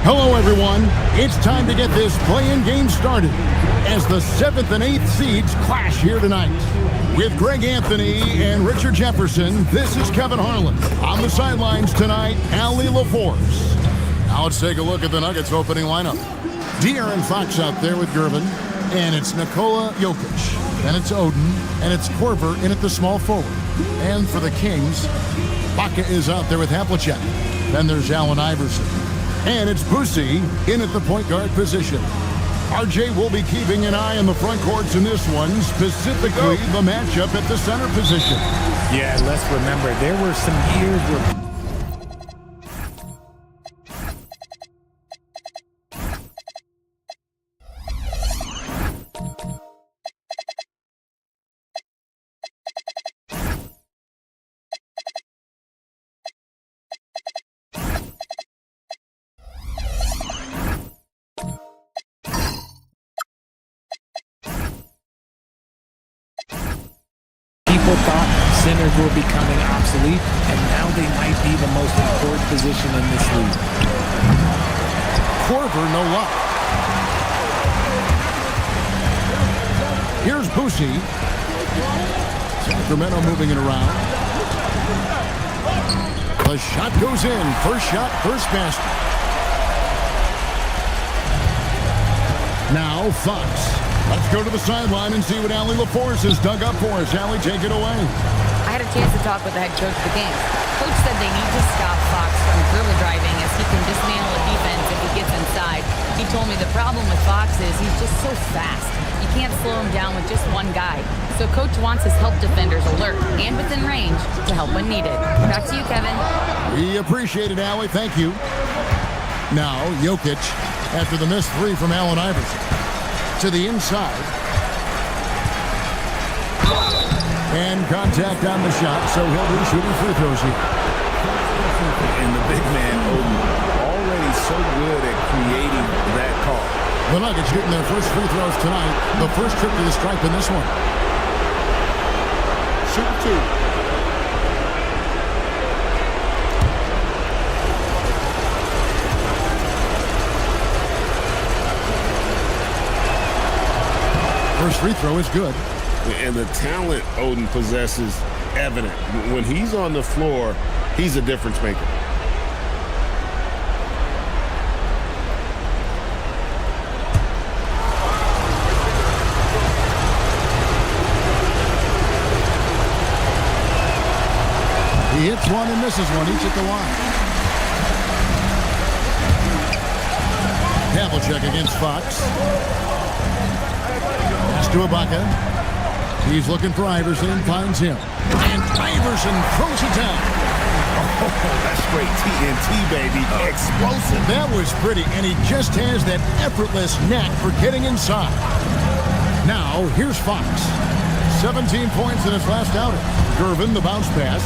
Hello, everyone. It's time to get this play-in game started as the 7th and 8th seeds clash here tonight. With Greg Anthony and Richard Jefferson, this is Kevin Harlan. On the sidelines tonight, Allie LaForce. Now let's take a look at the Nuggets opening lineup. De'Aaron Fox out there with Gervin, and it's Nikola Jokic, and it's Oden, and it's Korver in at the small forward. And for the Kings, Baca is out there with Havlicek. Then there's Allen Iverson. And it's Boosie in at the point guard position. RJ will be keeping an eye on the front courts in this one, specifically the matchup at the center position. Yeah, let's remember, there were some years where people thought centers were becoming obsolete, and now they might be the most important position in this league. Korver, no luck. Here's Boosie. Sacramento moving it around. The shot goes in. First shot, first basket. Now Fox. Let's go to the sideline and see what Allie LaForce has dug up for us. Allie, take it away. I had a chance to talk with the head coach of the Kings. Coach said they need to stop Fox from dribble driving as he can dismantle a defense if he gets inside. He told me the problem with Fox is he's just so fast. You can't slow him down with just one guy. So coach wants his help defenders alert and within range to help when needed. Back to you, Kevin. We appreciate it, Allie. Thank you. Now, Jokic after the missed three from Allen Iverson. To the inside. And contact on the shot, so he'll be shooting free throws here. And the big man, Oden, already so good at creating that call. The Nuggets shooting their first free throws tonight. The first trip to the stripe in this one. Shoot two. First free throw is good. And the talent Oden possesses evident. When he's on the floor, he's a difference maker. He hits one and misses one, each at the line. Havlicek against Fox. Pass to Ibaka. He's looking for Iverson, finds him. And Iverson throws it down. Oh, that's straight TNT, baby. Explosive. That was pretty, and he just has that effortless knack for getting inside. Now, here's Fox. 17 points in his last outing. Gervin, the bounce pass.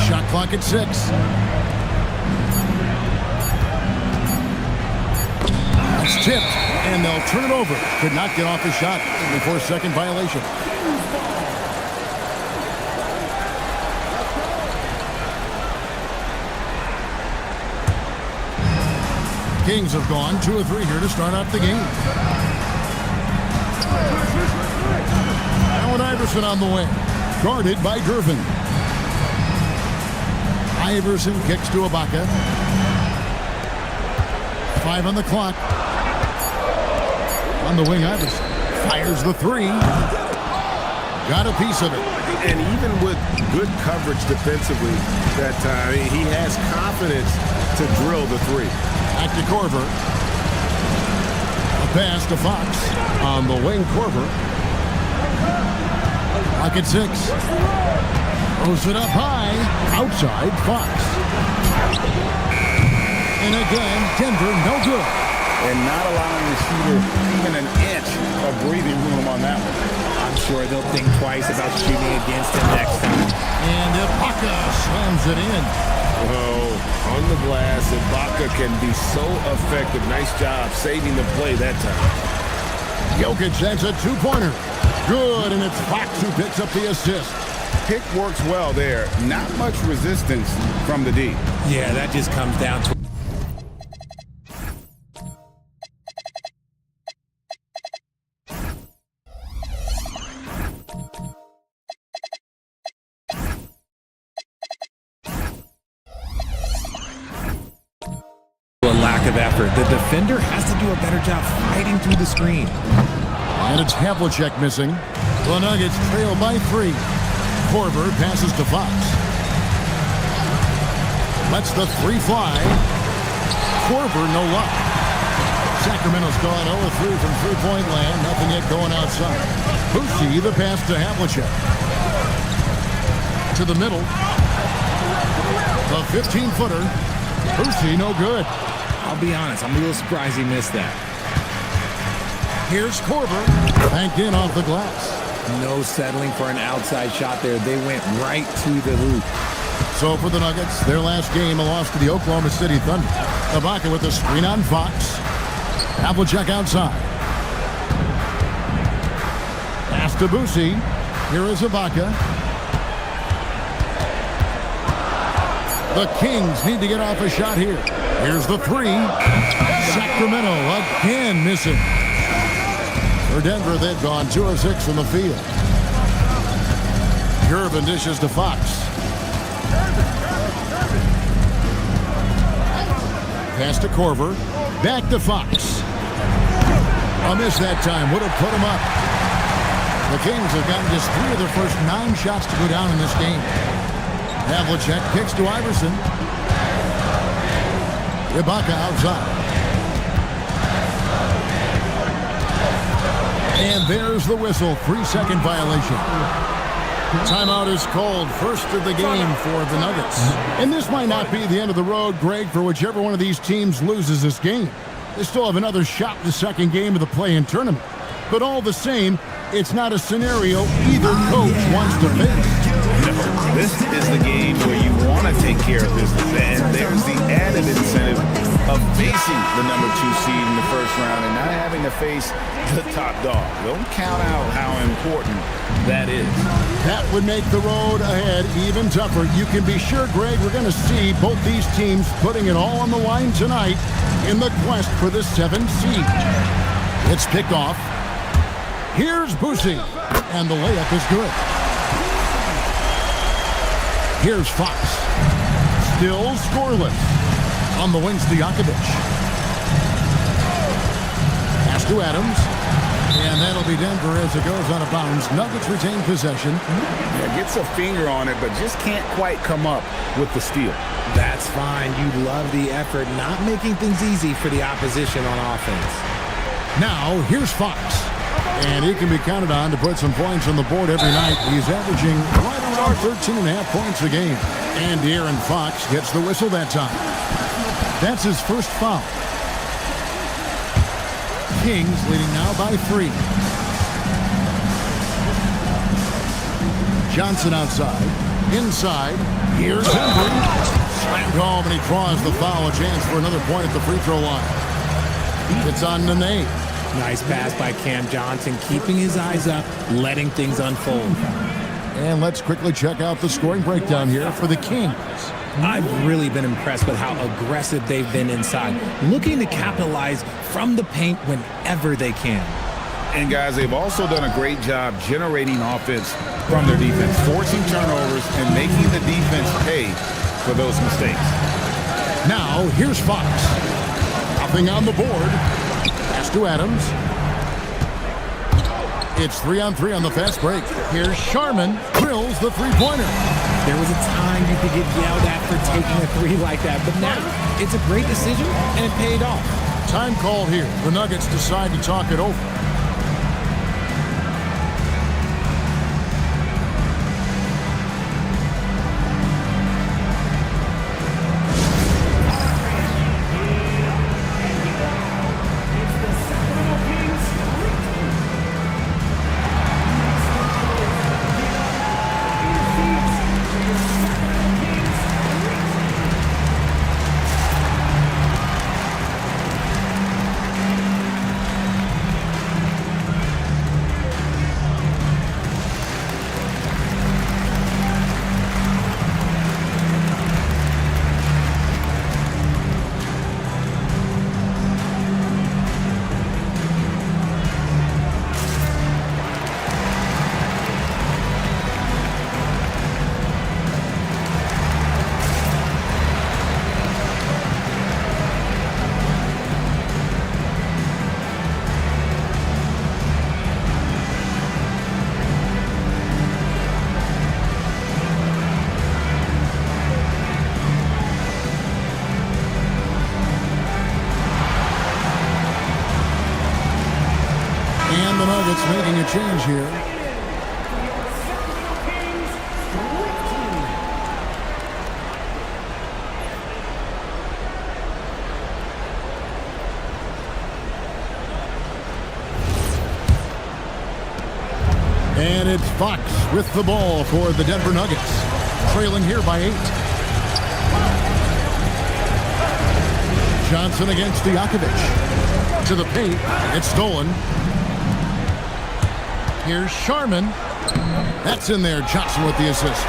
Shot clock at 6. It's tipped, and they'll turn it over. Could not get off the shot before second violation. Kings have gone 2 of 3 here to start out the game. Allen Iverson on the way, guarded by Gervin. Iverson kicks to Ibaka. 5 on the clock. On the wing, Iverson fires the 3. Got a piece of it. And even with good coverage defensively that time, he has confidence to drill the 3. Back to Korver. A pass to Fox. On the wing, Korver. Pocket 6. Throws it up high. Outside, Fox. And again, Denver, no good. And not allowing the shooter even an inch of breathing room on that one. I'm sure they'll think twice about shooting against him next time. And Ibaka slams it in. Oh, on the glass, Ibaka can be so effective. Nice job saving the play that time. Jokic sends a 2-pointer. Good, and it's Fox who picks up the assist. pick works well there. Not much resistance from the D. Yeah, that just comes down to a lack of effort. The defender has to do a better job fighting through the screen. And it's Havlicek missing. The Nuggets trail by 3. Korver passes to Fox. Lets the 3 fly. Korver, no luck. Sacramento's gone 0-3 from three-point land. Nothing yet going outside. Boucher, the pass to Havlicek. To the middle. The 15-footer. Boucher, no good. I'll be honest, I'm a little surprised he missed that. Here's Korver. Banked in off the glass. No settling for an outside shot there. They went right to the hoop. So for the Nuggets, their last game, a loss to the Oklahoma City Thunder. Ibaka with the screen on Fox. Havlicek outside. Pass to Boucher. Here is Ibaka. The Kings need to get off a shot here. Here's the 3. Sacramento again missing. For Denver, they've gone 2 of 6 from the field. Gervin dishes to Fox. Pass to Korver. Back to Fox. A miss that time. Would have put him up. The Kings have gotten just 3 of their first 9 shots to go down in this game. Havlicek kicks to Iverson. Ibaka outside. And there's the whistle. 3-second violation. Timeout is called. First of the game for the Nuggets. And this might not be the end of the road, Greg, for whichever one of these teams loses this game. They still have another shot in the second game of the play-in tournament. But all the same, it's not a scenario either coach wants to face. No, this is the game where you want to take care of business. And there's the added incentive of facing the number 2 seed in the first round and not having to face the top dog. Don't count out how important that is. That would make the road ahead even tougher. You can be sure, Greg, we're going to see both these teams putting it all on the line tonight in the quest for the 7th seed. It's picked off. Here's Boucher, and the layup is good. Here's Fox. Still scoreless. On the wings to Jakovic. Pass to Adams. And that'll be Denver as it goes out of bounds. Nuggets retain possession. Yeah, gets a finger on it, but just can't quite come up with the steal. That's fine. You love the effort, not making things easy for the opposition on offense. Now, here's Fox. And he can be counted on to put some points on the board every night. He's averaging right around 13.5 points a game. And De'Aaron Fox gets the whistle that time. That's his first foul. Kings leading now by 3. Johnson outside. Inside. Here's Henry. Slammed home, and he draws the foul. A chance for another point at the free throw line. It's on Nene. Nice pass by Cam Johnson, keeping his eyes up, letting things unfold. And let's quickly check out the scoring breakdown here for the Kings. I've really been impressed with how aggressive they've been inside, looking to capitalize from the paint whenever they can. And guys, they've also done a great job generating offense from their defense, forcing turnovers and making the defense pay for those mistakes. Now, here's Fox. Nothing on the board. Pass to Adams. It's 3-on-3 on the fast break. Here's Sharman. Drills the three-pointer. There was a time you could get yelled at for taking a 3 like that, but now it's a great decision, and it paid off. Time called here. The Nuggets decide to talk it over. change here. And it's Fox with the ball for the Denver Nuggets, trailing here by 8. Johnson against Stojakovic. To the paint. It's stolen. Here's Sharman. That's in there. Johnson with the assist.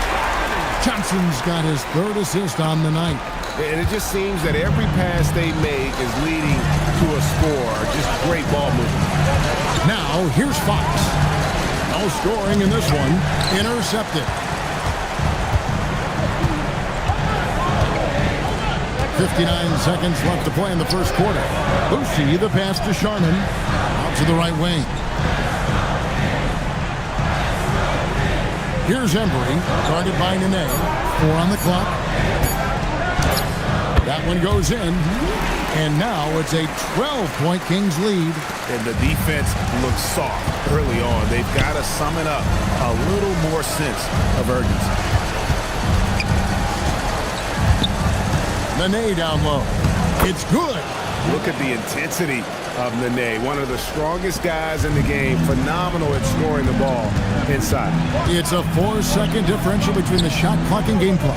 Johnson's got his 3rd assist on the night. And it just seems that every pass they make is leading to a score. Just great ball movement. Now, here's Fox. No scoring in this one. Intercepted. 59 seconds left to play in the first quarter. Lucy, the pass to Sharman. Out to the right wing. Here's Embry, guarded by Nene. 4 on the clock. That one goes in. And now it's a 12-point Kings lead. And the defense looks soft early on. They've got to summon up a little more sense of urgency. Nene down low. It's good. Look at the intensity of Nene, one of the strongest guys in the game. Phenomenal at scoring the ball inside. It's a 4-second differential between the shot clock and game clock.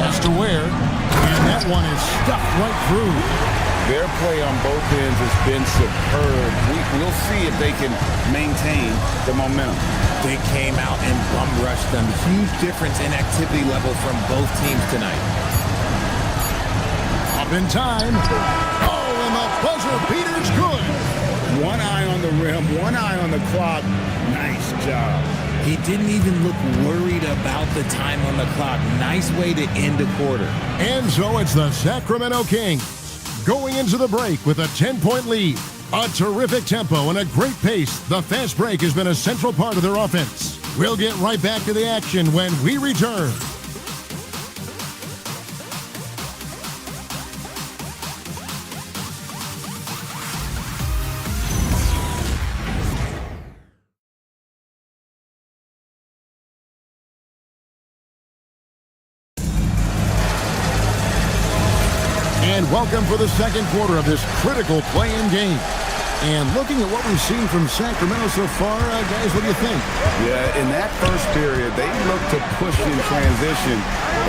Pass to Ware, and that one is stuffed right through. Their play on both ends has been superb. We'll see if they can maintain the momentum. They came out and bum rushed them. Huge difference in activity level from both teams tonight. Up in time. Oh, and the buzzer beater's good. One eye on the rim, one eye on the clock. Nice job. He didn't even look worried about the time on the clock. Nice way to end a quarter. And so it's the Sacramento Kings going into the break with a 10-point lead. A terrific tempo and a great pace. The fast break has been a central part of their offense. We'll get right back to the action when we return. And welcome for the second quarter of this critical play-in game. And looking at what we've seen from Sacramento so far, guys, what do you think? Yeah, in that first period, they looked to push in transition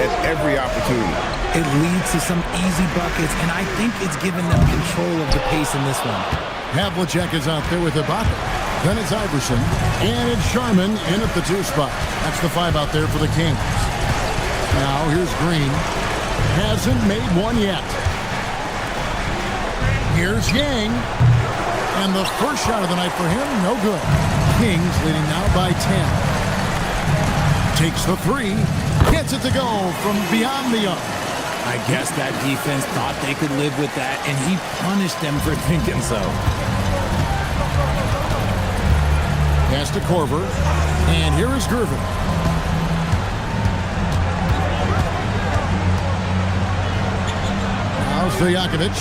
at every opportunity. It leads to some easy buckets, and I think it's given them control of the pace in this one. Havlicek is out there with Ibaka. Then it's Iverson. And it's Sharman in at the 2 spot. That's the 5 out there for the Kings. Now here's Green. Hasn't made one yet. Here's Yang. And the first shot of the night for him, no good. Kings leading now by 10. Takes the 3. Gets it to go from beyond the arc. I guess that defense thought they could live with that, and he punished them for thinking so. Pass to Korver. And here is Gervin. Now Stojakovic.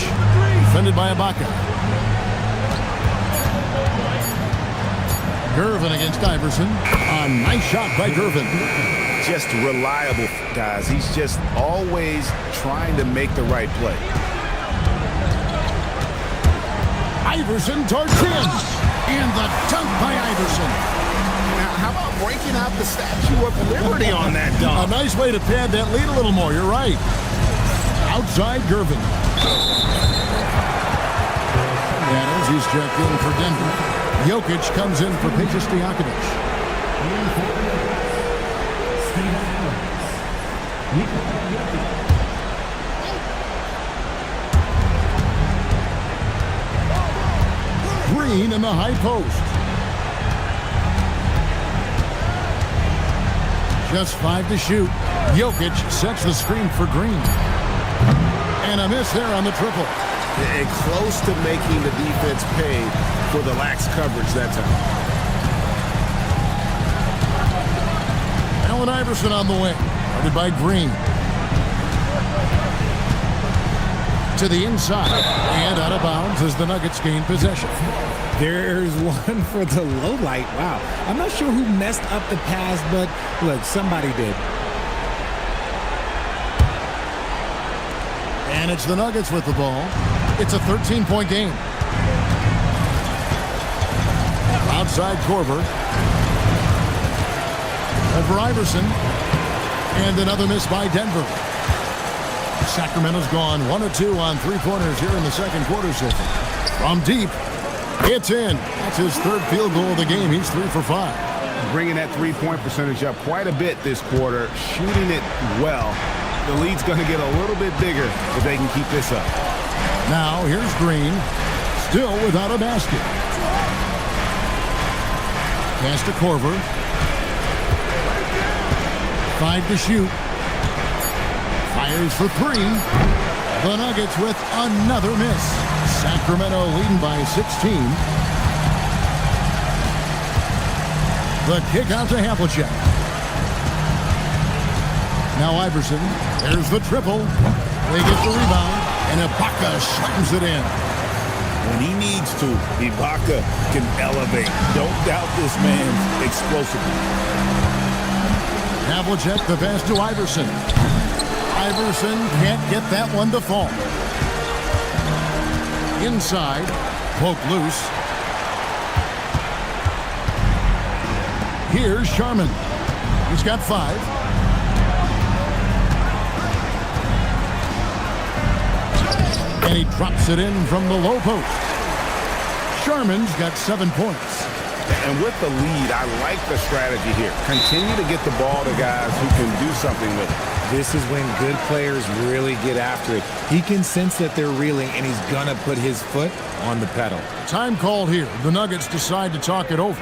Defended by Ibaka. Gervin against Iverson. A nice shot by Gervin. Just reliable, guys. He's just always trying to make the right play. Iverson towards him. And the dunk by Iverson. Now, how about breaking out the Statue of Liberty on that dunk? A nice way to pad that lead a little more. You're right. Outside Gervin. And as he's checked in for Denver, Jokic comes in for Peja Stojakovic. Green in the high post. Just 5 to shoot. Jokic sets the screen for Green. And a miss there on the triple. And close to making the defense pay for the lax coverage that time. Allen Iverson on the wing, guarded by Green. To the inside, and out of bounds as the Nuggets gain possession. There's one for the low light. Wow. I'm not sure who messed up the pass, but look, somebody did. And it's the Nuggets with the ball. It's a 13-point game. Outside Korver. Over Iverson. And another miss by Denver. Sacramento's gone 1 of 2 on three-pointers here in the second quarter so far. From deep, it's in. That's his third field goal of the game. He's 3 for 5. Bringing that three-point percentage up quite a bit this quarter, shooting it well. The lead's going to get a little bit bigger if they can keep this up. Now, here's Green, still without a basket. Pass to Korver. 5 to shoot. Fires for 3. The Nuggets with another miss. Sacramento leading by 16. The kick out to Havlicek. Now Iverson. There's the triple. They get the rebound, and Ibaka slams it in. When he needs to, Ibaka can elevate. Don't doubt this man's explosiveness. Havlicek the pass to Iverson. Iverson can't get that one to fall. Inside, poke loose. Here's Sharman. He's got 5. And he drops it in from the low post. Sharman's got 7 points. And with the lead, I like the strategy here. Continue to get the ball to guys who can do something with it. This is when good players really get after it. He can sense that they're reeling, and he's going to put his foot on the pedal. Time called here. The Nuggets decide to talk it over.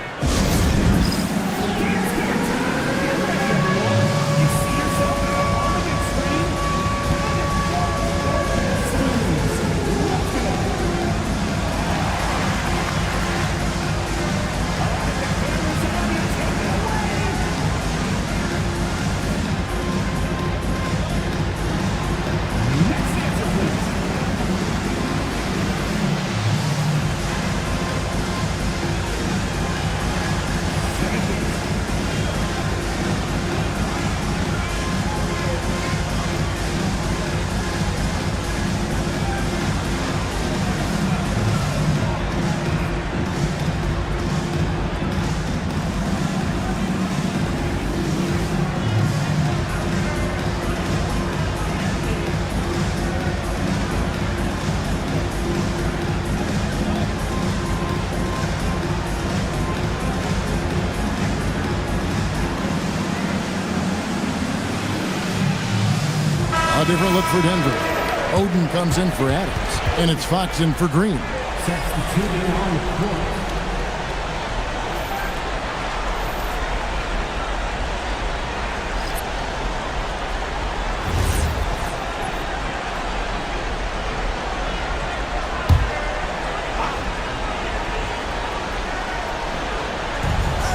A different look for Denver. Oden comes in for Adams, and it's Fox in for Green. Substituting on the court.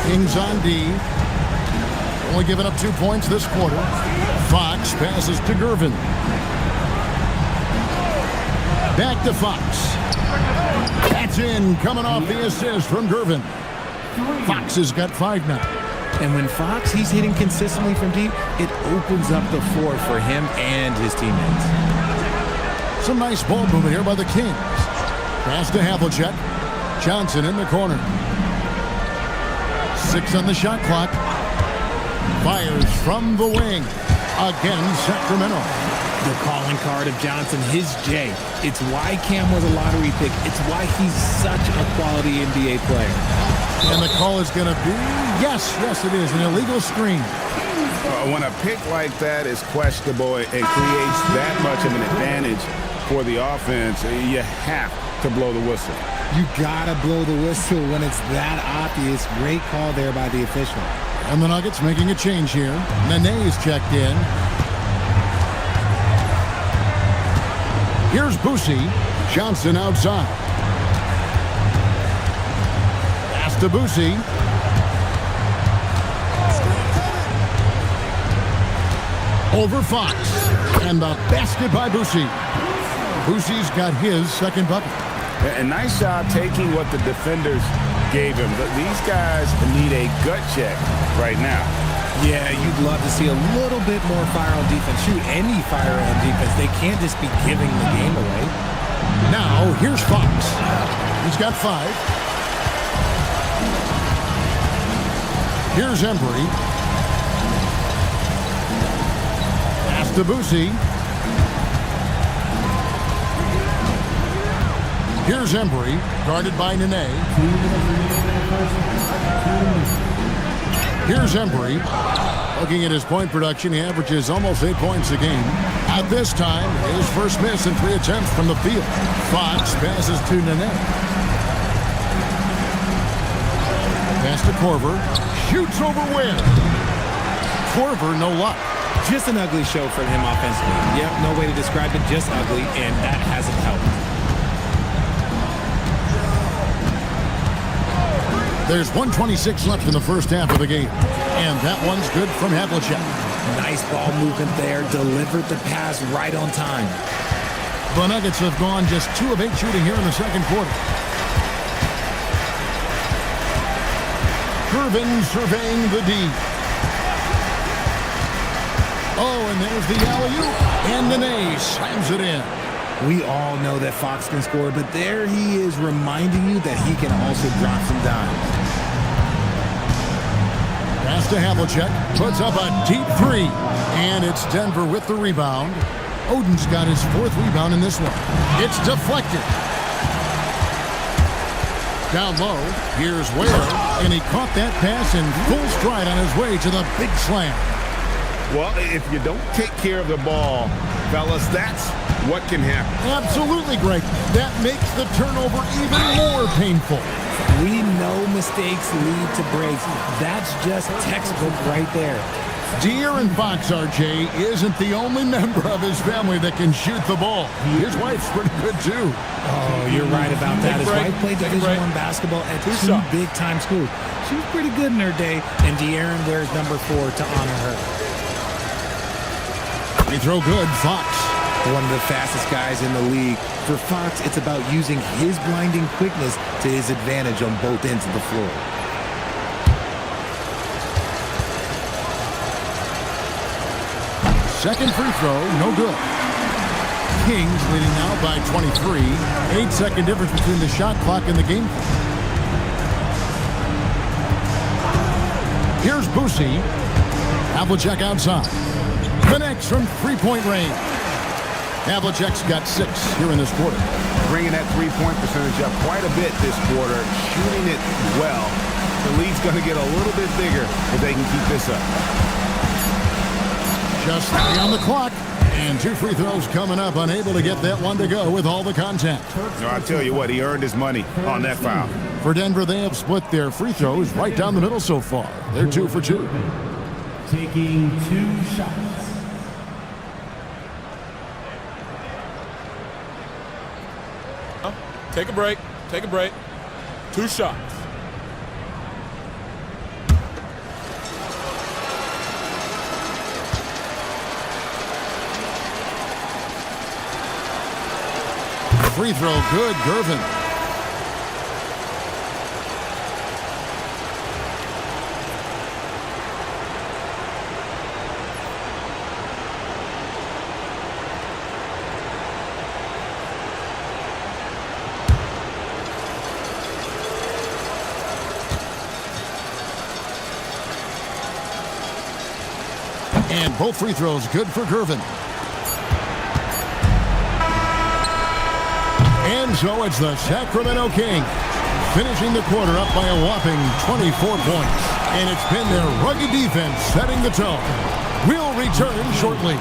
Kings on D. Only giving up 2 points this quarter. Fox passes to Gervin. Back to Fox. That's in, coming off the assist from Gervin. Fox has got 5 now. And when Fox, he's hitting consistently from deep, it opens up the floor for him and his teammates. Some nice ball movement here by the Kings. Pass to Havlicek. Johnson in the corner. 6 on the shot clock. Fires from the wing. Again, Sacramento. The calling card of Johnson, his J. It's why Cam was a lottery pick. It's why he's such a quality NBA player. And the call is going to be, yes, it is, an illegal screen. When a pick like that is questionable and creates that much of an advantage for the offense, you have to blow the whistle. You gotta blow the whistle when it's that obvious. Great call there by the official. And the Nuggets making a change here. Nene is checked in. Here's Boosie. Johnson outside. Pass to Boosie. Over Fox. And the basket by Boosie. Boosie's got his second bucket. And nice job taking what the defenders gave him. These guys need a gut check right now. Yeah, you'd love to see a little bit more fire on defense. Shoot, any fire on defense. They can't just be giving the game away. Now, here's Fox. He's got 5. Here's Embry. Pass to Boosie. Here's Embry, guarded by Nene. Here's Embry. Looking at his point production, he averages almost 8 points a game. At this time, his first miss in 3 attempts from the field. Fox passes to Nene. Pass to Korver. Shoots over Ware. Korver, no luck. Just an ugly show for him offensively. Yep, no way to describe it, just ugly, and that hasn't helped. There's 1:26 left in the first half of the game. And that one's good from Havlicek. Nice ball movement there. Delivered the pass right on time. The Nuggets have gone just 2 of 8 shooting here in the second quarter. Irvin surveying the D. Oh, and there's the alley-oop. And Nene slams it in. We all know that Fox can score, but there he is reminding you that he can also drop some dimes. Pass to Havlicek. Puts up a deep 3. And it's Denver with the rebound. Oden's got his 4th rebound in this one. It's deflected. Down low, here's Ware, and he caught that pass in full stride on his way to the big slam. Well, if you don't take care of the ball, fellas, that's what can happen. Absolutely, Greg. That makes the turnover even more painful. We know mistakes lead to breaks. That's just textbook right there. De'Aaron Fox, RJ, isn't the only member of his family that can shoot the ball. His wife's pretty good, too. Oh, you're right about that. His wife played Division I basketball at 2 big-time schools. She was pretty good in her day, and De'Aaron wears number 4 to honor her. They throw good, Fox. One of the fastest guys in the league. For Fox, it's about using his blinding quickness to his advantage on both ends of the floor. Second free throw, no good. Kings leading now by 23. 8-second difference between the shot clock and the game clock. Here's Boosie. Havlicek outside. Connects from three-point range. Havlicek's got 6 here in this quarter. Bringing that three-point percentage up quite a bit this quarter, shooting it well. The lead's going to get a little bit bigger if they can keep this up. Just 3 on the clock, and 2 free throws coming up, unable to get that one to go with all the contact. No, I tell you what, he earned his money on that foul. For Denver, they have split their free throws right down the middle so far. They're 2 for 2. Taking 2 shots. Take a break. Take a break. 2 shots. Free throw good, Gervin. And both free throws good for Gervin. And so it's the Sacramento Kings finishing the quarter up by a whopping 24 points. And it's been their rugged defense setting the tone. We'll return shortly.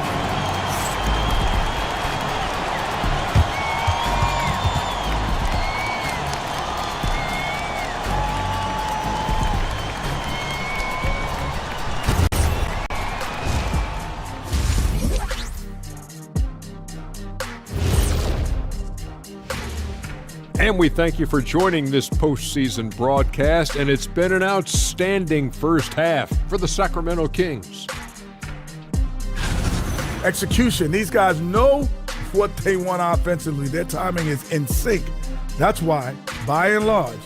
And we thank you for joining this postseason broadcast, and it's been an outstanding first half for the Sacramento Kings. Execution. These guys know what they want offensively. Their timing is in sync That's why, by and large,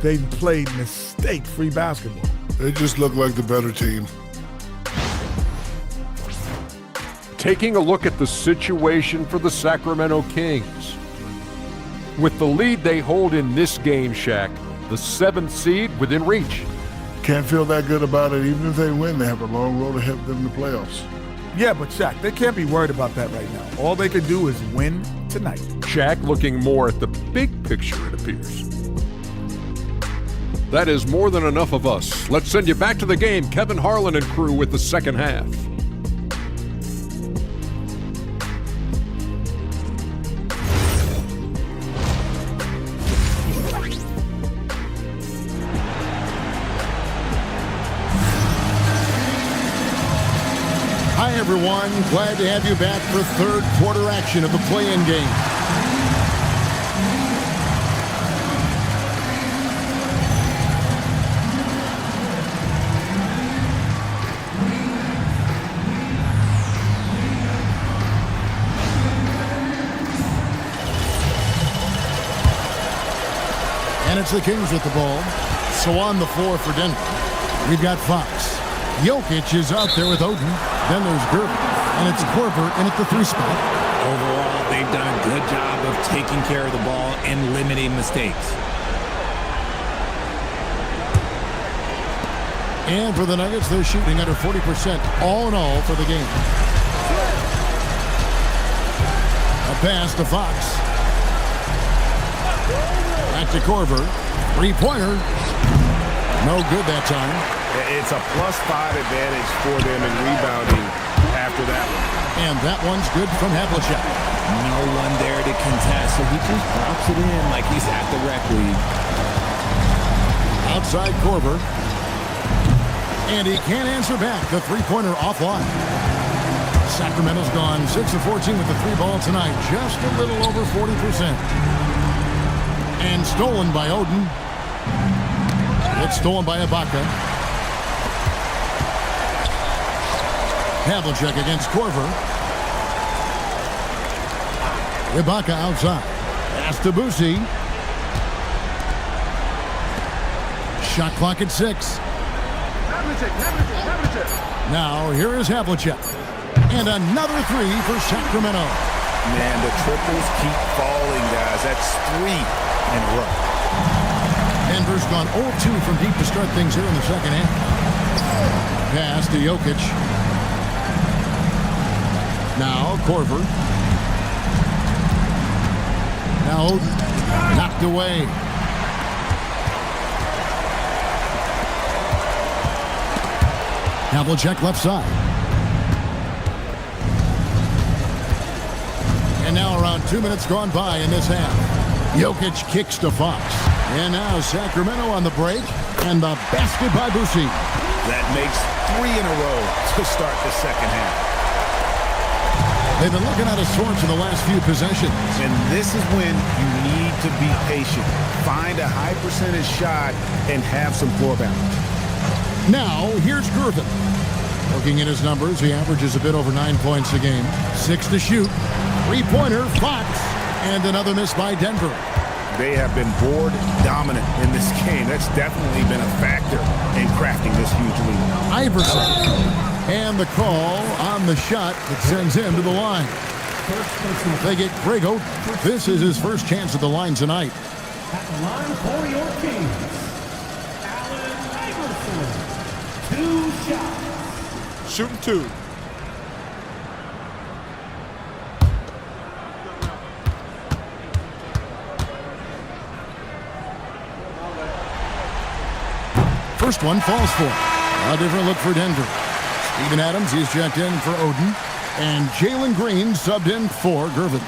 they played mistake-free basketball. They just look like the better team. Taking a look at the situation for the Sacramento Kings. With the lead they hold in this game, Shaq, the 7th seed within reach. Can't feel that good about it. Even if they win, they have a long road ahead of them in the playoffs. Yeah, but Shaq, they can't be worried about that right now. All they can do is win tonight. Shaq looking more at the big picture, it appears. That is more than enough of us. Let's send you back to the game. Kevin Harlan and crew with the second half. Hi, everyone. Glad to have you back for third quarter action of the play-in game. And it's the Kings with the ball. So on the floor for Denver, we've got Fox. Jokic is out there with Oden. Then there's Gerber. And it's Korver in at the 3 spot. Overall, they've done a good job of taking care of the ball and limiting mistakes. And for the Nuggets, they're shooting under 40% all in all for the game. A pass to Fox. Back to Korver. 3-pointer. No good that time. It's a +5 advantage for them in rebounding after that one. And that one's good from Havlicek. No one there to contest, so he just drops it in like he's at the rec league. Outside Korver. And he can't answer back. The 3-pointer offline. Sacramento's gone 6 of 14 with the 3 ball tonight. Just a little over 40%. And stolen by Oden. It's stolen by Ibaka. Havlicek against Korver. Ibaka outside. Pass to Boosie. Shot clock at 6. Now here is Havlicek. And another 3 for Sacramento. Man, the triples keep falling, guys. That's 3 in a row. Denver's gone 0-2 from deep to start things here in the second half. Pass to Jokic. Now Korver. Now Oden. Knocked away. Havlicek left side. And now around 2 minutes gone by in this half. Jokic kicks to Fox. And now Sacramento on the break. And the basket by Boosie. That makes 3 in a row to start the second half. They've been looking out of sorts in the last few possessions. And this is when you need to be patient. Find a high percentage shot and have some floor balance. Now, here's Gervin. Looking at his numbers, he averages a bit over 9 points a game. 6 to shoot. 3-pointer, Fox. And another miss by Denver. They have been board dominant in this game. That's definitely been a factor in crafting this huge lead. Iverson. And the call on the shot that sends him to the line. They get Greg Oden. This is his first chance at the line tonight. At the line for your Kings, Allen Iverson. 2 shots. Shooting 2. First one falls for him. A different look for Denver. Steven Adams, he's checked in for Oden. And Jalen Green subbed in for Gervin.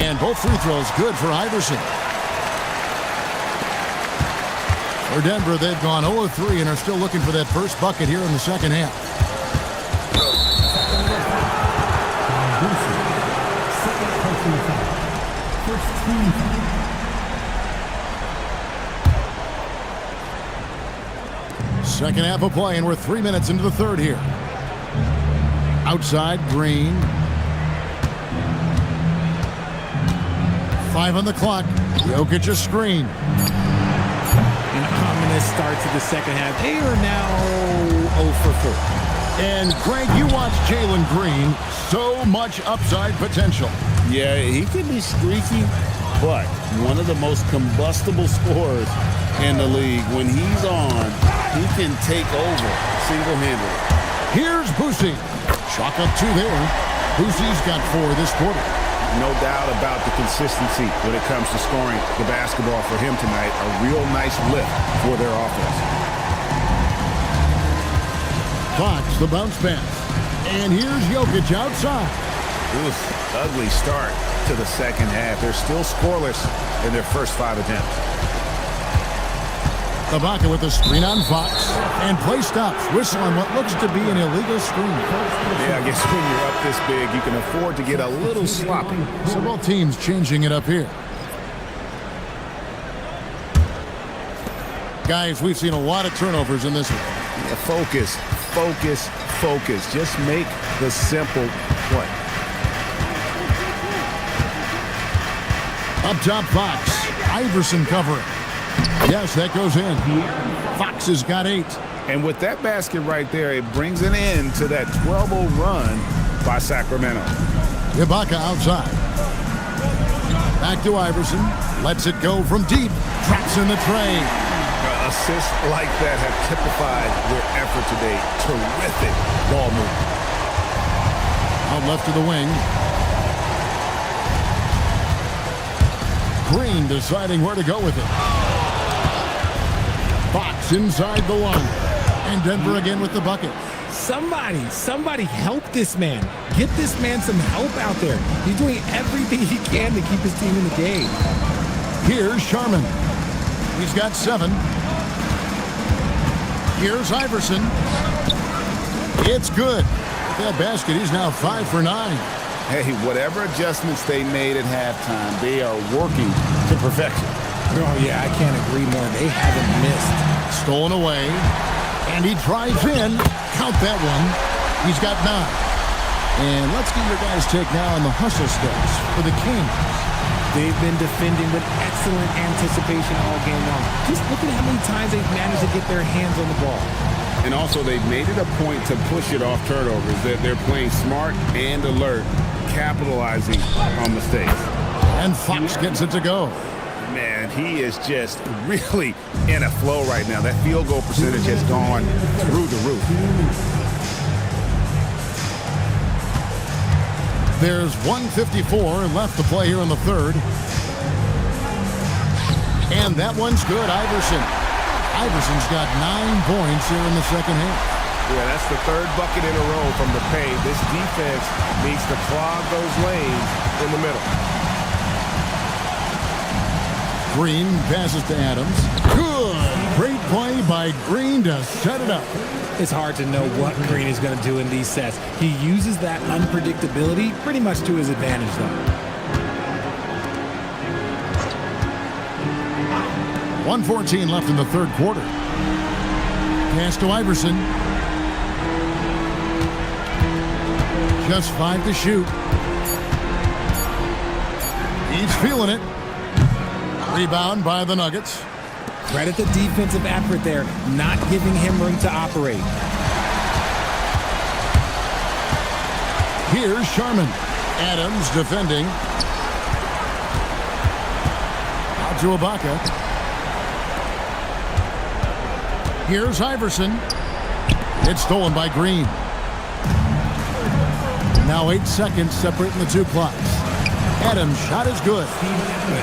And both free throws good for Iverson. For Denver, they've gone 0-3 and are still looking for that first bucket here in the second half. Second half of play, and we're 3 minutes into the third here. Outside, Green. 5 on the clock. Jokic a screen. An ominous start to the second half. They are now 0 for 4. And Craig, you watch Jalen Green. So much upside potential. Yeah, he can be streaky, but one of the most combustible scorers in the league. When he's on, he can take over single-handedly. Here's Boosie. Chalk up 2 there. Boosie's got 4 this quarter. No doubt about the consistency when it comes to scoring the basketball for him tonight. A real nice lift for their offense. Fox, the bounce pass. And here's Jokic outside. Oof, ugly start to the second half. They're still scoreless in their first 5 attempts. Ibaka with a screen on Fox. And play stops. Whistle on what looks to be an illegal screen. Yeah, I guess when you're up this big, you can afford to get a little sloppy. So both teams changing it up here. Guys, we've seen a lot of turnovers in this one. Yeah, focus, focus, focus. Just make the simple play. Up top, Fox. Iverson covering. Yes, that goes in. Fox has got 8. And with that basket right there, it brings an end to that 12-0 run by Sacramento. Ibaka outside. Back to Iverson. Lets it go from deep. Traps in the tray. Assists like that have typified their effort today. Terrific ball movement. Out left to the wing. Green deciding where to go with it. Fox inside the line. And Denver again with the bucket. Somebody help this man. Get this man some help out there. He's doing everything he can to keep his team in the game. Here's Sharman. He's got 7. Here's Iverson. It's good. With that basket, he's now 5 for 9. Hey, whatever adjustments they made at halftime, they are working to perfection. Oh, yeah, I can't agree more. They haven't missed. Stolen away. And he drives in. Count that one. He's got 9. And let's get your guys' take now on the hustle stats for the Kings. They've been defending with excellent anticipation all game long. Just look at how many times they've managed to get their hands on the ball. And also, they've made it a point to push it off turnovers. They're playing smart and alert, capitalizing on mistakes. And Fox gets it to go. Man, he is just really in a flow right now. That field goal percentage has gone through the roof. There's 1:54 left to play here in the third. And that one's good, Iverson. Iverson's got 9 points here in the second half. Yeah, that's the third bucket in a row from the paint. This defense needs to clog those lanes in the middle. Green passes to Adams. Good. Great play by Green to set it up. It's hard to know what Green is going to do in these sets. He uses that unpredictability pretty much to his advantage, though. 1:14 left in the third quarter. Pass to Iverson. Just 5 to shoot. He's feeling it. Rebound by the Nuggets. Credit the defensive effort there, not giving him room to operate. Here's Sharman. Adams defending. Out to Ibaka. Here's Iverson. It's stolen by Green. Now 8 seconds separating the two clocks. Adams' shot is good.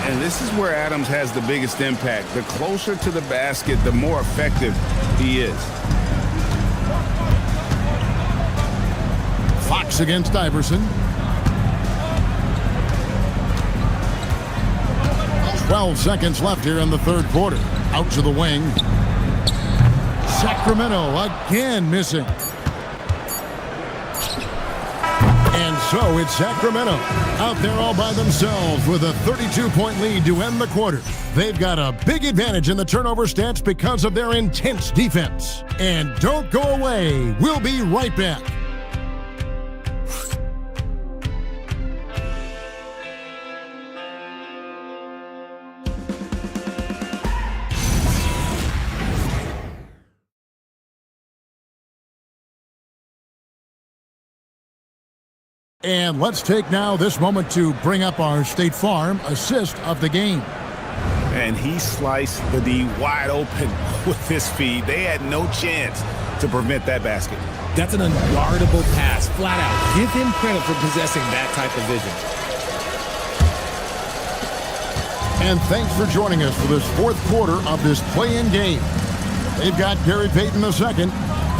And this is where Adams has the biggest impact. The closer to the basket, the more effective he is. Fox against Iverson. 12 seconds left here in the third quarter. Out to the wing. Sacramento again missing. And So it's Sacramento out there all by themselves with a 32-point lead to end the quarter. They've got a big advantage in the turnover stats because of their intense defense. And don't go away. We'll be right back. And let's take now this moment to bring up our State Farm assist of the game. And he sliced the D wide open with his feed. They had no chance to prevent that basket. That's an unguardable pass, flat out. Give him credit for possessing that type of vision. And thanks for joining us for this fourth quarter of this play-in game. They've got Gary Payton II,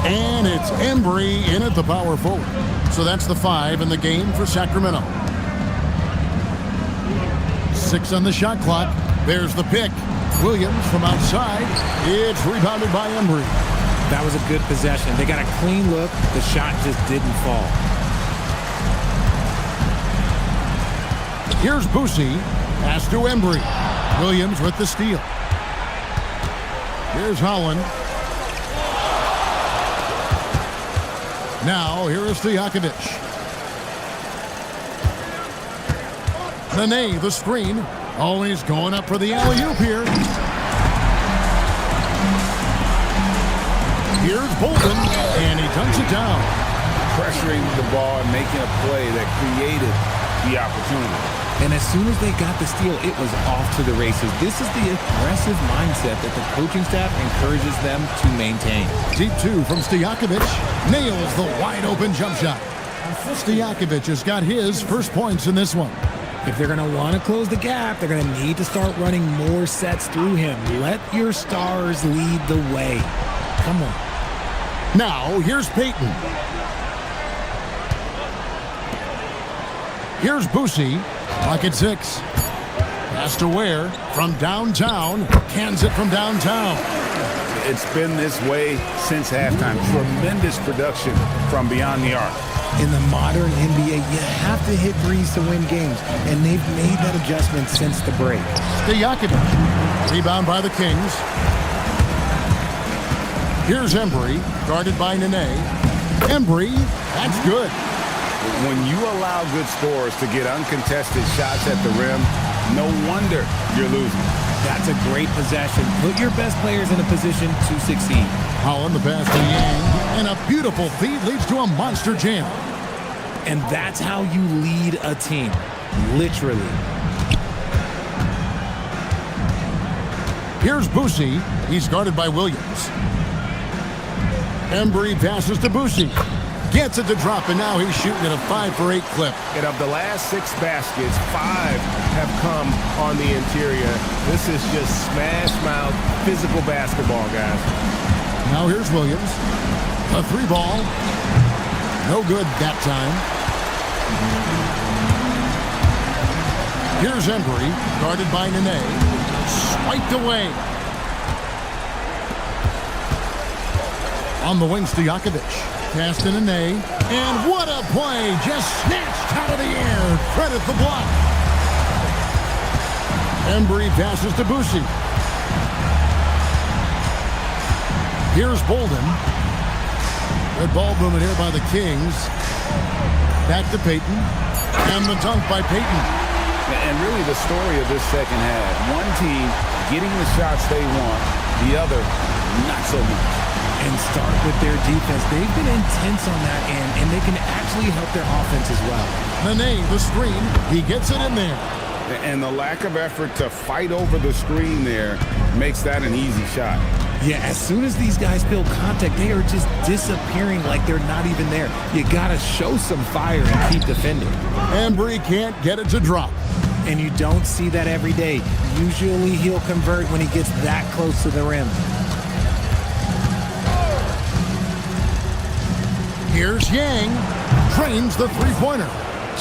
and it's Embry in at the power forward. So that's the 5 in the game for Sacramento. 6 on the shot clock. There's the pick. Williams from outside. It's rebounded by Embry. That was a good possession. They got a clean look. The shot just didn't fall. Here's Boosie. Pass to Embry. Williams with the steal. Here's Holland. Now, here is Stojakovic. Nene, the screen. Oh, he's going up for the alley-oop here. Here's Bolden, and he dunks it down. Pressuring the ball and making a play that created the opportunity. And as soon as they got the steal, it was off to the races. This is the aggressive mindset that the coaching staff encourages them to maintain. Deep 2 from Stojakovic. Nails the wide-open jump shot. Stojakovic has got his first points in this one. If they're going to want to close the gap, they're going to need to start running more sets through him. Let your stars lead the way. Come on. Now, here's Payton. Here's Boosie. Pocket 6. Pass to Ware from downtown. Cans it from downtown. It's been this way since halftime. Tremendous production from beyond the arc. In the modern NBA, you have to hit threes to win games, and they've made that adjustment since the break. Stojakovic. Rebound by the Kings. Here's Embry, guarded by Nene. Embry, that's good. When you allow good scorers to get uncontested shots at the rim, no wonder you're losing. That's a great possession. Put your best players in a position to succeed. Holland the pass to Yang, and a beautiful feed leads to a monster jam. And that's how you lead a team, literally. Here's Boosie. He's guarded by Williams. Embry passes to Boosie. Gets it to drop, and now he's shooting at a 5-for-8 clip. And of the last 6 baskets, 5 have come on the interior. This is just smash-mouth physical basketball, guys. Now here's Williams. A 3-ball. No good that time. Here's Embry, guarded by Nene. Swiped away. On the wing, Stojakovic. Pass to Nene. And what a play! Just snatched out of the air. Credit the block. Embry passes to Boosie. Here's Bolden. Good ball movement here by the Kings. Back to Payton. And the dunk by Payton. And really the story of this second half. One team getting the shots they want. The other, not so much. And start with their defense. They've been intense on that end, and they can actually help their offense as well. Nene, the screen. He gets it in there. And the lack of effort to fight over the screen there makes that an easy shot. Yeah, as soon as these guys feel contact, they are just disappearing like they're not even there. You got to show some fire and keep defending. Embry can't get it to drop. And you don't see that every day. Usually he'll convert when he gets that close to the rim. Here's Yang. Trains the three-pointer.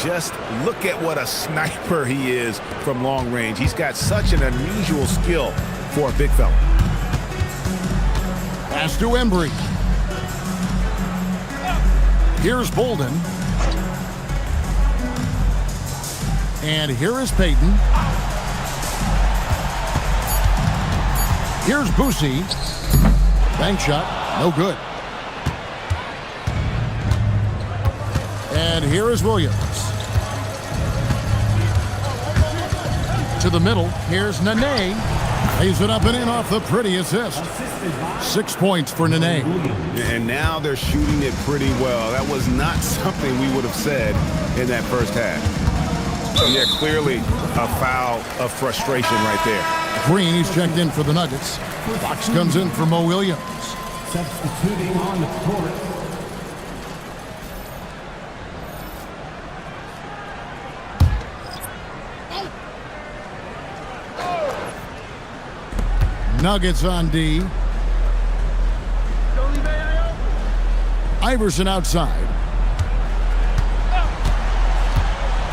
Just look at what a sniper he is from long range. He's got such an unusual skill for a big fella. Pass to Embry. Here's Bolden. And here is Peyton. Here's Boosie. Bank shot, no good. And here is Williams. To the middle, here's Nene. Lays it up and in off the pretty assist. 6 points for Nene. And now they're shooting it pretty well. That was not something we would have said in that first half. Yeah, clearly a foul of frustration right there. Green, he's checked in for the Nuggets. Fox comes in for Mo Williams. Substituting on the court. Nuggets on D. Iverson outside.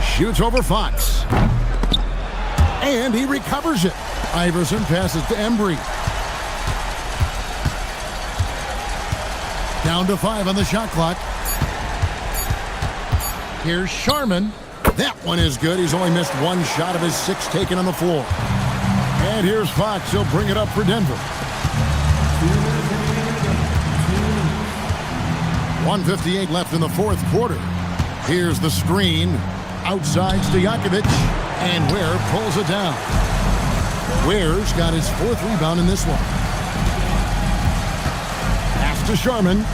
Shoots over Fox. And he recovers it. Iverson passes to Embry. Down to 5 on the shot clock. Here's Sharman. That one is good. He's only missed 1 shot of his 6 taken on the floor. And here's Fox. He'll bring it up for Denver. 1:58 left in the fourth quarter. Here's the screen. Outside Stojakovic. And Ware pulls it down. Ware's got his 4th rebound in this one. Pass to Sharman.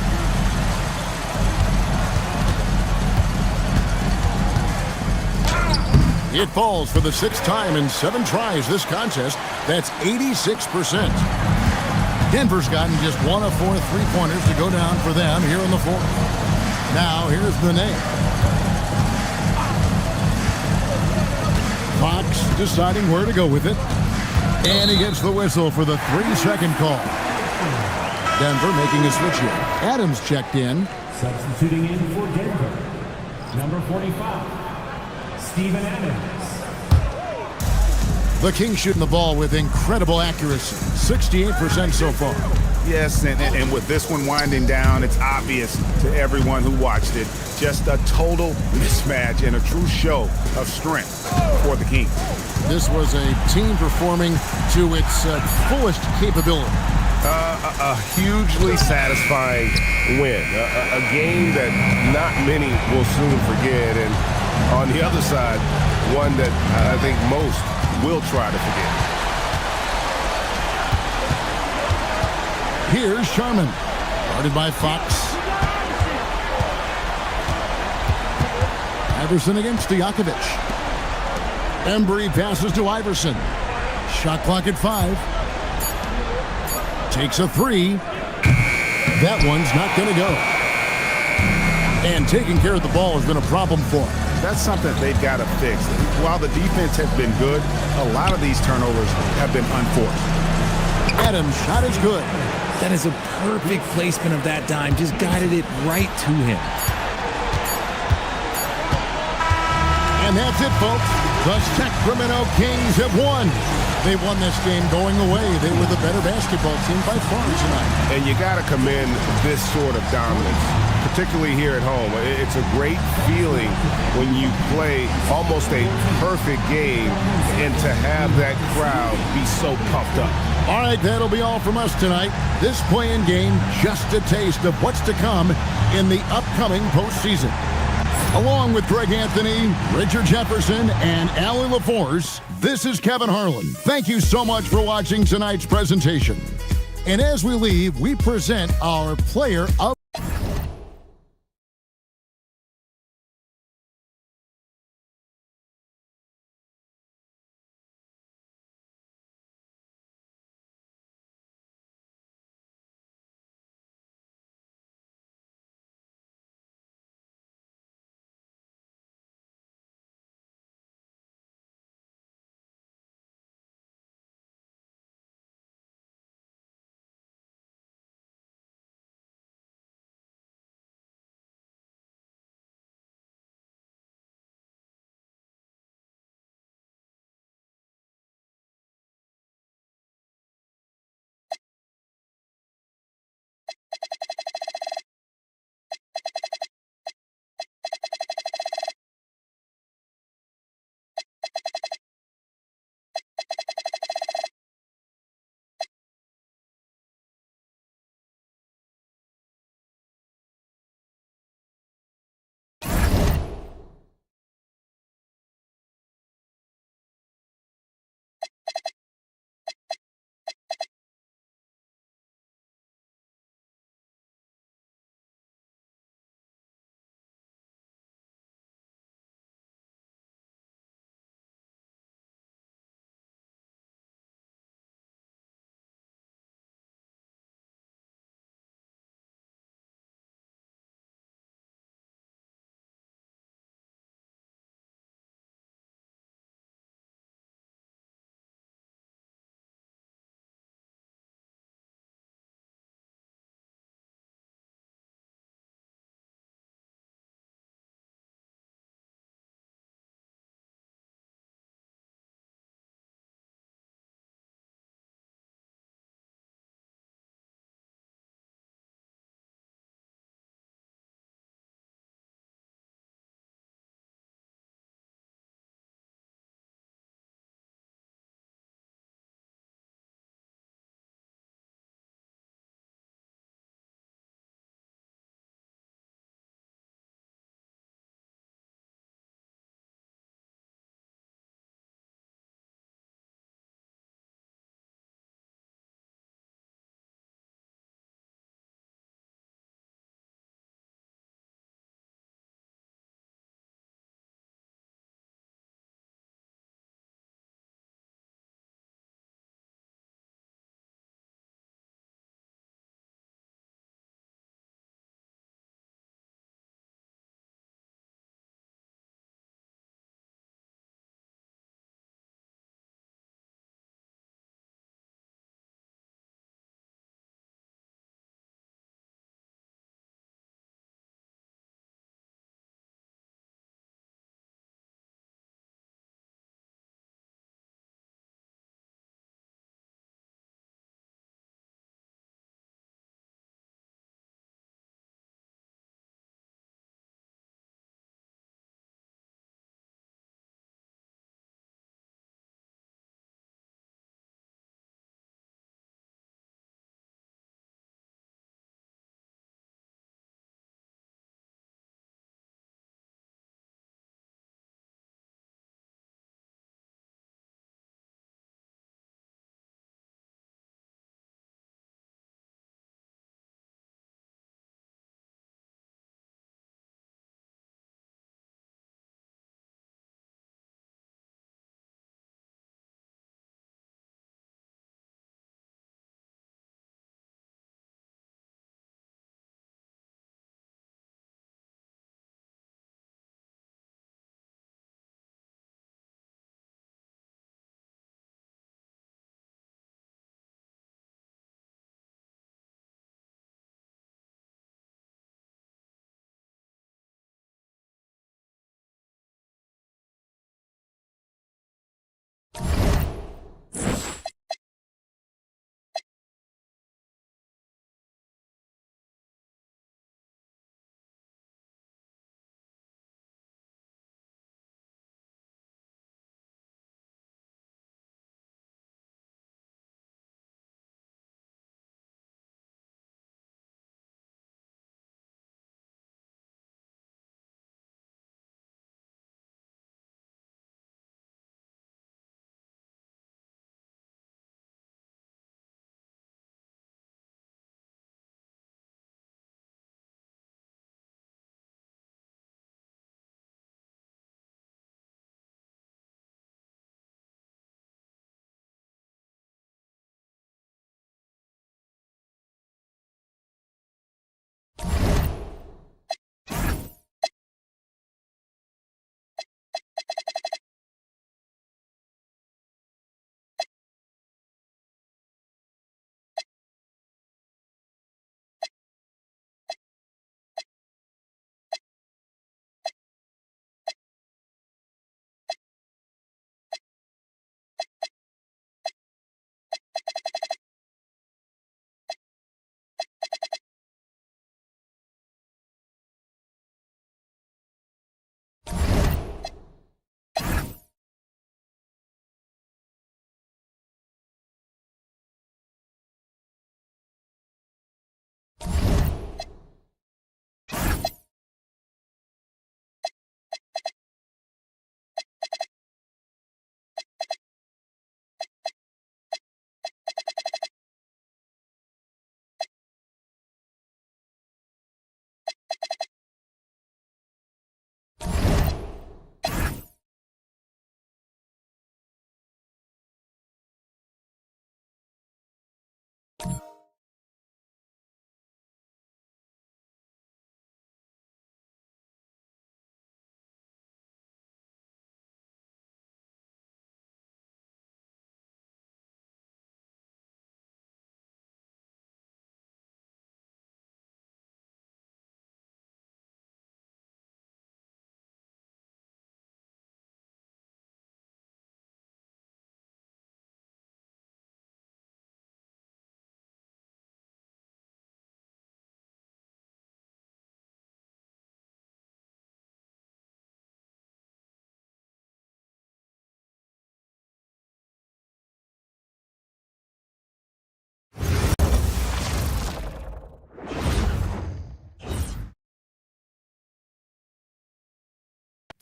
It falls for the 6th time in 7 tries this contest. That's 86%. Denver's gotten just 1 of 4 3-pointers to go down for them here in the 4th. Now here's Nene. Fox deciding where to go with it. And he gets the whistle for the 3-second call. Denver making a switch here. Adams checked in. Substituting in for Denver. Number 45. Steven Adams. The Kings shooting the ball with incredible accuracy. 68% so far. Yes, and with this one winding down, it's obvious to everyone who watched it. Just a total mismatch and a true show of strength for the Kings. This was a team performing to its fullest capability. A hugely satisfying win. A game that not many will soon forget. And on the other side, one that I think most will try to forget. Here's Sharman. Guarded by Fox. Iverson against Stojakovic. Embry passes to Iverson. Shot clock at 5. Takes a 3. That one's not going to go. And taking care of the ball has been a problem for him. That's something they've got to fix. While the defense has been good, a lot of these turnovers have been unforced. Adams' shot is good. That is a perfect placement of that dime. Just guided it right to him. And that's it, folks. The Sacramento Kings have won. They won this game going away. They were the better basketball team by far tonight. And you got to commend this sort of dominance, particularly here at home. It's a great feeling when you play almost a perfect game and to have that crowd be so pumped up. All right, that'll be all from us tonight. This play-in game, just a taste of what's to come in the upcoming postseason. Along with Greg Anthony, Richard Jefferson, and Allie LaForce, this is Kevin Harlan. Thank you so much for watching tonight's presentation. And as we leave, we present our player of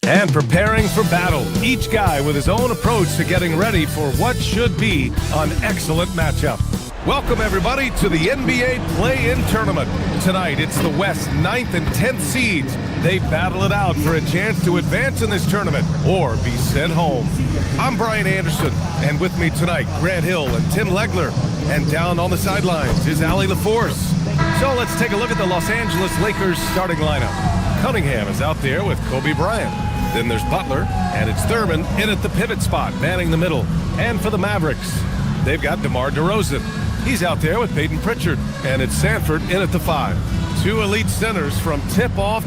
And preparing for battle, each guy with his own approach to getting ready for what should be an excellent matchup. Welcome, everybody, to the NBA Play-In Tournament. Tonight, it's the West 9th and 10th seeds. They battle it out for a chance to advance in this tournament or be sent home. I'm Brian Anderson, and with me tonight, Grant Hill and Tim Legler. And down on the sidelines is Allie LaForce. So let's take a look at the Los Angeles Lakers starting lineup. Cunningham is out there with Kobe Bryant. Then there's Butler, and it's Thurman in at the pivot spot, manning the middle. And for the Mavericks, they've got DeMar DeRozan. He's out there with Peyton Pritchard, and it's Sanford in at the 5. Two elite centers from tip-off.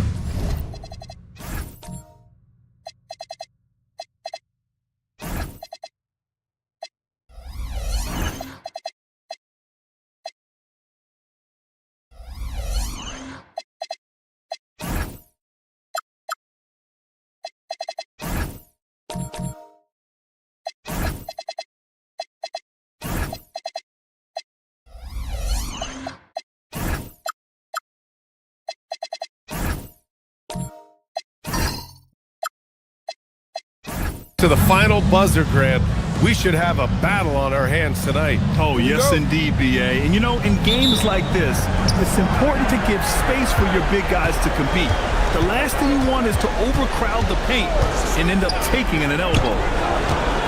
To the final buzzer, Grant. We should have a battle on our hands tonight. Oh, yes, indeed, B.A. And, you know, in games like this, it's important to give space for your big guys to compete. The last thing you want is to overcrowd the paint and end up taking an elbow.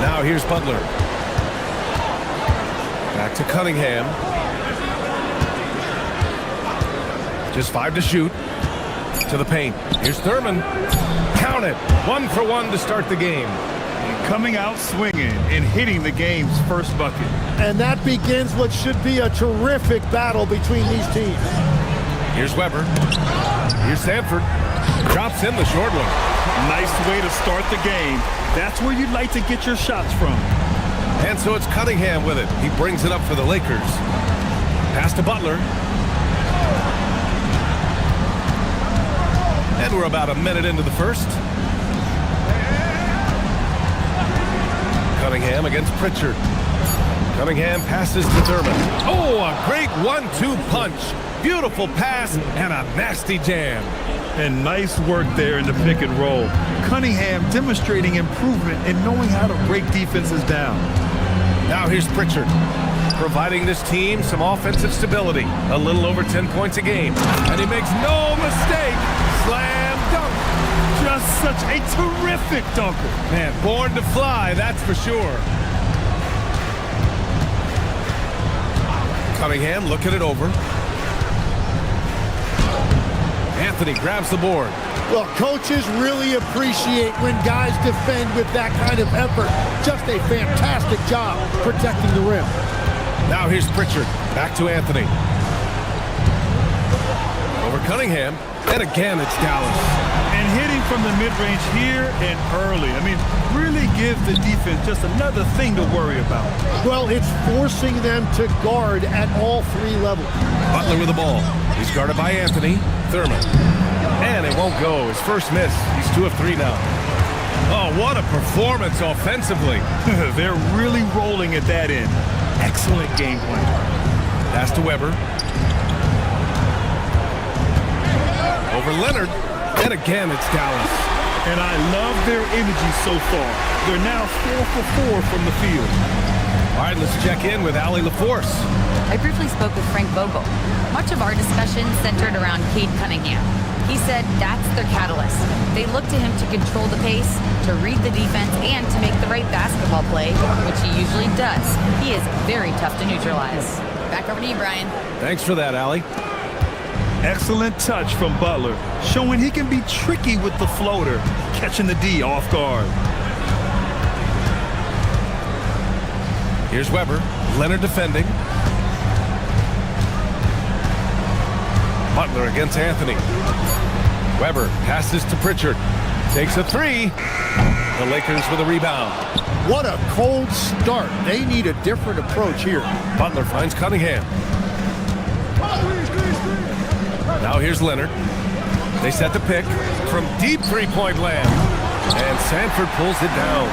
Now here's Butler. Back to Cunningham. Just 5 to shoot. To the paint. Here's Thurman. Count it. 1 for 1 to start the game. Coming out swinging and hitting the game's first bucket. And that begins what should be a terrific battle between these teams. Here's Weber. Here's Sanford. Drops in the short one. Nice way to start the game. That's where you'd like to get your shots from. And so it's Cunningham with it. He brings it up for the Lakers. Pass to Butler. And we're about a minute into the first. Cunningham against Pritchard. Cunningham passes to Thurman. Oh, a great 1-2 punch. Beautiful pass and a nasty jam. And nice work there in the pick and roll. Cunningham demonstrating improvement in knowing how to break defenses down. Now here's Pritchard, providing this team some offensive stability. A little over 10 points a game. And he makes no mistake. Slam dunk. Just such a terrific dunker. Man, born to fly, that's for sure. Cunningham looking it over. Anthony grabs the board. Well, coaches really appreciate when guys defend with that kind of effort. Just a fantastic job protecting the rim. Now here's Pritchard. Back to Anthony. Over Cunningham. And again, it's Dallas. And hitting from the mid-range here and early. I mean, really give the defense just another thing to worry about. Well, it's forcing them to guard at all 3 levels. Butler with the ball. He's guarded by Anthony. Thurman. And it won't go. His first miss. He's 2 of 3 now. Oh, what a performance offensively. They're really rolling at that end. Excellent game plan. Pass to Weber. Over Leonard. And again, it's Dallas. And I love their energy so far. They're now 4 for 4 from the field. All right, let's check in with Allie LaForce. I briefly spoke with Frank Vogel. Much of our discussion centered around Cade Cunningham. He said that's their catalyst. They look to him to control the pace, to read the defense, and to make the right basketball play, which he usually does. He is very tough to neutralize. Back over to you, Brian. Thanks for that, Allie. Excellent touch from Butler, showing he can be tricky with the floater, catching the D off guard. Here's Weber. Leonard defending. Butler against Anthony. Weber passes to Pritchard. Takes a 3. The Lakers with a rebound. What a cold start. They need a different approach here. Butler finds Cunningham. Now here's Leonard. They set the pick from deep three-point land. And Sanford pulls it down.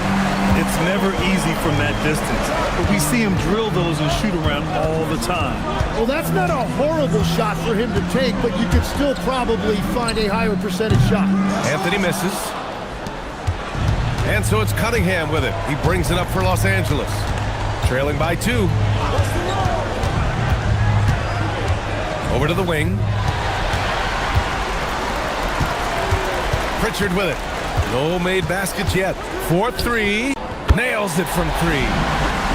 It's never easy from that distance, but we see him drill those and shoot around all the time. Well, that's not a horrible shot for him to take, but you could still probably find a higher percentage shot. Anthony misses. And so it's Cunningham with it. He brings it up for Los Angeles. Trailing by 2. Over to the wing. Pritchard with it. No made baskets yet. 4-3. Nails it from 3.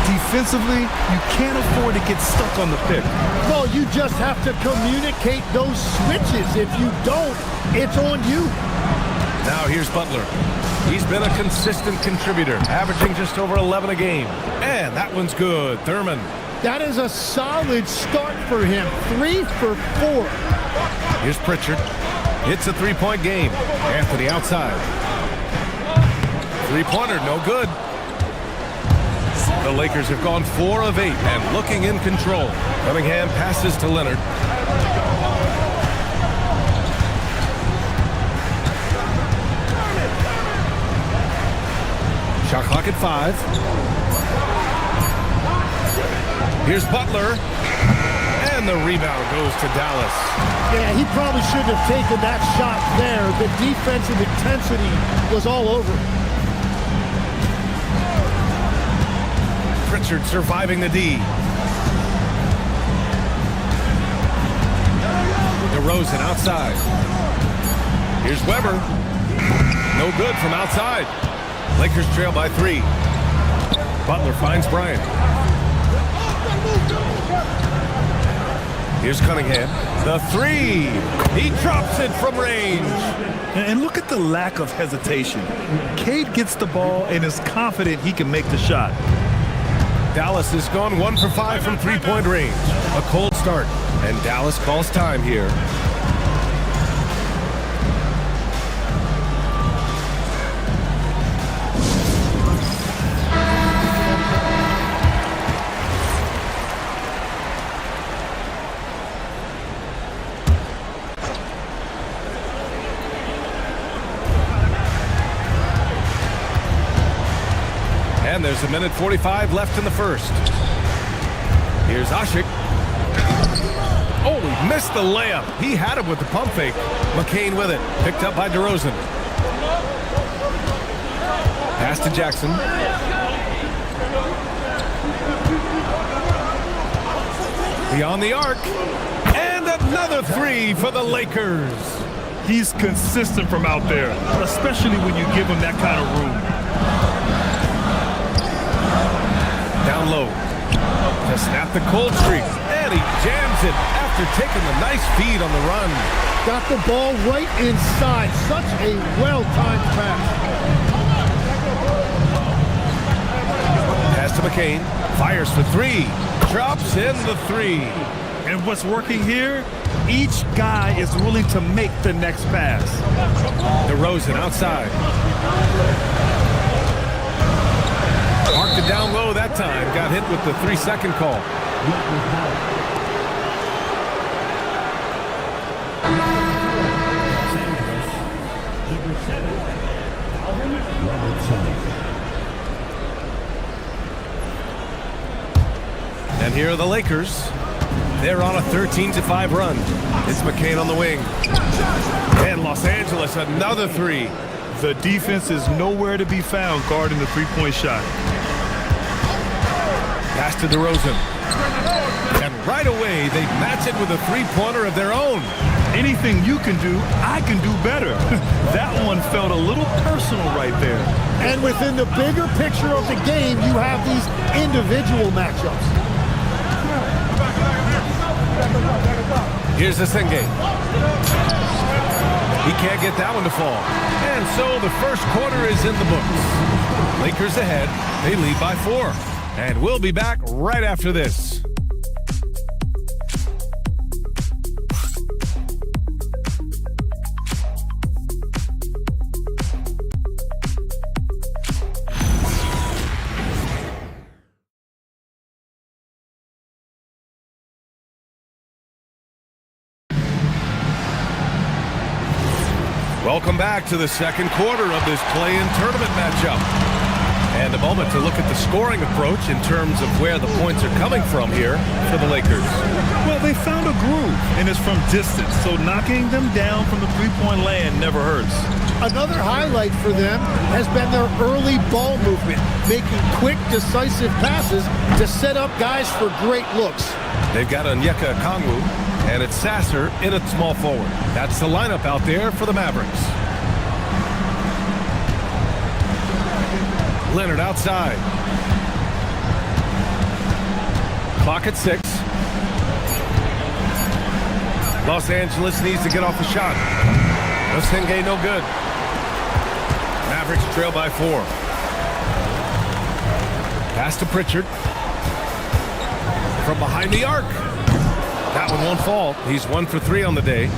Defensively, you can't afford to get stuck on the pick. Well, you just have to communicate those switches. If you don't, it's on you. Now here's Butler. He's been a consistent contributor, averaging just over 11 a game. And that one's good. Thurman. That is a solid start for him. 3 for 4. Here's Pritchard. It's a 3-point game. Anthony outside. 3-pointer, no good. The Lakers have gone 4 of 8 and looking in control. Cunningham passes to Leonard. Shot clock at 5. Here's Butler. And the rebound goes to Dallas. Yeah, he probably shouldn't have taken that shot there. The defensive intensity was all over. Pritchard surviving the D. DeRozan outside. Here's Weber. No good from outside. Lakers trail by 3. Butler finds Bryant. Here's Cunningham. The 3. He drops it from range. And look at the lack of hesitation. Cade gets the ball and is confident he can make the shot. Dallas has gone 1 for 5 from 3-point range. A cold start, and Dallas calls time here. And there's a minute 45 left in the first. Here's Ashik. Oh, he missed the layup. He had it with the pump fake. McCain with it. Picked up by DeRozan. Pass to Jackson. Beyond the arc. And another 3 for the Lakers. He's consistent from out there, especially when you give him that kind of room. Down low to snap the cold streak, and he jams it after taking the nice feed on the run. Got the ball right inside. Such a well-timed pass. Pass to McCain. Fires for 3. Drops in the 3. And what's working here? Each guy is willing to make the next pass. DeRozan outside. Marked it down low that time. Got hit with the 3-second call. And here are the Lakers. They're on a 13-5 run. It's McCain on the wing. And Los Angeles, another 3. The defense is nowhere to be found guarding the 3-point shot. Pass to DeRozan. And right away, they match it with a 3-pointer of their own. Anything you can do, I can do better. That one felt a little personal right there. And within the bigger picture of the game, you have these individual matchups. Here's the Senge. He can't get that one to fall. And so the first quarter is in the books. Lakers ahead. They lead by 4. And we'll be back right after this. Welcome back to the second quarter of this play-in tournament matchup. And a moment to look at the scoring approach in terms of where the points are coming from here for the Lakers. Well, they found a groove, and it's from distance, so knocking them down from the 3-point land never hurts. Another highlight for them has been their early ball movement, making quick, decisive passes to set up guys for great looks. They've got Onyeka Okongwu, and it's Sasser in at small forward. That's the lineup out there for the Mavericks. Leonard outside. Clock at 6. Los Angeles needs to get off a shot. Osenge no good. Mavericks trail by 4. Pass to Pritchard. From behind the arc. That one won't fall. He's 1 for 3 on the day.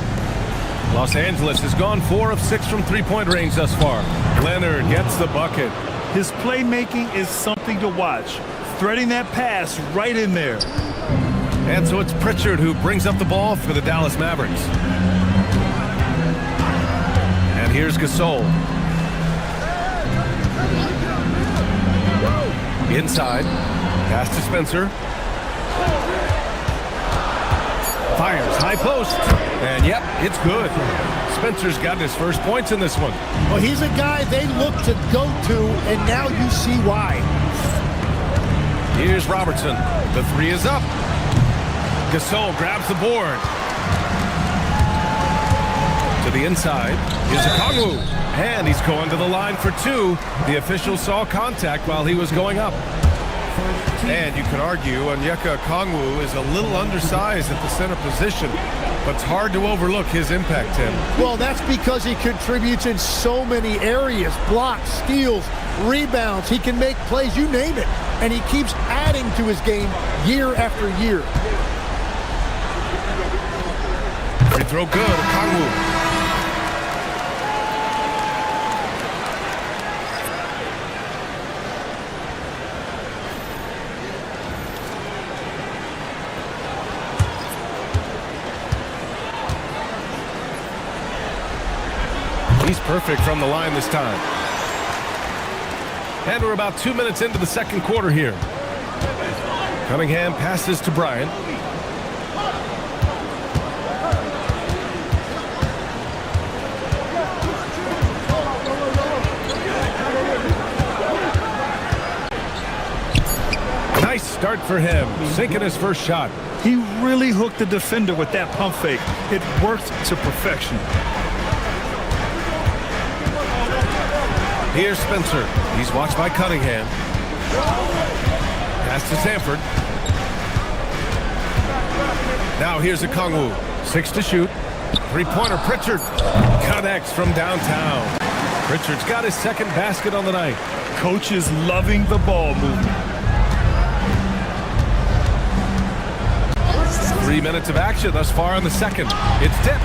Los Angeles has gone 4 of 6 from three-point range thus far. Leonard gets the bucket. His playmaking is something to watch. Threading that pass right in there. And so it's Pritchard who brings up the ball for the Dallas Mavericks. And here's Gasol. Inside. Pass to Spencer. Fires, high post. And yep, it's good. Spencer's got his first points in this one. Well, he's a guy they look to go to, and now you see why. Here's Robertson. The 3 is up. Gasol grabs the board. To the inside. Here's Okongwu. And he's going to the line for 2. The official saw contact while he was going up. And you can argue Onyeka Okongwu is a little undersized at the center position, but it's hard to overlook his impact, Tim. Well, that's because he contributes in so many areas. Blocks, steals, rebounds. He can make plays, you name it. And he keeps adding to his game year after year. Free throw good, Okongwu. He's perfect from the line this time. And we're about 2 minutes into the second quarter here. Cunningham passes to Bryant. Nice start for him, sinking his first shot. He really hooked the defender with that pump fake. It worked to perfection. Here's Spencer. He's watched by Cunningham. Pass to Sanford. Now here's Okongwu. 6 to shoot. Three-pointer Pritchard. Connects from downtown. Pritchard's got his second basket on the night. Coach is loving the ball movement. 3 minutes of action thus far in the second. It's tipped.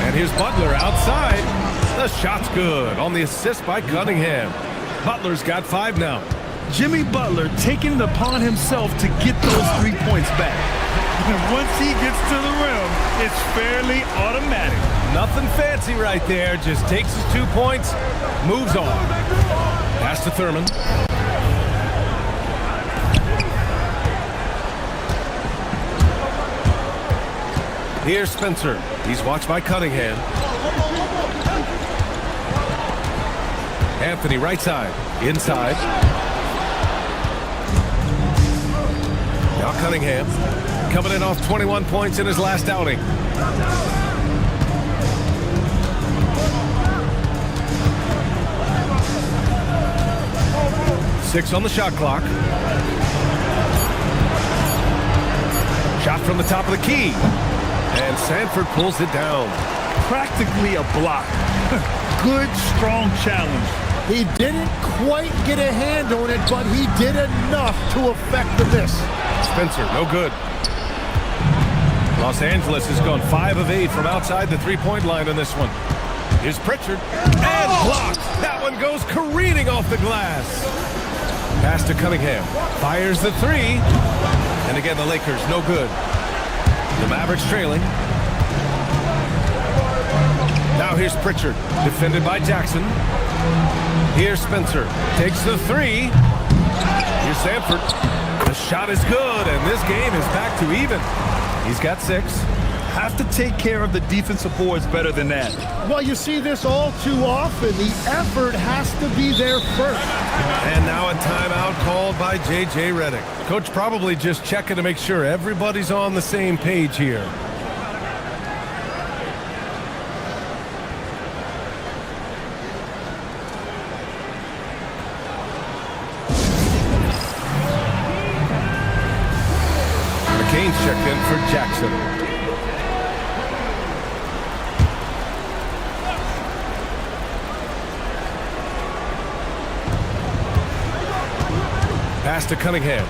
And here's Butler outside. The shot's good on the assist by Cunningham. Butler's got 5 now. Jimmy Butler taking it upon himself to get those 3 points back. And once he gets to the rim, it's fairly automatic. Nothing fancy right there. Just takes his 2 points, moves on. Pass to Thurman. Here's Spencer. He's watched by Cunningham. Anthony right side. Inside. Now Cunningham coming in off 21 points in his last outing. Six on the shot clock. Shot from the top of the key. And Sanford pulls it down. Practically a block. Good, strong challenge. He didn't quite get a hand on it, but he did enough to affect the miss. Spencer, no good. Los Angeles has gone 5 of 8 from outside the three-point line in this one. Here's Pritchard. And blocked. That one goes careening off the glass. Pass to Cunningham. Fires the 3. And again, the Lakers, no good. The Mavericks trailing. Now here's Pritchard, defended by Jackson. Here's Spencer, takes the 3. Here's Sanford. The shot is good, and this game is back to even. He's got 6. have to take care of the defensive boards better than that. Well, you see this all too often. The effort has to be there first. And now a timeout called by J.J. Redick. Coach probably just checking to make sure everybody's on the same page here. McCain's checked in for Jackson. Pass to Cunningham.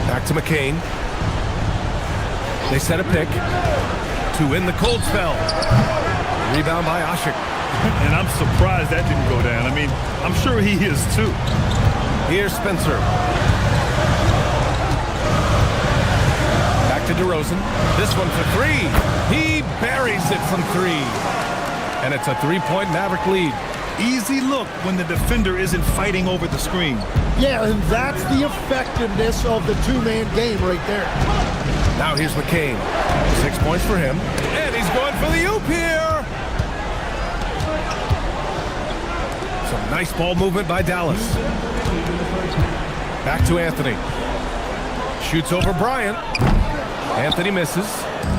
Back to McCain. They set a pick to win the cold spell. Rebound by Ashik. And I'm surprised that didn't go down. I mean, I'm sure he is too. Here's Spencer. Back to DeRozan. This one for three. He buries it from three. And it's a three-point Maverick lead. Easy look when the defender isn't fighting over the screen. Yeah, and that's the effectiveness of the two-man game right there. Now here's McCain. 6 points for him. And he's going for the oop here. Some nice ball movement by Dallas. Back to Anthony. Shoots over Bryant. Anthony misses.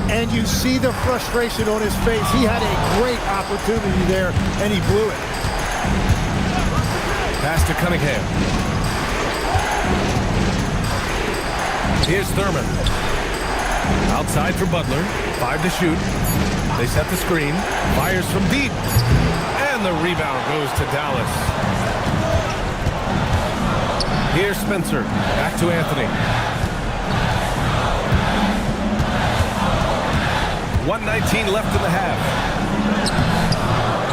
And you see the frustration on his face. He had a great opportunity there, and he blew it. Pass to Cunningham. Here's Thurman. Outside for Butler. 5 to shoot. They set the screen. Fires from deep. And the rebound goes to Dallas. Here's Spencer. Back to Anthony. 1:19 left in the half.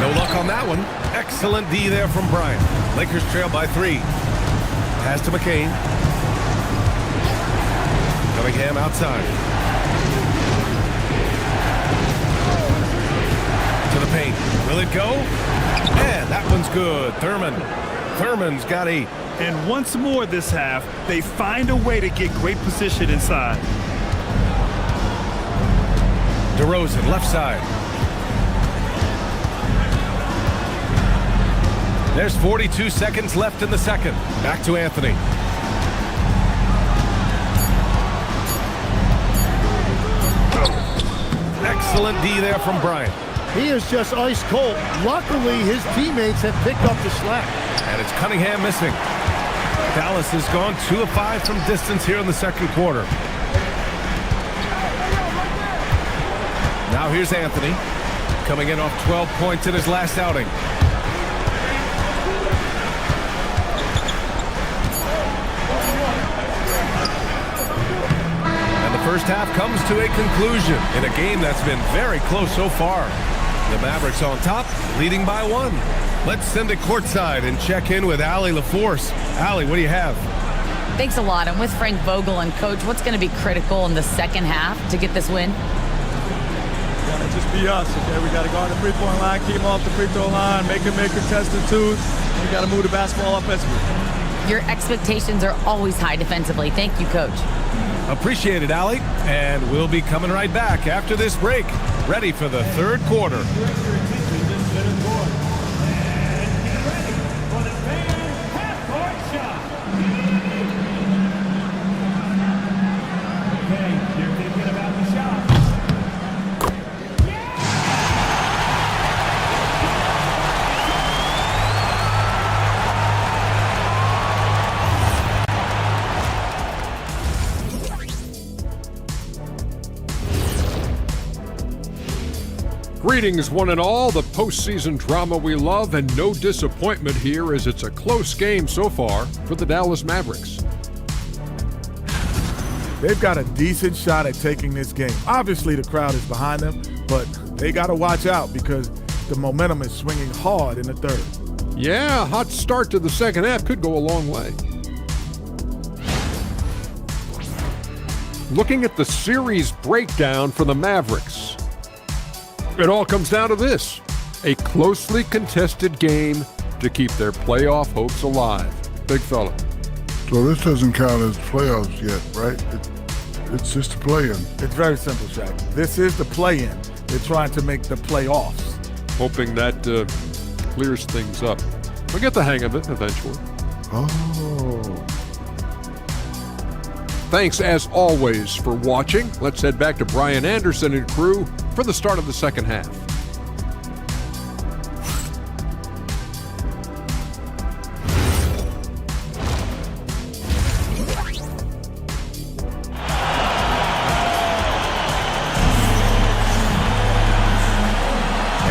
No luck on that one. Excellent D there from Bryant. Lakers trail by 3. Pass to McCain. Cunningham outside. To the paint. Will it go? And that one's good. Thurman's got 8. And once more this half, they find a way to get great position inside. DeRozan, left side. There's 42 seconds left in the second. Back to Anthony. Excellent D there from Bryant. He is just ice cold. Luckily, his teammates have picked up the slack. And it's Cunningham missing. Dallas has gone 2 of 5 from distance here in the second quarter. Now here's Anthony, coming in off 12 points in his last outing. And the first half comes to a conclusion in a game that's been very close so far. The Mavericks on top, leading by 1. Let's send it courtside and check in with Allie LaForce. Allie, what do you have? Thanks a lot. I'm with Frank Vogel. And, Coach, what's going to be critical in the second half to get this win? Just be us, okay? We got to guard the three-point line, keep them off the free throw line, make contested twos. We got to move the basketball offensively. Your expectations are always high defensively. Thank you, Coach. Appreciate it, Allie. And we'll be coming right back after this break, ready for the third quarter. Greetings, one and all. The postseason drama we love, and no disappointment here as it's a close game so far for the Dallas Mavericks. They've got a decent shot at taking this game. Obviously, the crowd is behind them, but they got to watch out because the momentum is swinging hard in the third. Yeah, a hot start to the second half could go a long way. Looking at the series breakdown for the Mavericks, it all comes down to this: a closely contested game to keep their playoff hopes alive. Big fella. So this doesn't count as playoffs yet, right? It's just a play-in. It's very simple, Shaq. This is the play-in. They're trying to make the playoffs. Hoping that clears things up. We'll get the hang of it eventually. Oh. Thanks, as always, for watching. Let's head back to Brian Anderson and crew for the start of the second half.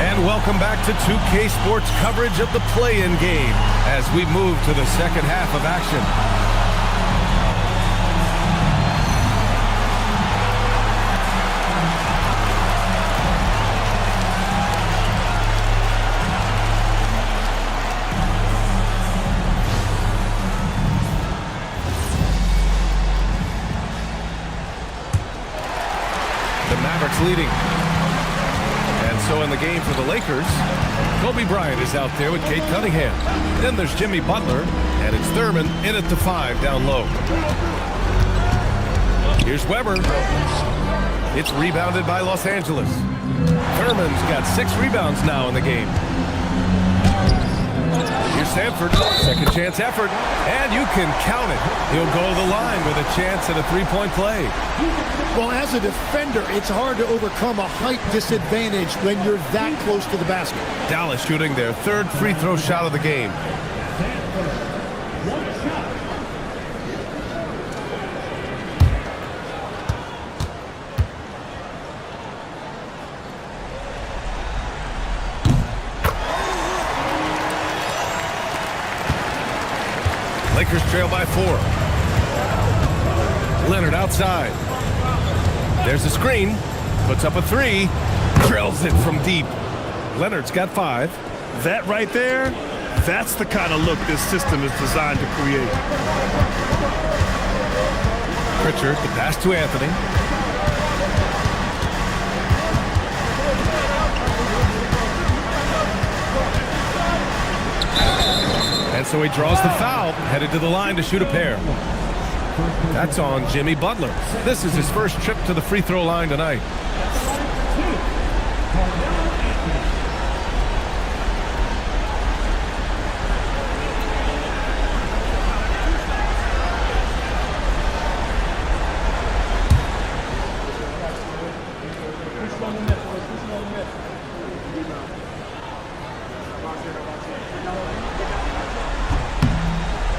And welcome back to 2K Sports coverage of the play-in game as we move to the second half of action. Leading. And so in the game for the Lakers, Kobe Bryant is out there with Kate Cunningham. Then there's Jimmy Butler, and it's Thurman in at the 5 down low. Here's Weber. It's rebounded by Los Angeles. Thurman's got 6 rebounds now in the game. Here's Sanford, second chance effort, and you can count it. He'll go to the line with a chance at a 3-point play. Well, as a defender, it's hard to overcome a height disadvantage when you're that close to the basket. Dallas shooting their 3rd free throw shot of the game. Lakers trail by 4. Leonard outside. There's a screen. Puts up a 3. Drills it from deep. Leonard's got 5. That right there, that's the kind of look this system is designed to create. Pritchard, the pass to Anthony. And so he draws the foul, headed to the line to shoot a pair. That's on Jimmy Butler. This is his first trip to the free throw line tonight.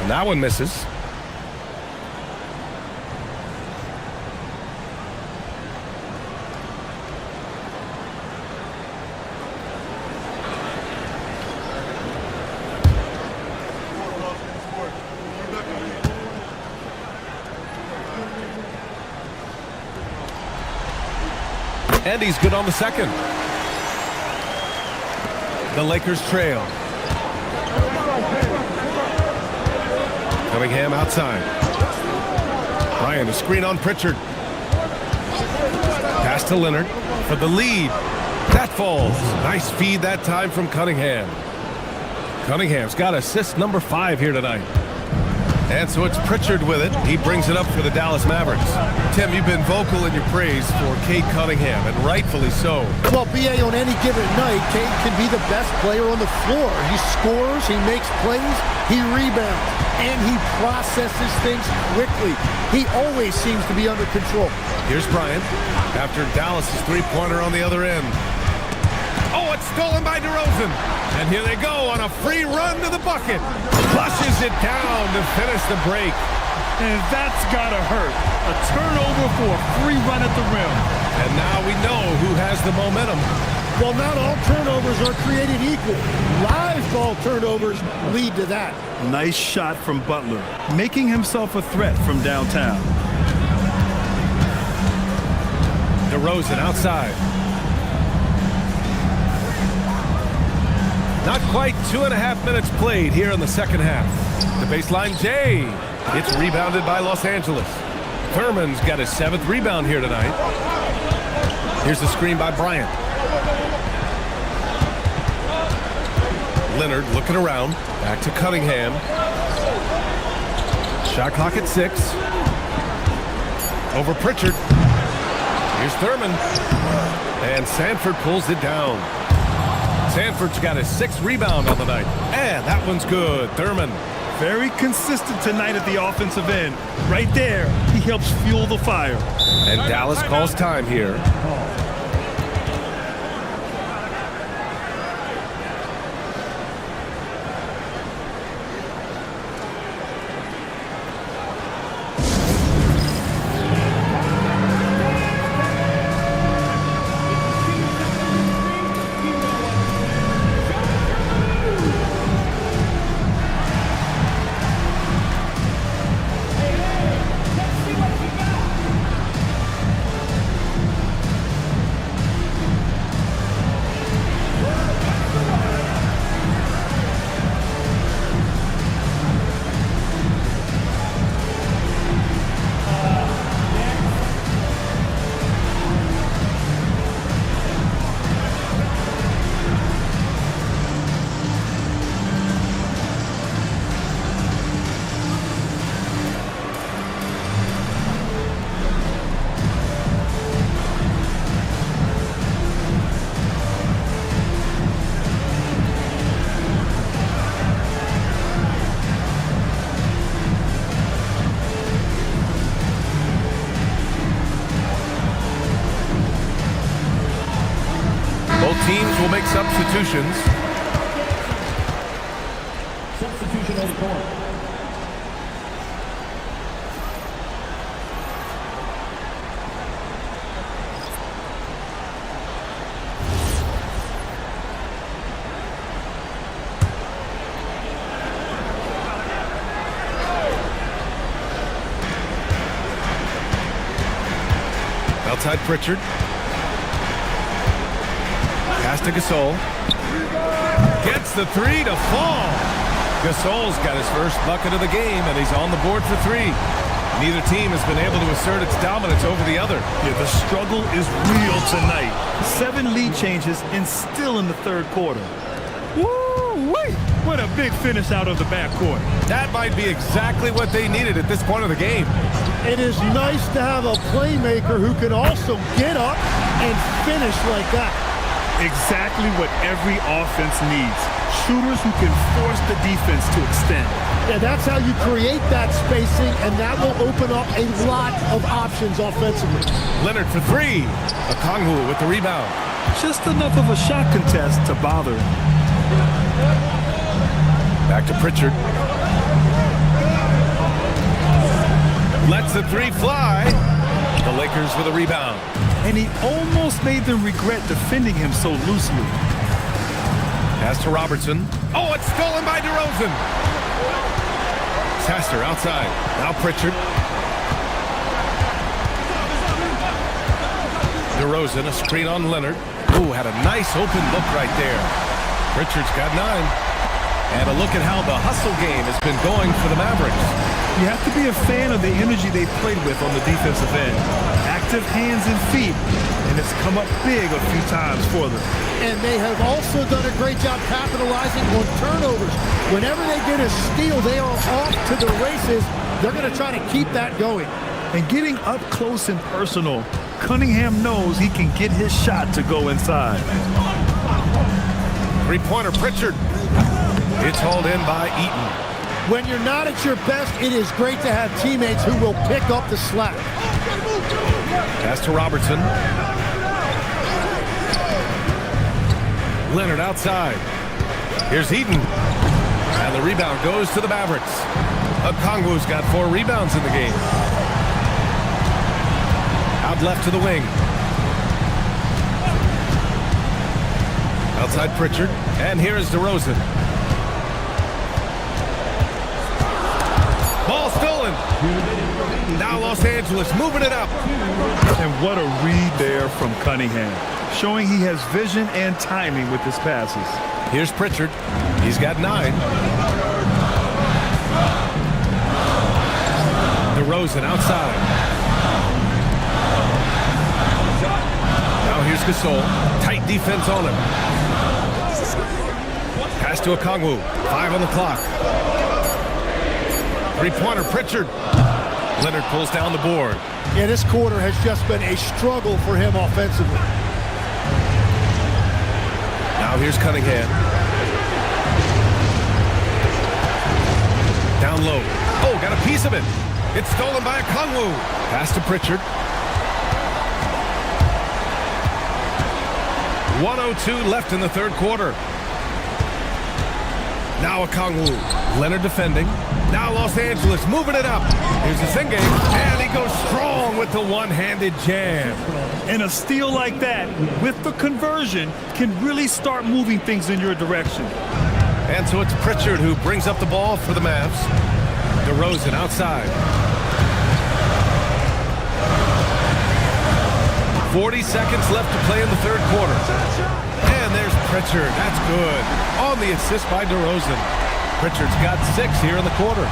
And that one misses. And he's good on the second. The Lakers trail. Cunningham outside. Bryant, a screen on Pritchard. Pass to Leonard for the lead. That falls. Nice feed that time from Cunningham. Cunningham's got assist number 5 here tonight. And so it's Pritchard with it. He brings it up for the Dallas Mavericks. Tim, you've been vocal in your praise for Kate Cunningham, and rightfully so. Well, B.A., on any given night, Kate can be the best player on the floor. He scores, he makes plays, he rebounds, and he processes things quickly. He always seems to be under control. Here's Bryant after Dallas's three-pointer on the other end. Oh, it's stolen by DeRozan. And here they go on a free run to the bucket. Flushes it down to finish the break. And that's got to hurt. A turnover for a free run at the rim. And now we know who has the momentum. Well, not all turnovers are created equal. Live ball turnovers lead to that. Nice shot from Butler, making himself a threat from downtown. DeRozan outside. Not quite 2.5 minutes played here in the second half. The baseline Jay. It's rebounded by Los Angeles. Thurman's got his 7th rebound here tonight. Here's the screen by Bryant. Leonard looking around. Back to Cunningham. Shot clock at 6. Over Pritchard. Here's Thurman. And Sanford pulls it down. Sanford's got his 6th rebound on the night. And that one's good. Thurman. Very consistent tonight at the offensive end. Right there, he helps fuel the fire. And Dallas calls time here. Teams will make substitutions. Substitution on the court. Outside Pritchard. Pass to Gasol. Gets the 3 to fall. Gasol's got his first bucket of the game, and he's on the board for 3. Neither team has been able to assert its dominance over the other. Yeah, the struggle is real tonight. 7 lead changes and still in the 3rd quarter. Woo-wee! What a big finish out of the backcourt. That might be exactly what they needed at this point of the game. It is nice to have a playmaker who can also get up and finish like that. Exactly what every offense needs. Shooters who can force the defense to extend. Yeah, that's how you create that spacing, and that will open up a lot of options offensively. Leonard for 3. Okongwu with the rebound. Just enough of a shot contest to bother him. Back to Pritchard. Lets the 3 fly. The Lakers with a rebound. And he almost made them regret defending him so loosely. Pass to Robertson. Oh, it's stolen by DeRozan. Taster outside. Now Pritchard. DeRozan, a screen on Leonard. Ooh, had a nice open look right there. Pritchard's got 9. And a look at how the hustle game has been going for the Mavericks. You have to be a fan of the energy they've played with on the defensive end. Active hands and feet, and it's come up big a few times for them. And they have also done a great job capitalizing on turnovers. Whenever they get a steal, they are off to the races. They're going to try to keep that going. And getting up close and personal, Cunningham knows he can get his shot to go inside. 3-pointer Pritchard. It's hauled in by Eaton. When you're not at your best, it is great to have teammates who will pick up the slack. Pass to Robertson. Leonard outside. Here's Eaton. And the rebound goes to the Mavericks. Okongwu's got 4 rebounds in the game. Out left to the wing. Outside Pritchard. And here is DeRozan. Ball stolen. Now Los Angeles moving it up. And what a read there from Cunningham, showing he has vision and timing with his passes. Here's Pritchard. He's got 9. DeRozan outside. Now here's Gasol. Tight defense on him. Pass to Okongwu. 5 on the clock. 3-pointer Pritchard. Leonard pulls down the board. Yeah, this quarter has just been a struggle for him offensively. Now here's Cunningham. Down low. Oh, got a piece of it. It's stolen by Okongwu. Pass to Pritchard. 1:02 left in the third quarter. Now Okongwu. Leonard defending. Now Los Angeles moving it up. Here's Zinge, and he goes strong with the one-handed jam. And a steal like that, with the conversion, can really start moving things in your direction. And so it's Pritchard who brings up the ball for the Mavs. DeRozan outside. 40 seconds left to play in the third quarter. And there's Pritchard. That's good. On the assist by DeRozan. Pritchard's got 6 here in the quarter.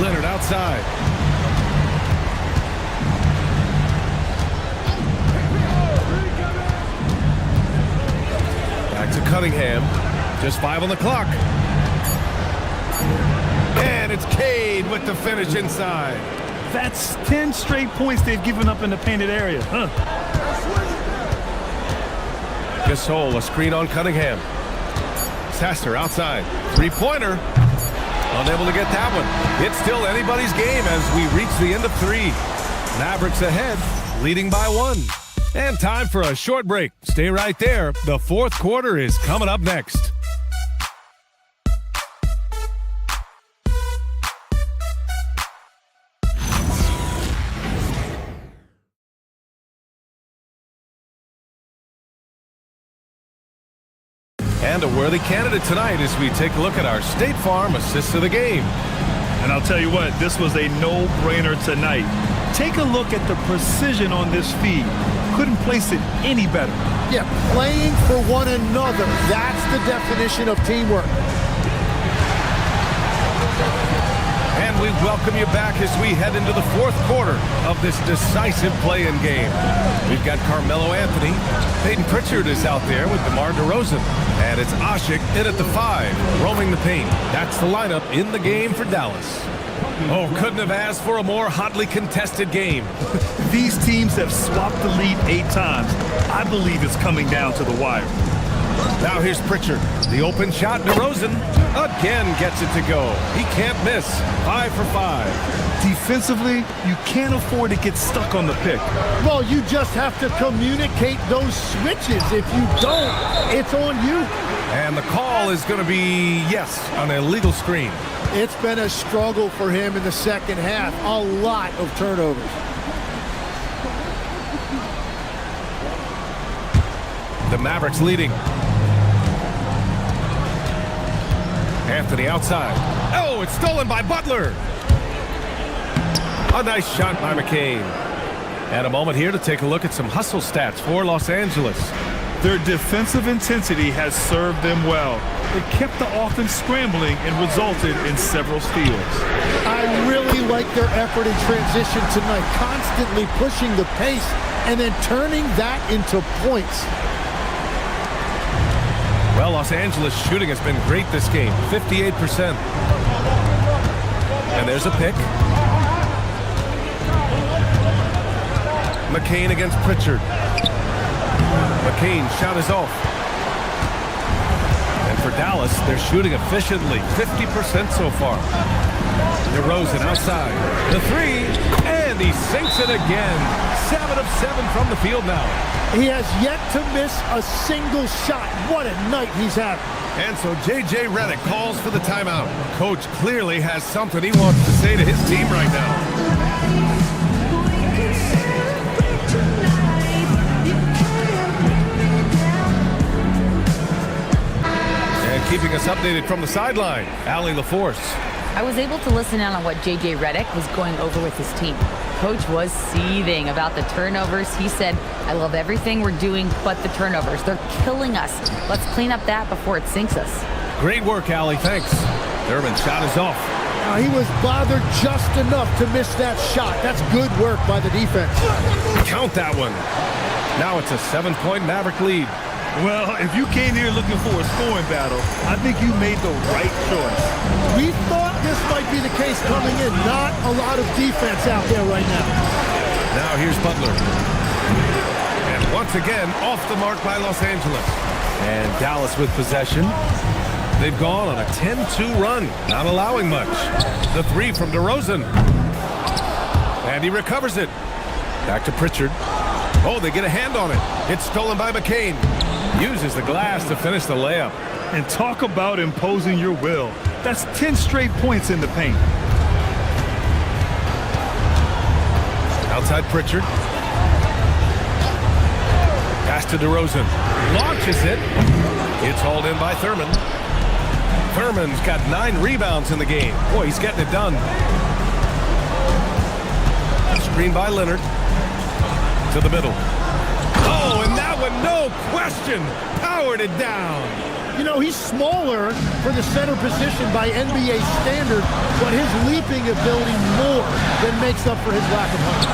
Leonard outside. Back to Cunningham. Just 5 on the clock. And it's Cade with the finish inside. That's 10 straight points they've given up in the painted area. Gasol, a screen on Cunningham. Sasser outside. Three-pointer. Unable to get that one. It's still anybody's game as we reach the end of 3. Mavericks ahead, leading by 1. And time for a short break. Stay right there. The fourth quarter is coming up next. And a worthy candidate tonight as we take a look at our State Farm assist of the game. And I'll tell you what, this was a no-brainer tonight. Take a look at the precision on this feed. Couldn't place it any better. Yeah, playing for one another. That's the definition of teamwork. And we welcome you back as we head into the fourth quarter of this decisive play-in game. We've got Carmelo Anthony. Peyton Pritchard is out there with DeMar DeRozan. And it's Asik in at the 5, roaming the paint. That's the lineup in the game for Dallas. Oh, couldn't have asked for a more hotly contested game. These teams have swapped the lead 8 times. I believe it's coming down to the wire. Now here's Pritchard. The open shot. DeRozan again gets it to go. He can't miss. 5 for 5. Defensively, you can't afford to get stuck on the pick. Well, you just have to communicate those switches. If you don't, it's on you. And the call is going to be, yes, an illegal screen. It's been a struggle for him in the second half. A lot of turnovers. The Mavericks leading. Anthony outside. Oh, it's stolen by Butler. A nice shot by McCain. And a moment here to take a look at some hustle stats for Los Angeles. Their defensive intensity has served them well. It kept the offense scrambling and resulted in several steals. I really like their effort in transition tonight, constantly pushing the pace and then turning that into points. Well, Los Angeles shooting has been great this game, 58%. And there's a pick. McCain against Pritchard. McCain's shot is off. And for Dallas, they're shooting efficiently, 50% so far. DeRozan outside. The 3, and he sinks it again. 7 of 7 from the field now. He has yet to miss a single shot. What a night he's having. And so J.J. Redick calls for the timeout. Coach clearly has something he wants to say to his team right now. And keeping us updated from the sideline, Allie LaForce. I was able to listen in on what J.J. Redick was going over with his team. Coach was seething about the turnovers. He said, I love everything we're doing but the turnovers. They're killing us. Let's clean up that before it sinks us. Great work, Allie. Thanks. Thurman's shot is off. He was bothered just enough to miss that shot. That's good work by the defense. Count that one. Now it's a 7-point Maverick lead. Well, if you came here looking for a scoring battle, I think you made the right choice. We thought this might be the case coming in. Not a lot of defense out there right now. Now here's Butler. And once again, off the mark by Los Angeles. And Dallas with possession. They've gone on a 10-2 run, not allowing much. The three from DeRozan. And he recovers it. Back to Pritchard. Oh, they get a hand on it. It's stolen by McCain. Uses the glass to finish the layup. And talk about imposing your will. That's 10 straight points in the paint. Outside Pritchard. Pass to DeRozan. Launches it. It's hauled in by Thurman. Thurman's got 9 rebounds in the game. Boy, he's getting it done. Screen by Leonard. To the middle. Oh, and that one, no question, powered it down. You know, he's smaller for the center position by NBA standard, but his leaping ability more than makes up for his lack of height.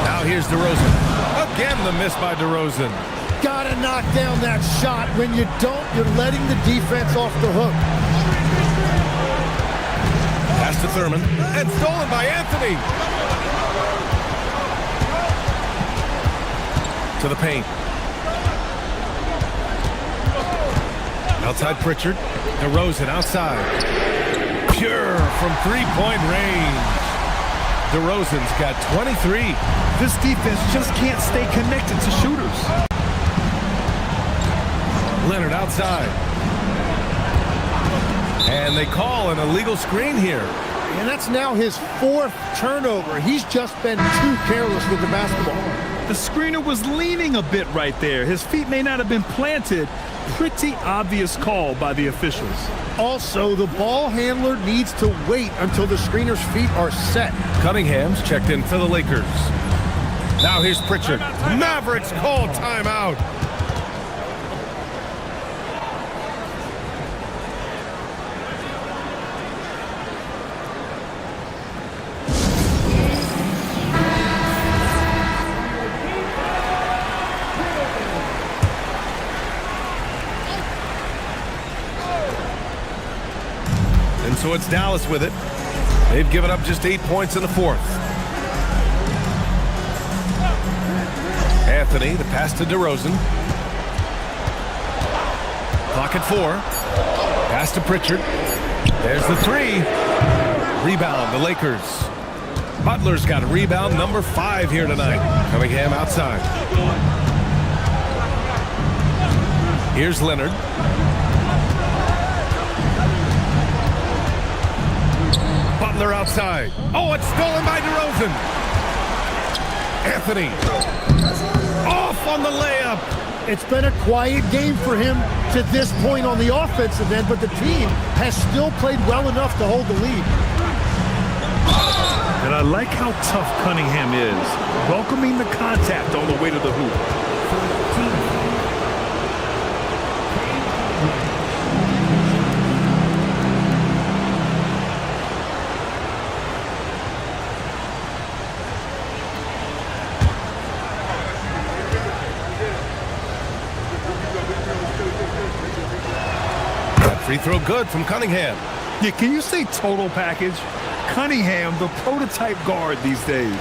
Now here's DeRozan. Again, the miss by DeRozan. Gotta knock down that shot. When you don't, you're letting the defense off the hook. Pass to Thurman, and stolen by Anthony. To the paint. Outside Pritchard. DeRozan outside. Pure from three-point range. DeRozan's got 23. This defense just can't stay connected to shooters. Leonard outside. And they call an illegal screen here. And that's now his 4th turnover. He's just been too careless with the basketball. The screener was leaning a bit right there. His feet may not have been planted. Pretty obvious call by the officials. Also, the ball handler needs to wait until the screener's feet are set. Cunningham's checked in for the Lakers. Now here's Pritchard. Mavericks call timeout. So it's Dallas with it. They've given up just 8 points in the 4th. Anthony, the pass to DeRozan. Clock at 4. Pass to Pritchard. There's the 3. Rebound, the Lakers. Butler's got a rebound, number 5 here tonight. Cunningham outside. Here's Leonard. Butler outside. Oh, it's stolen by DeRozan. Anthony. Off on the layup. It's been a quiet game for him to this point on the offensive end, but the team has still played well enough to hold the lead. And I like how tough Cunningham is, welcoming the contact on the way to the hoop. Free throw good from Cunningham. Yeah, can you say total package? Cunningham, the prototype guard these days.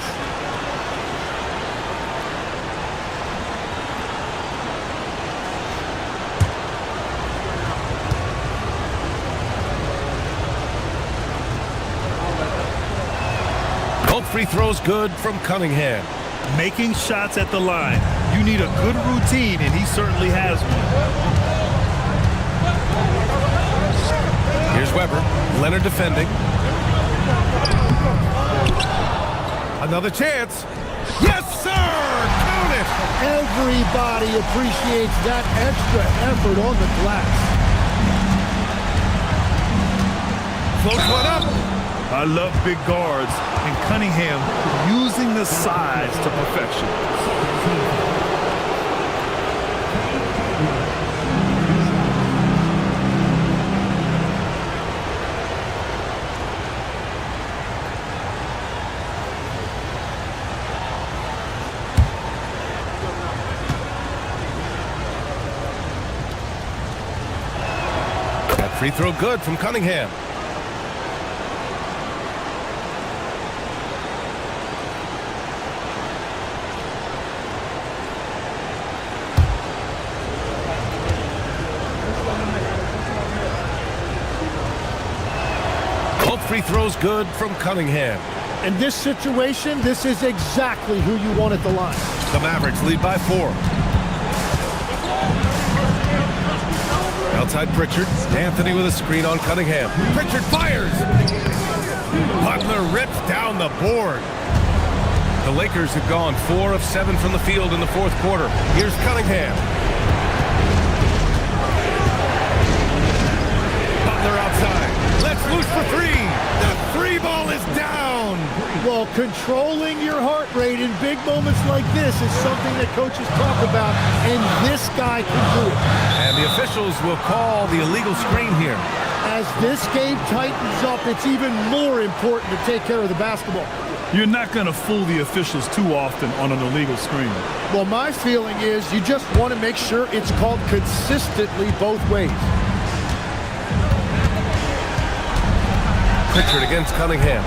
Both free throws good from Cunningham. Making shots at the line. You need a good routine, and he certainly has one. Here's Weber. Leonard defending. Another chance. Yes, sir! Count it! Everybody appreciates that extra effort on the glass. Floats one up. I love big guards, and Cunningham using the size to perfection. Free throw good from Cunningham. Both free throws good from Cunningham. In this situation, this is exactly who you want at the line. The Mavericks lead by 4. Outside Pritchard. Anthony with a screen on Cunningham. Pritchard fires. Butler rips down the board. The Lakers have gone 4 of 7 from the field in the fourth quarter. Here's Cunningham. Butler outside. Let's loose for 3. The 3 ball is down. Well, controlling your heart rate in big moments like this is something that coaches talk about, and this guy can do it. And the officials will call the illegal screen here. As this game tightens up, it's even more important to take care of the basketball. You're not going to fool the officials too often on an illegal screen. Well, my feeling is you just want to make sure it's called consistently both ways. Pritchard against Cunningham.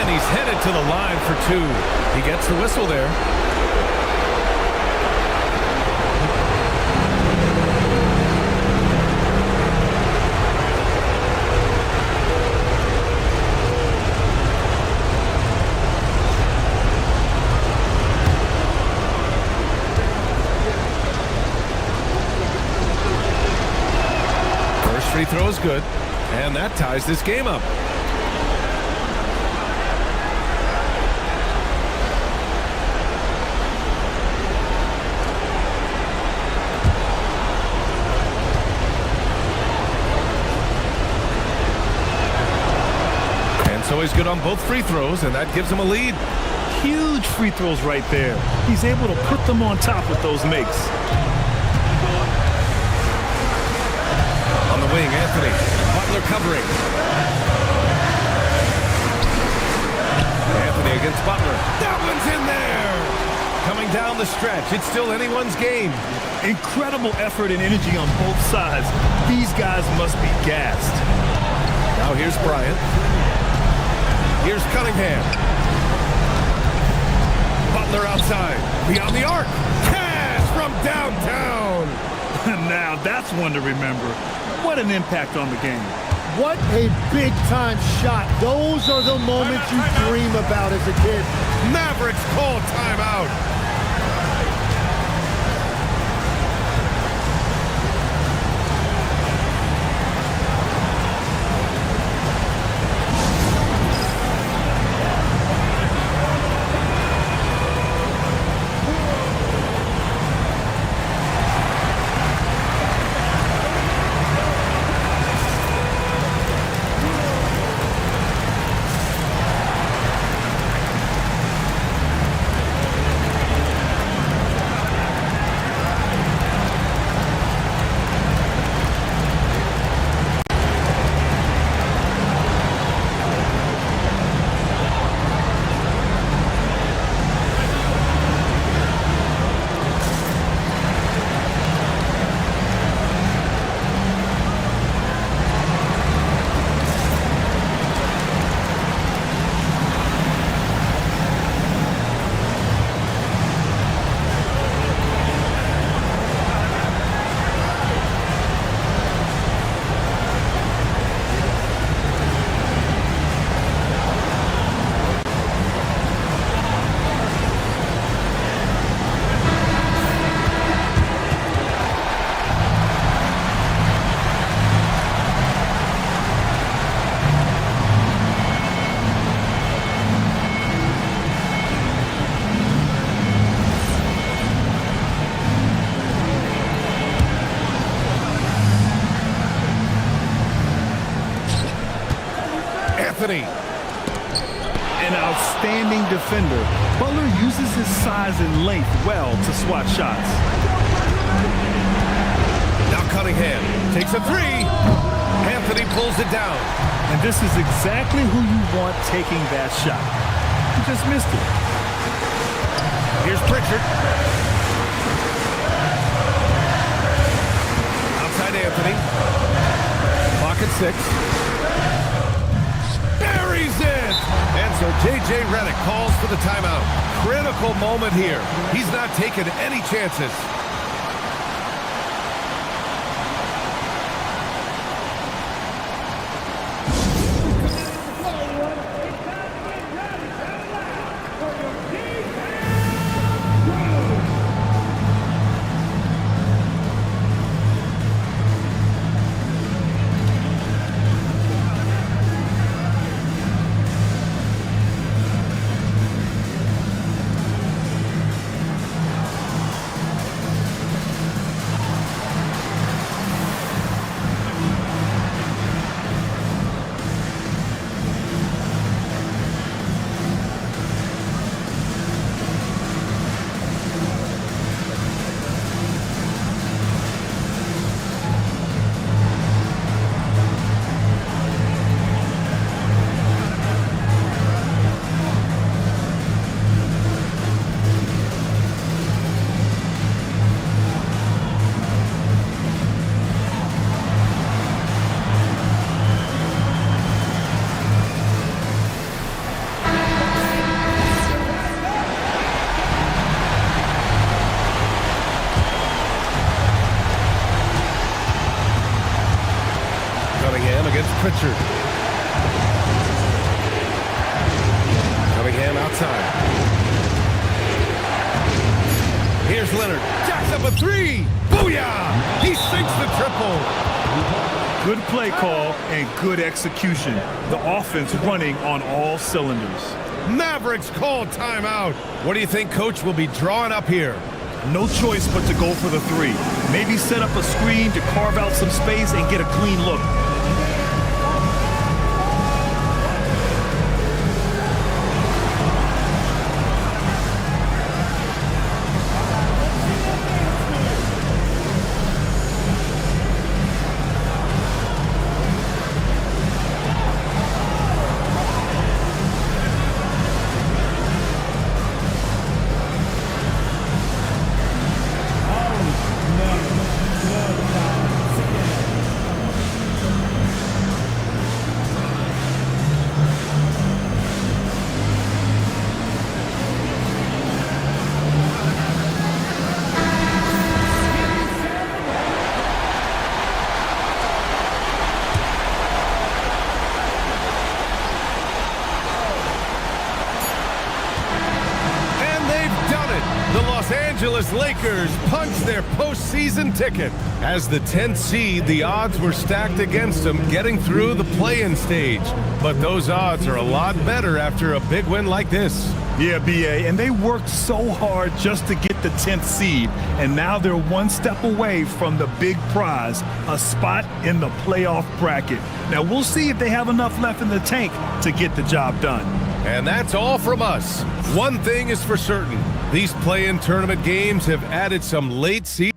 And he's headed to the line for 2. He gets the whistle there. First free throw is good. And that ties this game up. So he's good on both free throws, and that gives him a lead. Huge free throws right there. He's able to put them on top with those makes. On the wing, Anthony. Butler covering. Anthony against Butler. That one's in there! Coming down the stretch. It's still anyone's game. Incredible effort and energy on both sides. These guys must be gassed. Now here's Bryant. Here's Cunningham. Butler outside. Beyond the arc. Cash from downtown. Now that's one to remember. What an impact on the game. What a big-time shot. Those are the moments you dream about as a kid. Mavericks call timeout. Anthony. An outstanding defender. Butler uses his size and length well to swat shots. Now Cunningham takes a 3. Anthony pulls it down. And this is exactly who you want taking that shot. He just missed it. Here's Pritchard. Outside Anthony. Clock at 6. Buries it! And so J.J. Redick calls for the timeout. Critical moment here. He's not taking any chances. Pritchard. Cunningham outside. Here's Leonard. Jacks up a 3. Booyah! He sinks the triple. Good play call and good execution. The offense running on all cylinders. Mavericks call timeout. What do you think Coach will be drawing up here? No choice but to go for the 3. Maybe set up a screen to carve out some space and get a clean look. Angeles Lakers punch their postseason ticket. As the 10th seed, the odds were stacked against them getting through the play-in stage. But those odds are a lot better after a big win like this. Yeah, B.A., and they worked so hard just to get the 10th seed, and now they're one step away from the big prize, a spot in the playoff bracket. Now, we'll see if they have enough left in the tank to get the job done. And that's all from us. One thing is for certain. These play-in tournament games have added some late season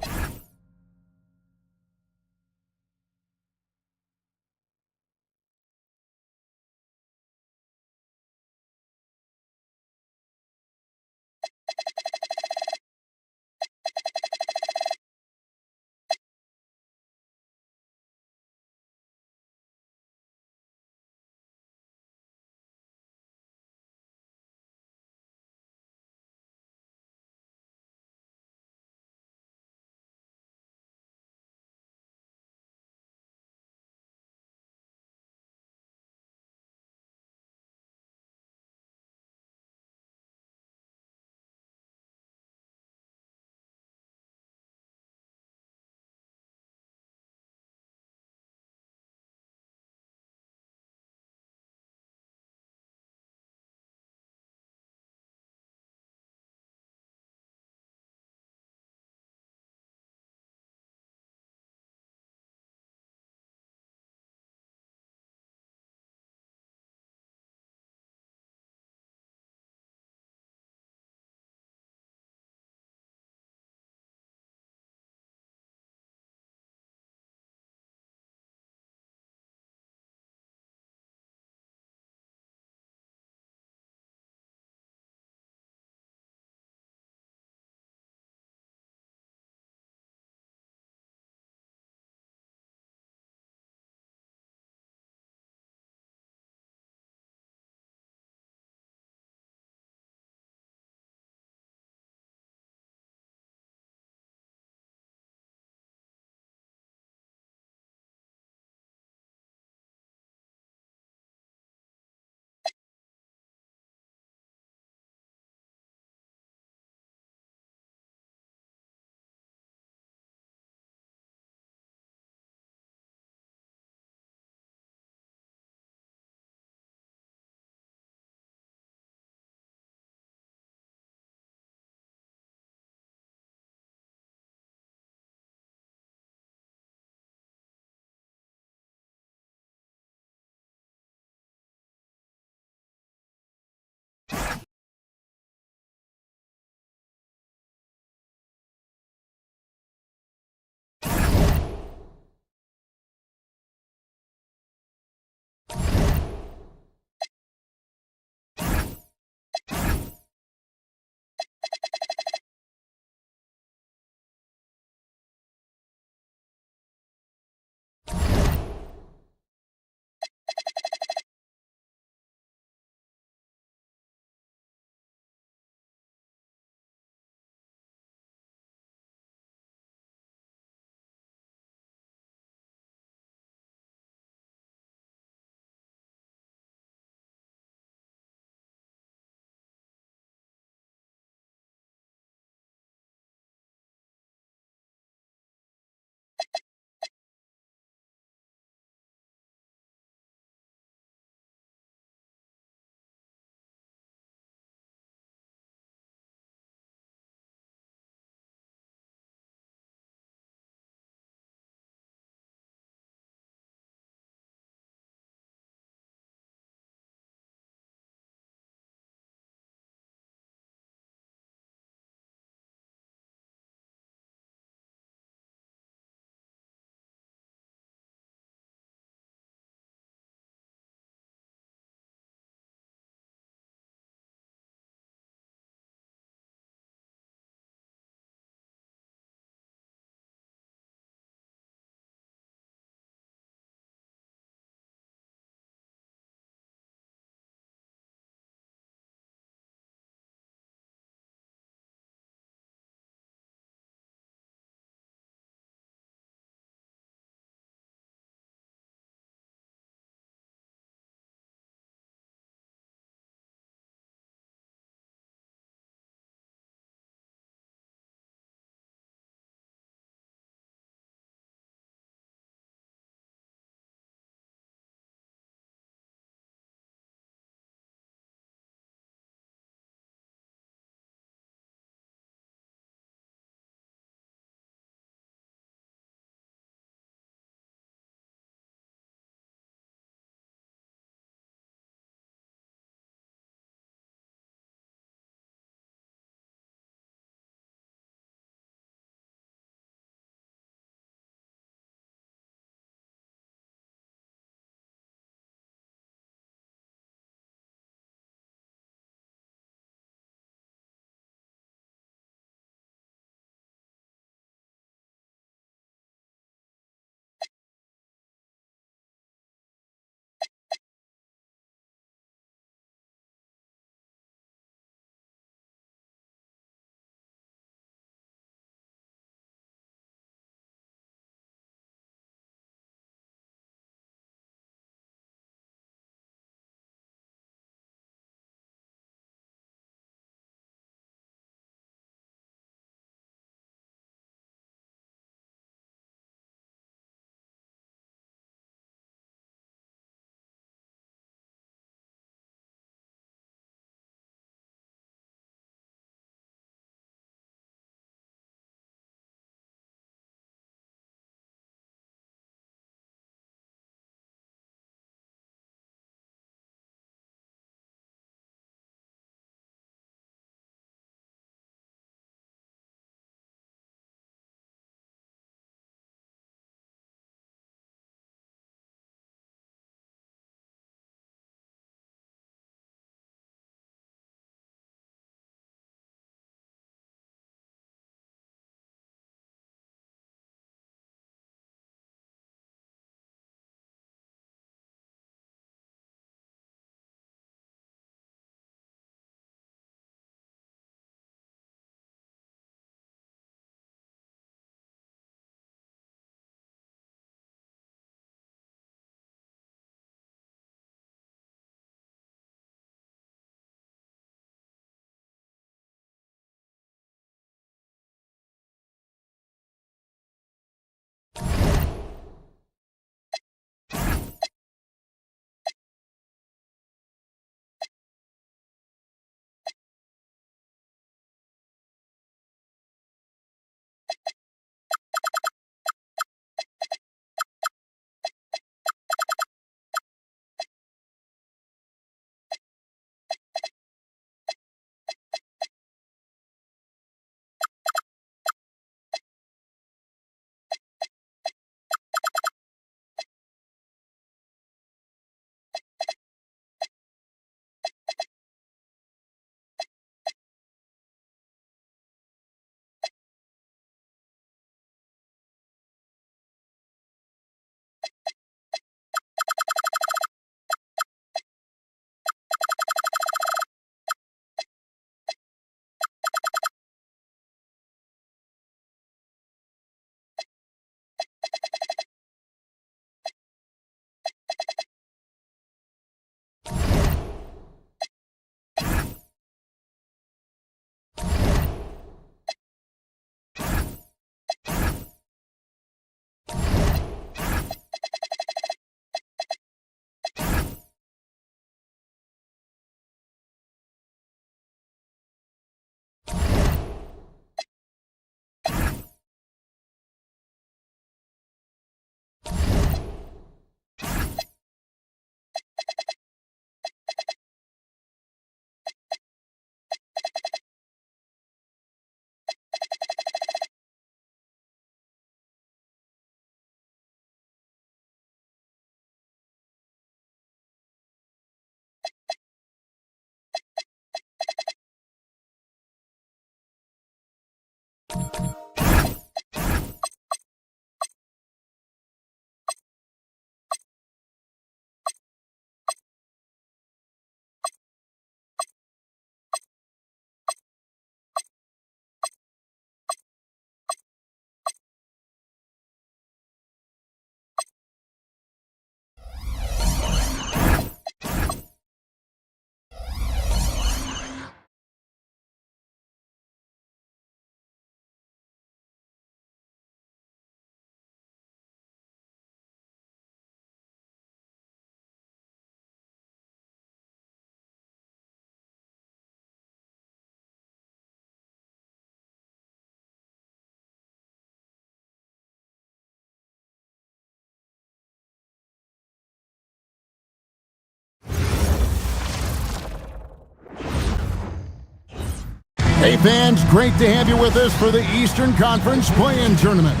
Hey fans, great to have you with us for the Eastern Conference Play-In Tournament.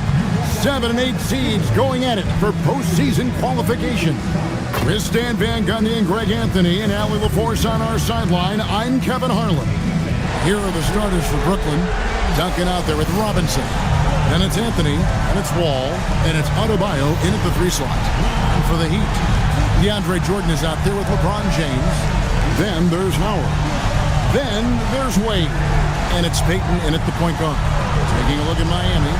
7 and 8 seeds going at it for postseason qualification. With Stan Van Gundy and Greg Anthony and Allie LaForce on our sideline, I'm Kevin Harlan. Here are the starters for Brooklyn. Duncan out there with Robinson. Then it's Anthony, and it's Wall, and it's Adebayo in at the 3 slot. And for the Heat, DeAndre Jordan is out there with LeBron James. Then there's Howard. Then there's Wade. And it's Peyton in at the point guard. Taking a look at Miami.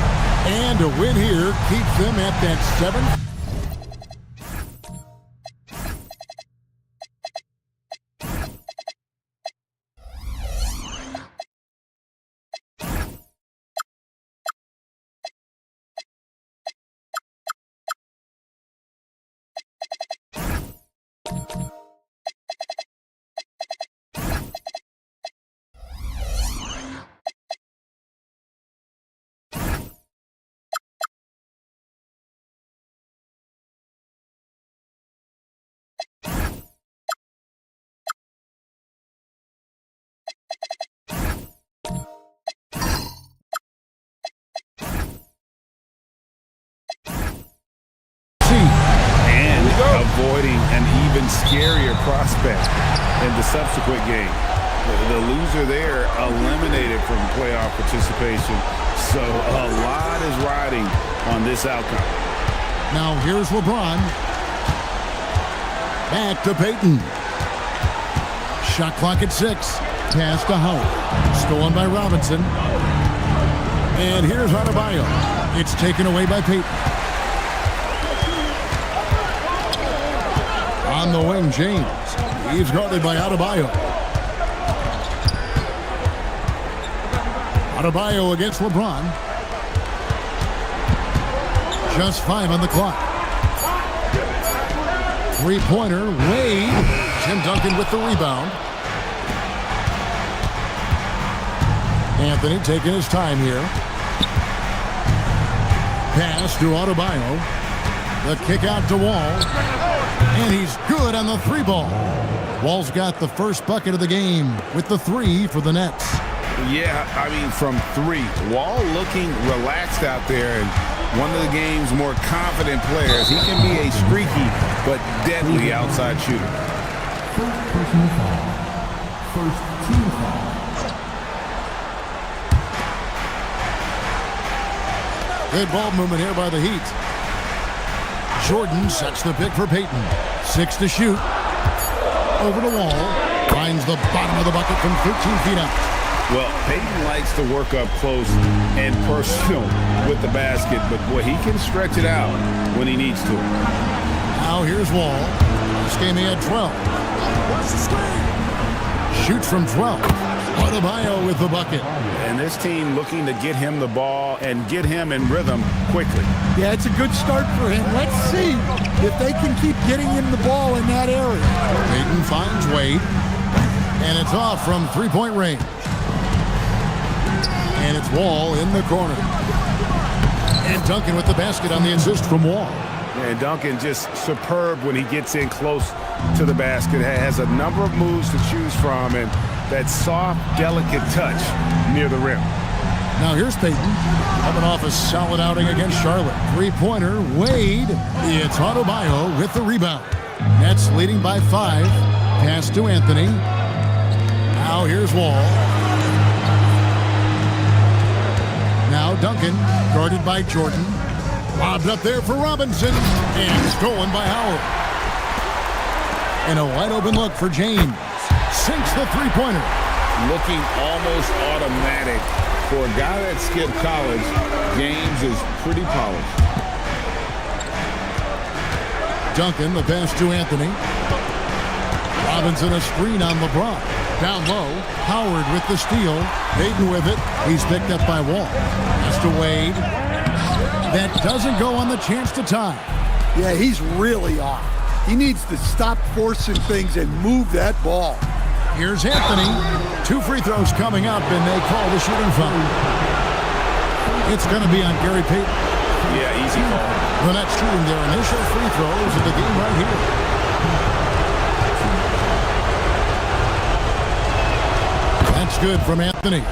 And a win here keeps them at that 7th. Avoiding an even scarier prospect in the subsequent game. The loser there eliminated from playoff participation. So a lot is riding on this outcome. Now here's LeBron. Back to Peyton. Shot clock at 6. Pass to Howard. Stolen by Robinson. And here's Adebayo. It's taken away by Peyton. On the wing, James. He's guarded by Adebayo. Adebayo against LeBron. Just 5 on the clock. 3-pointer, Wade. Tim Duncan with the rebound. Anthony taking his time here. Pass to Adebayo. The kick out to Wall. And he's good on the 3-ball. Wall's got the first bucket of the game with the 3 for the Nets. Yeah, I mean, from 3. Wall looking relaxed out there and one of the game's more confident players. He can be a streaky but deadly outside shooter. First personal foul. First team foul. Good ball movement here by the Heat. Jordan sets the pick for Peyton. 6 to shoot. Over the Wall. Finds the bottom of the bucket from 13 feet out. Well, Peyton likes to work up close and personal with the basket, but boy, he can stretch it out when he needs to. Now here's Wall. This game he had 12. Shoots from 12. Adebayo with the bucket. And this team looking to get him the ball and get him in rhythm quickly. Yeah, it's a good start for him. Let's see if they can keep getting him the ball in that area. Peyton finds Wade. And it's off from 3-point range. And it's Wall in the corner. And Duncan with the basket on the assist from Wall. And Duncan just superb when he gets in close to the basket. Has a number of moves to choose from and that soft, delicate touch near the rim. Now here's Peyton, coming off a solid outing against Charlotte. 3-pointer, Wade. It's Adebayo with the rebound. Nets leading by 5. Pass to Anthony. Now here's Wall. Now Duncan, guarded by Jordan. Lobbed up there for Robinson. And stolen by Howard. And a wide open look for James. Sinks the 3-pointer. Looking almost automatic. For a guy that skipped college, James is pretty polished. Duncan, the pass to Anthony. Robinson a screen on LeBron. Down low, Howard with the steal. Peyton with it. He's picked up by Wall. Pass to Wade. That doesn't go on the chance to tie. Yeah, he's really off. He needs to stop forcing things and move that ball. Here's Anthony. 2 free throws coming up, and they call the shooting foul. It's going to be on Gary Payton. Yeah, easy call. The Nets shooting their initial free throws of the game right here. That's good from Anthony.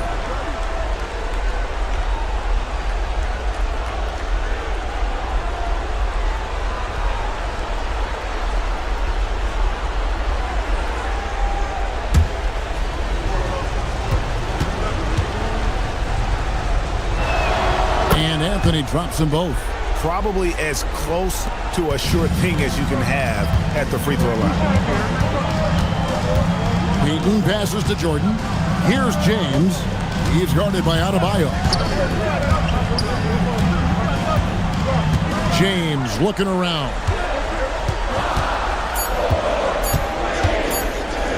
he drops them both. Probably as close to a sure thing as you can have at the free throw line. Peyton passes to Jordan. Here's James. He's guarded by Adebayo. James looking around.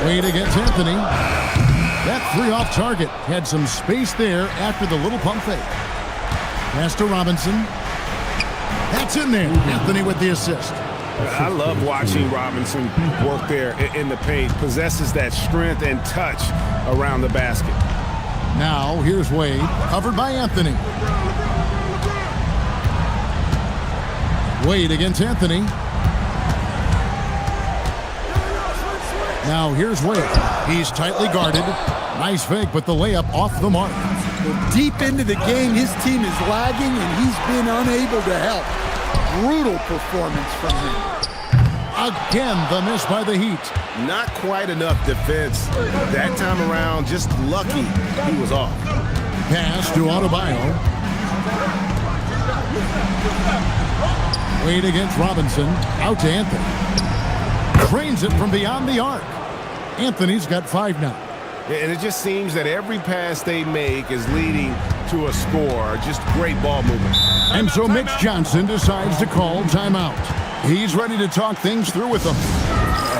Wade against Anthony. That three off target. Had some space there after the little pump fake. Pass to Robinson. That's in there. Anthony with the assist. I love watching Robinson work there in the paint. Possesses that strength and touch around the basket. Now here's Wade, covered by Anthony. Wade against Anthony. Now here's Wade. He's tightly guarded. Nice fake, but the layup off the mark. Deep into the game, his team is lagging, and he's been unable to help. Brutal performance from him. Again, the miss by the Heat. Not quite enough defense that time around. Just lucky he was off. Pass to Adebayo. Wade against Robinson. Out to Anthony. Trains it from beyond the arc. Anthony's got 5 now. And it just seems that every pass they make is leading to a score. Just great ball movement. And so Mitch Johnson decides to call timeout. He's ready to talk things through with them.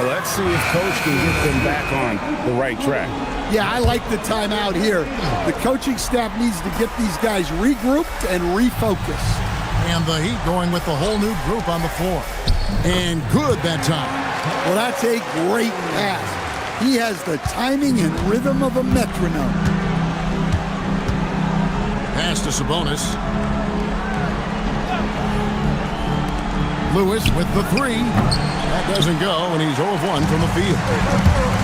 Let's see if Coach can get them back on the right track. Yeah, I like the timeout here. The coaching staff needs to get these guys regrouped and refocused. And the Heat going with the whole new group on the floor. And good that time. Well, that's a great pass. He has the timing and rhythm of a metronome. Pass to Sabonis. Lewis with the 3. That doesn't go, and he's 0 of 1 from the field.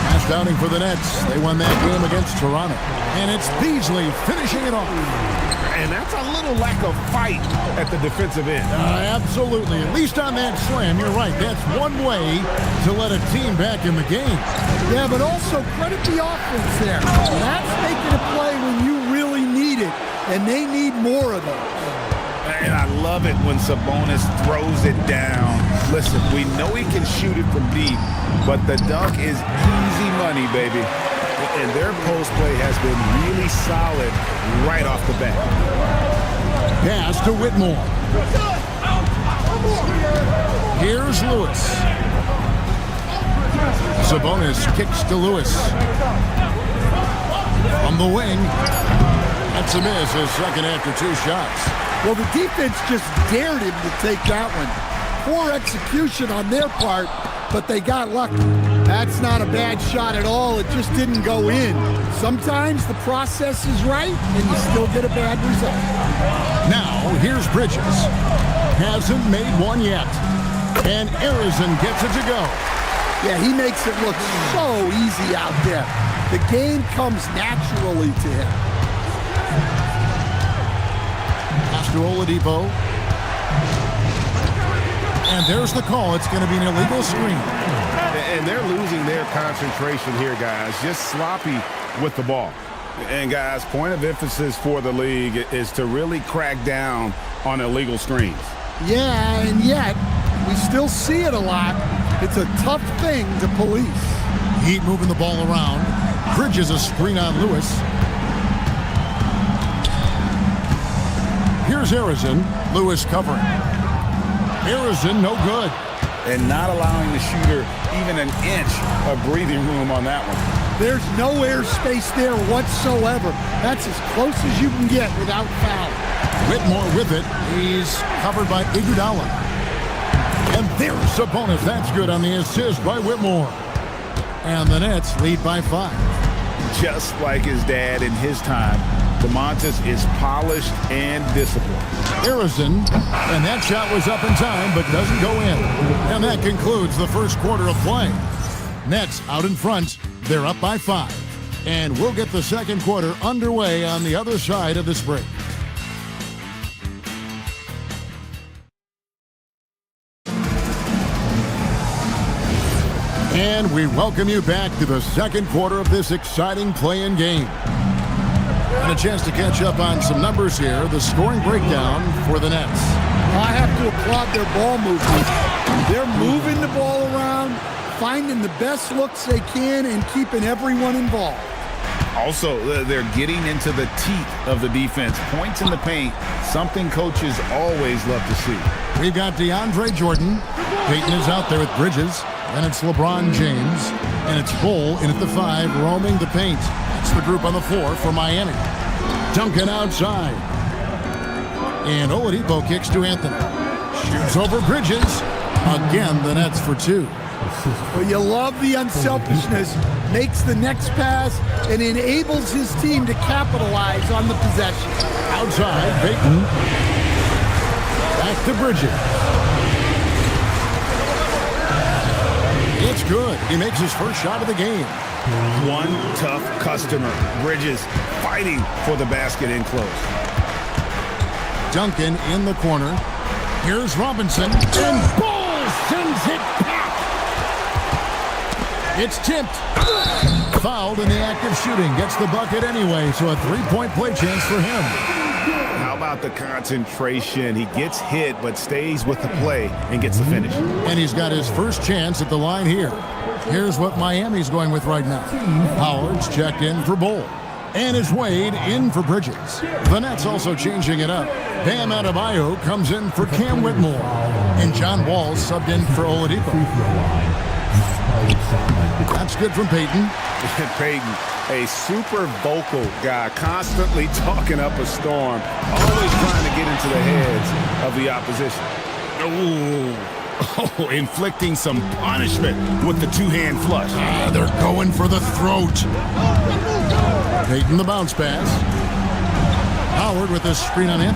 Pass downing for the Nets. They won that game against Toronto. And it's Beasley finishing it off. And that's a little lack of fight at the defensive end. Absolutely. At least on that slam, you're right. That's one way to let a team back in the game. Yeah, but also credit the offense there. That's making a play when you really need it, and they need more of those. And I love it when Sabonis throws it down. Listen, we know he can shoot it from deep, but the dunk is easy money, baby. And their post play has been really solid right off the bat. Pass to Whitmore. Here's Lewis. Sabonis kicks to Lewis. From the wing. That's a miss, his second after 2 shots. Well, the defense just dared him to take that one. Poor execution on their part, but they got lucky. That's not a bad shot at all. It just didn't go in. Sometimes the process is right, and you still get a bad result. Now, here's Bridges. Hasn't made one yet. And Arizon gets it to go. Yeah, he makes it look so easy out there. The game comes naturally to him. Pass to Oladipo. And there's the call. It's going to be an illegal screen. And they're losing their concentration here, guys. Just sloppy with the ball. And, guys, point of emphasis for the league is to really crack down on illegal screens. Yeah, and yet we still see it a lot. It's a tough thing to police. Heat moving the ball around. Bridges a screen on Lewis. Here's Arizon. Lewis covering. Arizon no good. And not allowing the shooter even an inch of breathing room on that one. There's no airspace there whatsoever. That's as close as you can get without foul. Whitmore with it. He's covered by Iguodala. And there's Sabonis. That's good on the assist by Whitmore. And the Nets lead by 5. Just like his dad in his time, DeMontis is polished and disciplined. Arizon, and that shot was up in time, but doesn't go in. And that concludes the first quarter of play. Nets out in front. They're up by 5. And we'll get the second quarter underway on the other side of this break. And we welcome you back to the second quarter of this exciting play-in game. And a chance to catch up on some numbers here. The scoring breakdown for the Nets. I have to applaud their ball movement. They're moving the ball around, finding the best looks they can, and keeping everyone involved. Also, they're getting into the teeth of the defense. Points in the paint, something coaches always love to see. We've got DeAndre Jordan. Peyton is out there with Bridges. And it's LeBron James. And it's Bull in at the 5, roaming the paint. That's the group on the floor for Miami. Duncan outside. And Oladipo kicks to Anthony. Shoots over Bridges. Again, the Nets for 2. Well, you love the unselfishness. Makes the next pass and enables his team to capitalize on the possession. Outside, Peyton. Back to Bridges. It's good. He makes his first shot of the game. One tough customer. Bridges fighting for the basket in close. Duncan in the corner. Here's Robinson. And Bull sends it back. It's tipped. Fouled in the act of shooting. Gets the bucket anyway, so a 3-point play chance for him. How about the concentration? He gets hit, but stays with the play and gets the finish. And he's got his first chance at the line here. Here's what Miami's going with right now. Howard's checked in for Bull. And it's Wade in for Bridges. The Nets also changing it up. Bam Adebayo comes in for Cam Whitmore. And John Wall's subbed in for Oladipo. That's good from Peyton. Peyton, a super vocal guy, constantly talking up a storm, always trying to get into the heads of the opposition. Oh, inflicting some punishment with the two-hand flush. They're going for the throat. Peyton the bounce pass. Howard with a screen on him.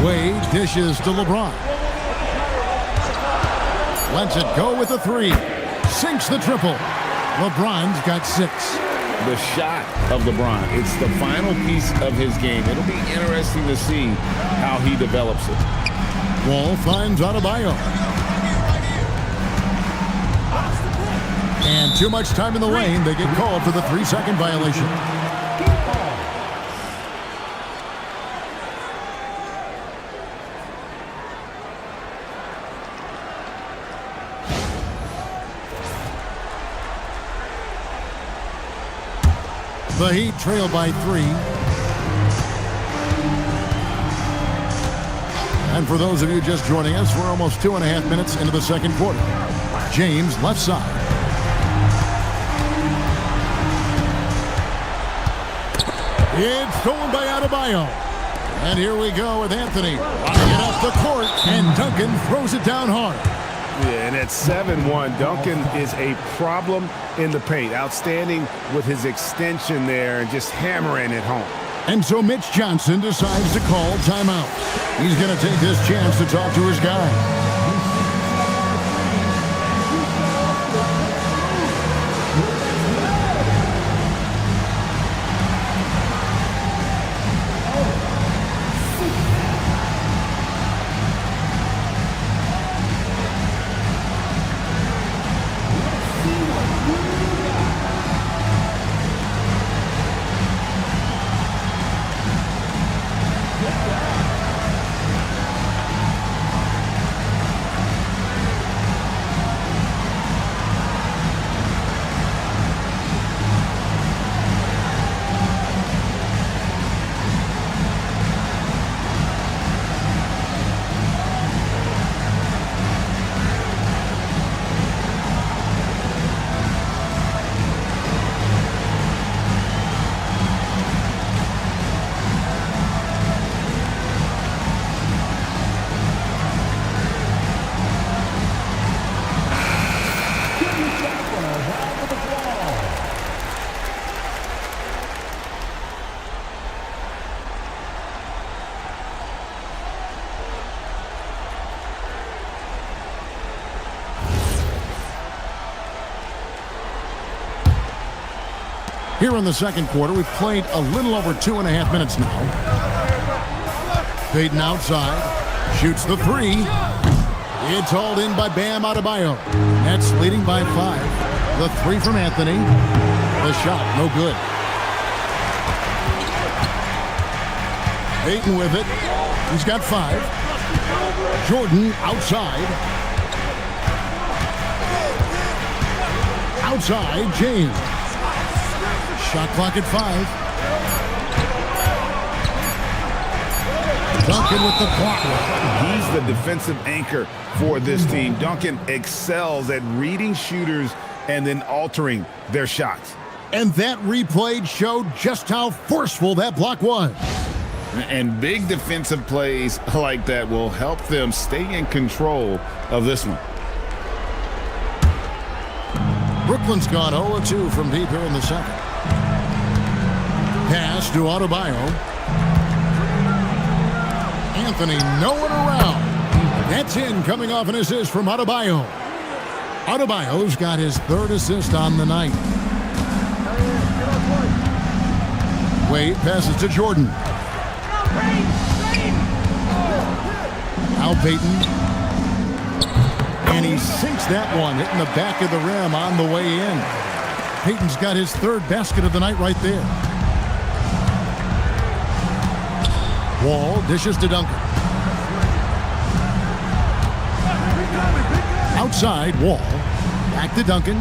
Wade dishes to LeBron. Lets it go with the 3. Sinks the triple. LeBron's got 6. The shot of LeBron. It's the final piece of his game. It'll be interesting to see how he develops it. Wall finds Adebayo. And too much time in the lane. They get called for the 3-second violation. The Heat trail by 3. And for those of you just joining us, we're almost 2.5 minutes into the second quarter. James left side. It's stolen by Adebayo. And here we go with Anthony. Get up the court, and Duncan throws it down hard. Yeah, and at 7-1, Duncan is a problem in the paint. Outstanding with his extension there and just hammering it home. And so Mitch Johnson decides to call timeout. He's going to take this chance to talk to his guy. Here in the second quarter, we've played a little over 2.5 minutes now. Peyton outside, shoots the 3. It's hauled in by Bam Adebayo. Nets leading by 5. The 3 from Anthony. The shot, no good. Payton with it. He's got 5. Jordan outside. Outside, James. Shot clock at 5. Duncan with the block. He's the defensive anchor for this team. Duncan excels at reading shooters and then altering their shots. And that replay showed just how forceful that block was. And big defensive plays like that will help them stay in control of this one. Brooklyn's gone 0-2 from deep here in the second. Pass to Adebayo. Anthony, no one around. That's in, coming off an assist from Adebayo. Adebayo's got his 3rd assist on the night. Wade passes to Jordan. Al Payton. And he sinks that one, hitting the back of the rim on the way in. Payton's got his 3rd basket of the night right there. Wall dishes to Duncan. Outside, Wall. Back to Duncan.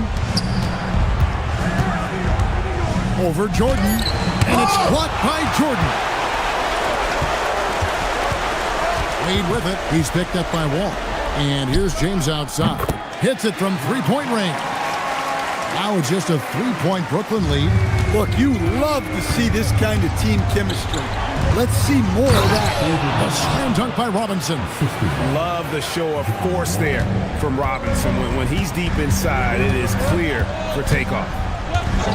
Over Jordan. And it's blocked by Jordan. Wade with it. He's picked up by Wall. And here's James outside. Hits it from 3-point range. Now it's just a 3-point Brooklyn lead. Look, you love to see this kind of team chemistry. Let's see more of that. A slam dunk by Robinson. Love the show of force there from Robinson. When he's deep inside, it is clear for takeoff.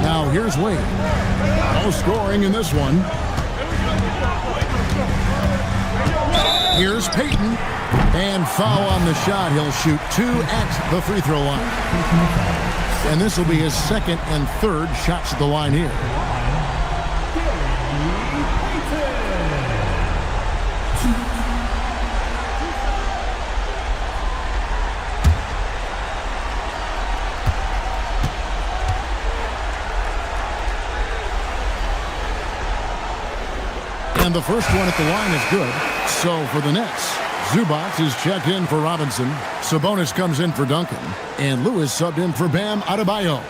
Now here's Wade. No scoring in this one. Here's Payton. And foul on the shot. He'll shoot 2 at the free throw line. And this will be his 2nd and 3rd shots at the line here. And the first one at the line is good. So for the Nets, Zubac is checked in for Robinson. Sabonis comes in for Duncan. And Lewis subbed in for Bam Adebayo.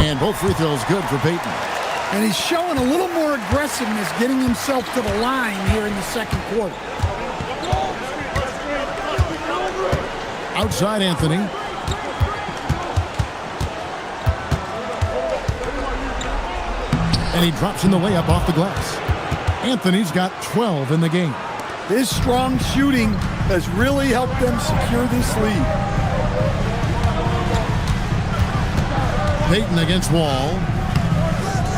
And both free throws good for Payton. And he's showing a little more aggressiveness, getting himself to the line here in the second quarter. Outside Anthony. And he drops in the layup off the glass. Anthony's got 12 in the game. His strong shooting has really helped them secure this lead. Payton against Wall.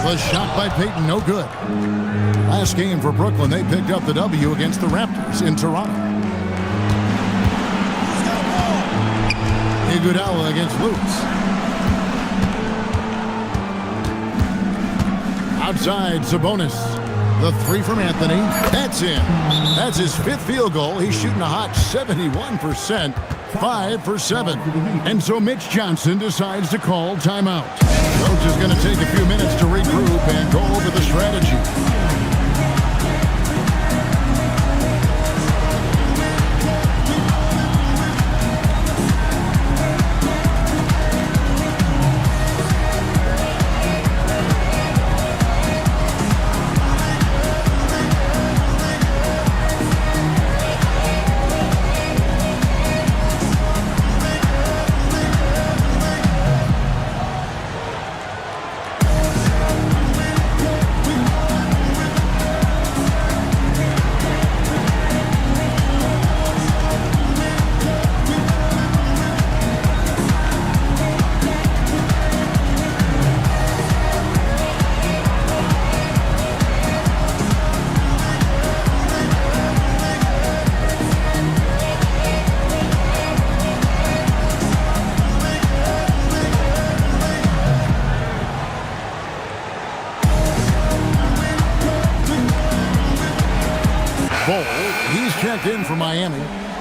The shot by Payton, no good. Last game for Brooklyn, they picked up the W against the Raptors in Toronto. Iguodala against Lewis. Outside, Sabonis. The 3 from Anthony. That's in. That's his 5th field goal. He's shooting a hot 71%. 5 for 7. And so Mitch Johnson decides to call timeout. Coach is going to take a few minutes to regroup and go over the strategy. Bowl, he's checked in for Miami.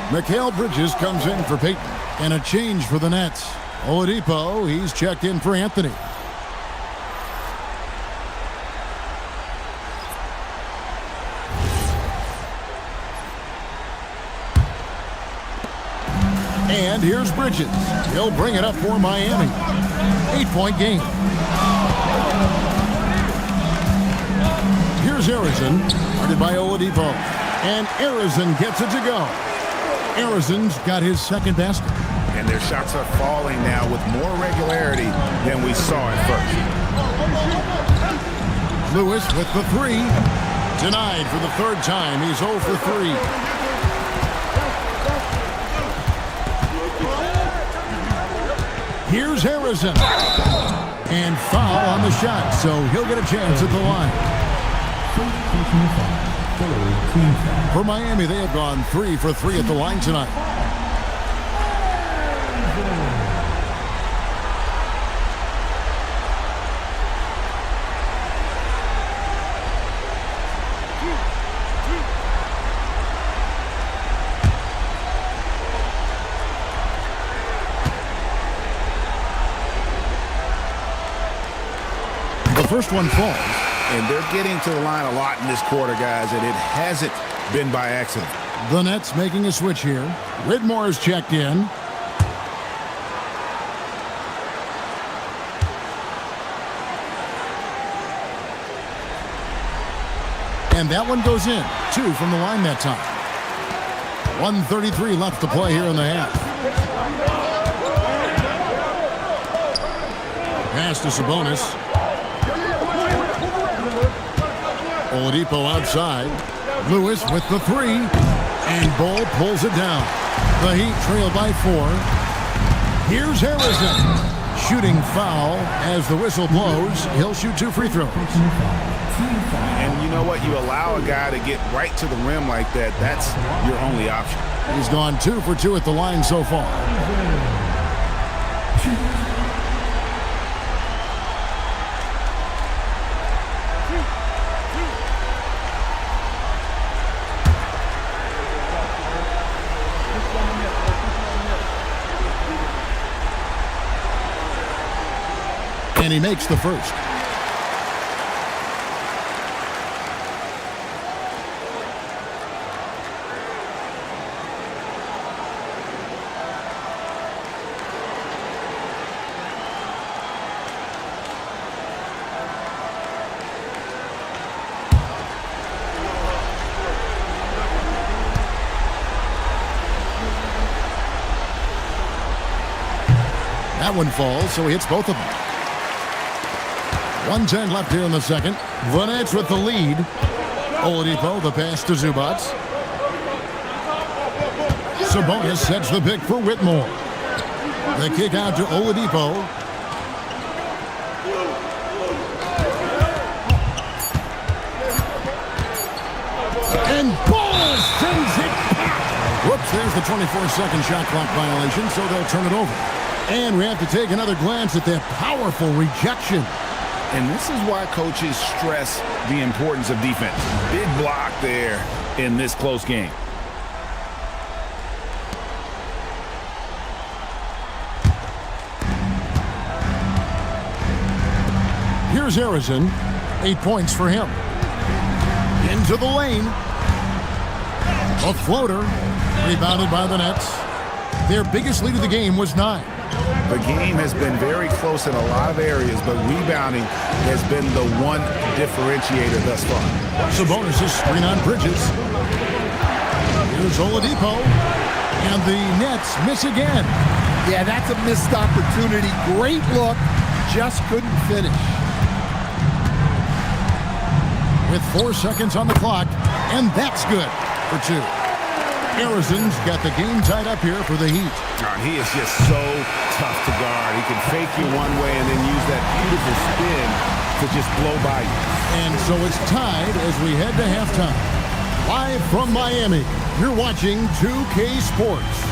Mikal Bridges comes in for Peyton. And a change for the Nets. Oladipo, he's checked in for Anthony. And here's Bridges. He'll bring it up for Miami. 8-point game. Here's Arizon, guarded by Oladipo. And Arizon gets it to go. Arizon's got his second basket. And their shots are falling now with more regularity than we saw at first. Lewis with the three. Denied for the third time. He's 0 for 3. Here's Harrison. And foul on the shot, so he'll get a chance at the line. For Miami, they have gone 3 for 3 at the line tonight. The first one falls. And they're getting to the line a lot in this quarter, guys, and it hasn't been by accident. The Nets making a switch here. Whitmore is checked in. And that one goes in. 2 from the line that time. 1:33 left to play here in the half. Pass to Sabonis. Oladipo outside. Lewis with the 3. And Bull pulls it down. The Heat trail by 4. Here's Harrison. Shooting foul as the whistle blows. He'll shoot 2 free throws. And you know what? You allow a guy to get right to the rim like that. That's your only option. He's gone 2 for 2 at the line so far. And he makes the first. That one falls, so he hits both of them. 1:10 left here in the second. The Nets with the lead. Oladipo, the pass to Zubac. Sabonis sets the pick for Whitmore. The kick out to Oladipo. And Ball sends it back. Whoops, there's the 24-second shot clock violation, so they'll turn it over. And we have to take another glance at that powerful rejection. And this is why coaches stress the importance of defense. Big block there in this close game. Here's Arizon. 8 points for him. Into the lane. A floater. Rebounded by the Nets. Their biggest lead of the game was 9. The game has been very close in a lot of areas, but rebounding has been the one differentiator thus far. Sabonis' screen on Bridges. Here's Oladipo. And the Nets miss again. Yeah, that's a missed opportunity. Great look. Just couldn't finish. With 4 seconds on the clock. And that's good for 2. Arizon's got the game tied up here for the Heat. He is just so tough to guard. He can fake you one way and then use that beautiful spin to just blow by you. And so it's tied as we head to halftime. Live from Miami, you're watching 2K Sports.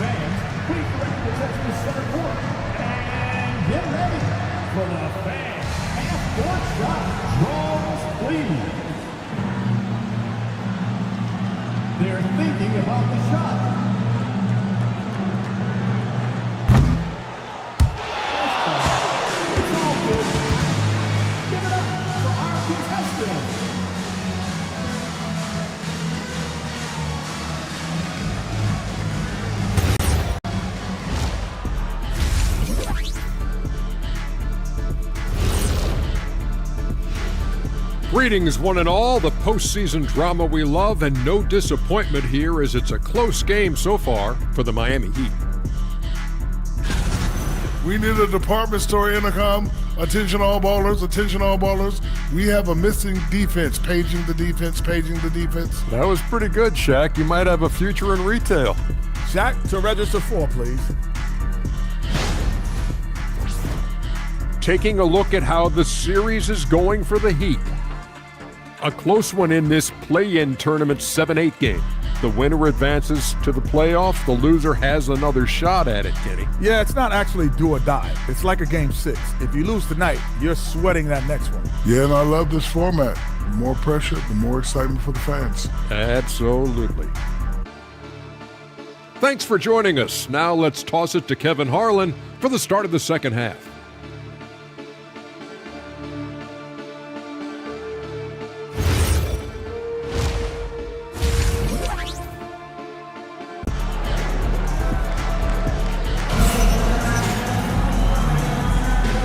Fans, please direct your attention to center court. And get ready for the fan half-court League. They're thinking about the shot. It's all good. Give it up for our contestant. Greetings, one and all, the postseason drama we love, and no disappointment here as it's a close game so far for the Miami Heat. We need a department store intercom. Attention all ballers, attention all ballers. We have a missing defense. Paging the defense, paging the defense. That was pretty good, Shaq. You might have a future in retail. Shaq, to register 4, please. Taking a look at how the series is going for the Heat. A close one in this play-in tournament 7-8 game. The winner advances to the playoffs. The loser has another shot at it, Kenny. Yeah, it's not actually do or die. It's like a game 6. If you lose tonight, you're sweating that next one. Yeah, and I love this format. The more pressure, the more excitement for the fans. Absolutely. Thanks for joining us. Now let's toss it to Kevin Harlan for the start of the second half.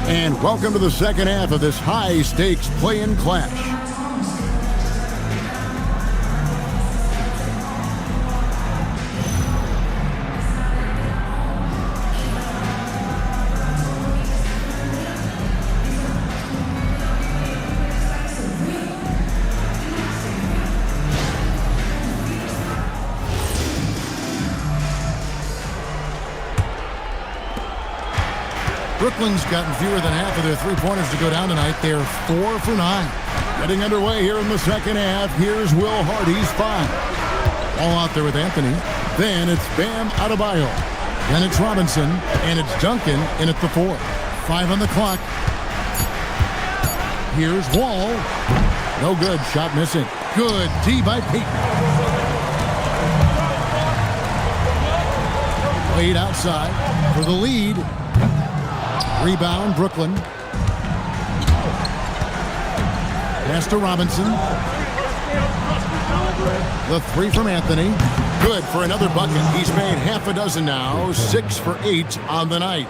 And welcome to the second half of this high-stakes play-in clash. Brooklyn's gotten fewer than half of their three-pointers to go down tonight. They're 4 for 9. Getting underway here in the second half. Here's Will Hardy's 5. All out there with Anthony. Then it's Bam Adebayo. Then it's Robinson. And it's Duncan in at the 4. 5 on the clock. Here's Wall. No good. Shot missing. Good D by Payton. Played outside for the lead. Rebound, Brooklyn. Pass to Robinson. The 3 from Anthony. Good for another bucket. He's made half a dozen now. 6 for 8 on the night.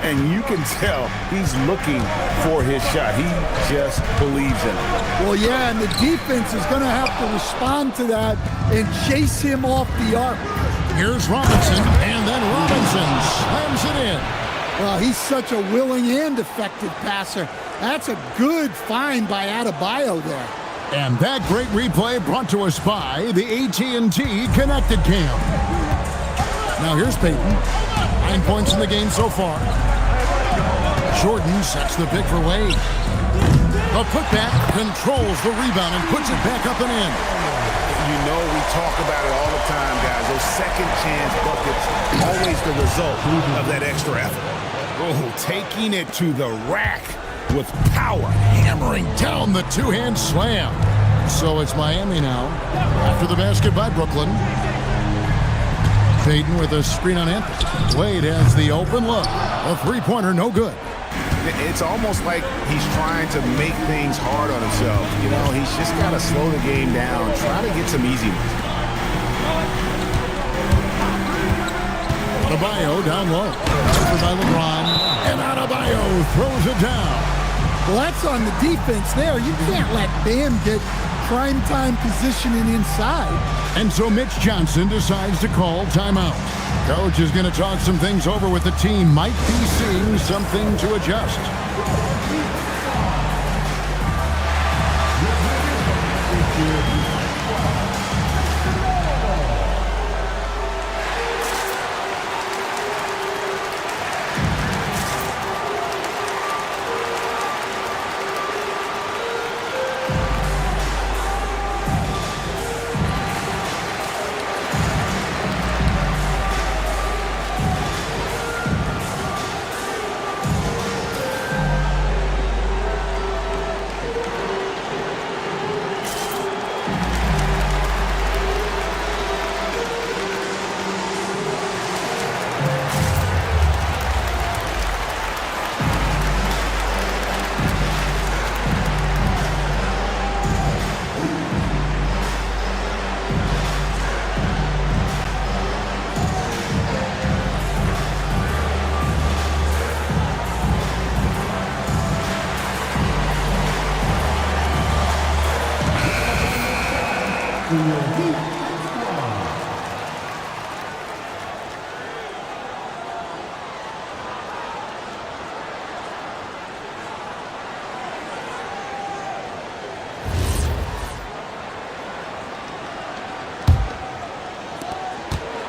And you can tell he's looking for his shot. He just believes in it. Well, yeah, and the defense is going to have to respond to that and chase him off the arc. Here's Robinson, and then Robinson slams it in. Well, he's such a willing and effective passer. That's a good find by Adebayo there. And that great replay brought to us by the AT&T Connected Cam. Now here's Payton. 9 points in the game so far. Jordan sets the pick for Wade. The putback controls the rebound and puts it back up and in. You know, we talk about it all the time, guys. Those second chance buckets, always the result of that extra effort. Oh, taking it to the rack with power, hammering down the two-hand slam. So it's Miami now. After the basket by Brooklyn. Payton with a screen on Anthony. Wade has the open look. A three-pointer, no good. It's almost like he's trying to make things hard on himself. You know, he's just got to slow the game down, try to get some easy ones. Adebayo down low. Over by LeBron. And Adebayo throws it down. Well, that's on the defense there. You can't let Bam get primetime positioning inside. And so Mitch Johnson decides to call timeout. Coach is going to talk some things over with the team. Might be seeing something to adjust.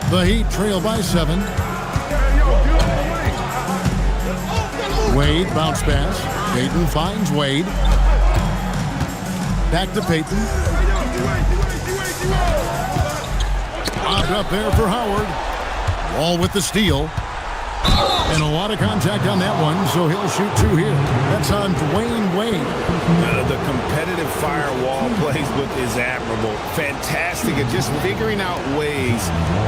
The Heat trail by 7. Wade, bounce pass. Payton finds Wade. Back to Payton. Lobbed up there for Howard. Wall with the steal. And a lot of contact on that one, so he'll shoot 2 here. That's on Dwayne Wade. The competitive firewall plays with is admirable. Fantastic at just figuring out ways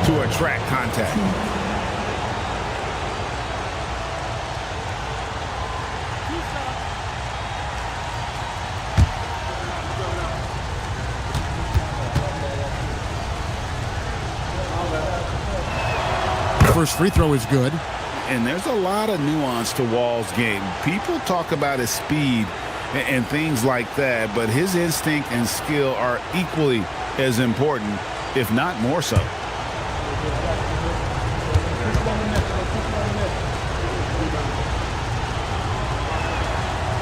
to attract contact. First free throw is good. And there's a lot of nuance to Wall's game. People talk about his speed and things like that, but his instinct and skill are equally as important, if not more so.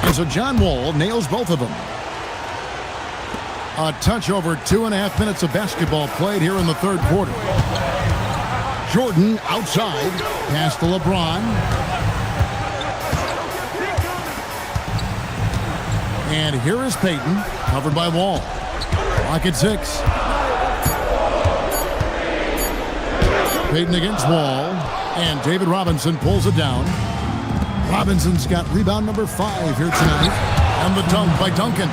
And so John Wall nails both of them. A touch over 2.5 minutes of basketball played here in the third quarter. Jordan outside, pass to LeBron. And here is Payton, covered by Wall. Clock at 6. Payton against Wall, and David Robinson pulls it down. Robinson's got rebound number 5 here tonight. And the dunk by Duncan.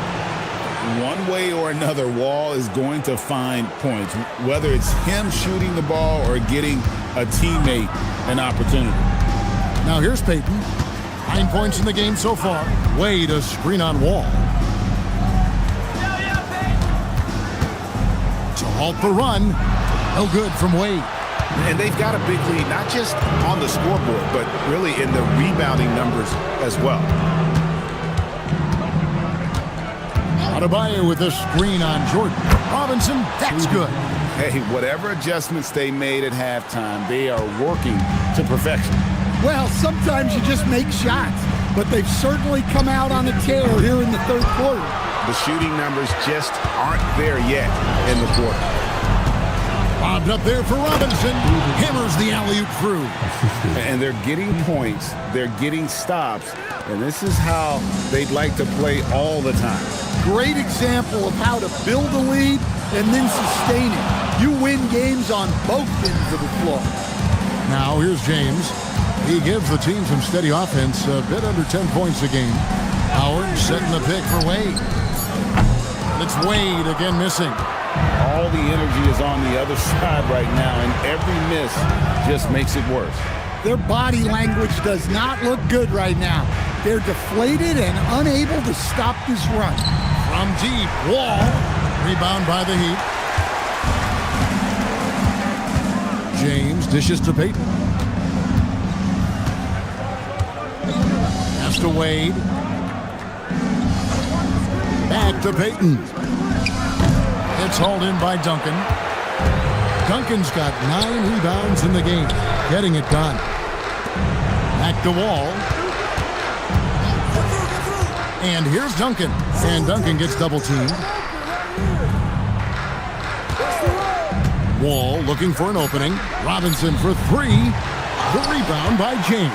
One way or another, Wall is going to find points, whether it's him shooting the ball or getting a teammate an opportunity. Now here's Payton. 9 points in the game so far. Wade a screen on Wall. To halt the run. No good from Wade. And they've got a big lead, not just on the scoreboard, but really in the rebounding numbers as well. Adebayo with a screen on Jordan. Robinson, that's good. Hey, whatever adjustments they made at halftime, they are working to perfection. Well, sometimes you just make shots, but they've certainly come out on a tear here in the third quarter. The shooting numbers just aren't there yet in the quarter. Bobbed up there for Robinson. Hammers the alley-oop through. And they're getting points. They're getting stops. And this is how they'd like to play all the time. Great example of how to build a lead and then sustain it. You win games on both ends of the floor. Now here's James. He gives the team some steady offense, a bit under 10 points a game. Howard setting the pick for Wade. And it's Wade again missing. All the energy is on the other side right now, and every miss just makes it worse. Their body language does not look good right now. They're deflated and unable to stop this run. From deep, Wall. Rebound by the Heat. James dishes to Payton. Pass to Wade. Back to Payton. It's hauled in by Duncan. Duncan's got 9 rebounds in the game, getting it done. Back to Wall. And here's Duncan. And Duncan gets double teamed. Wall looking for an opening. Robinson for 3. The rebound by James.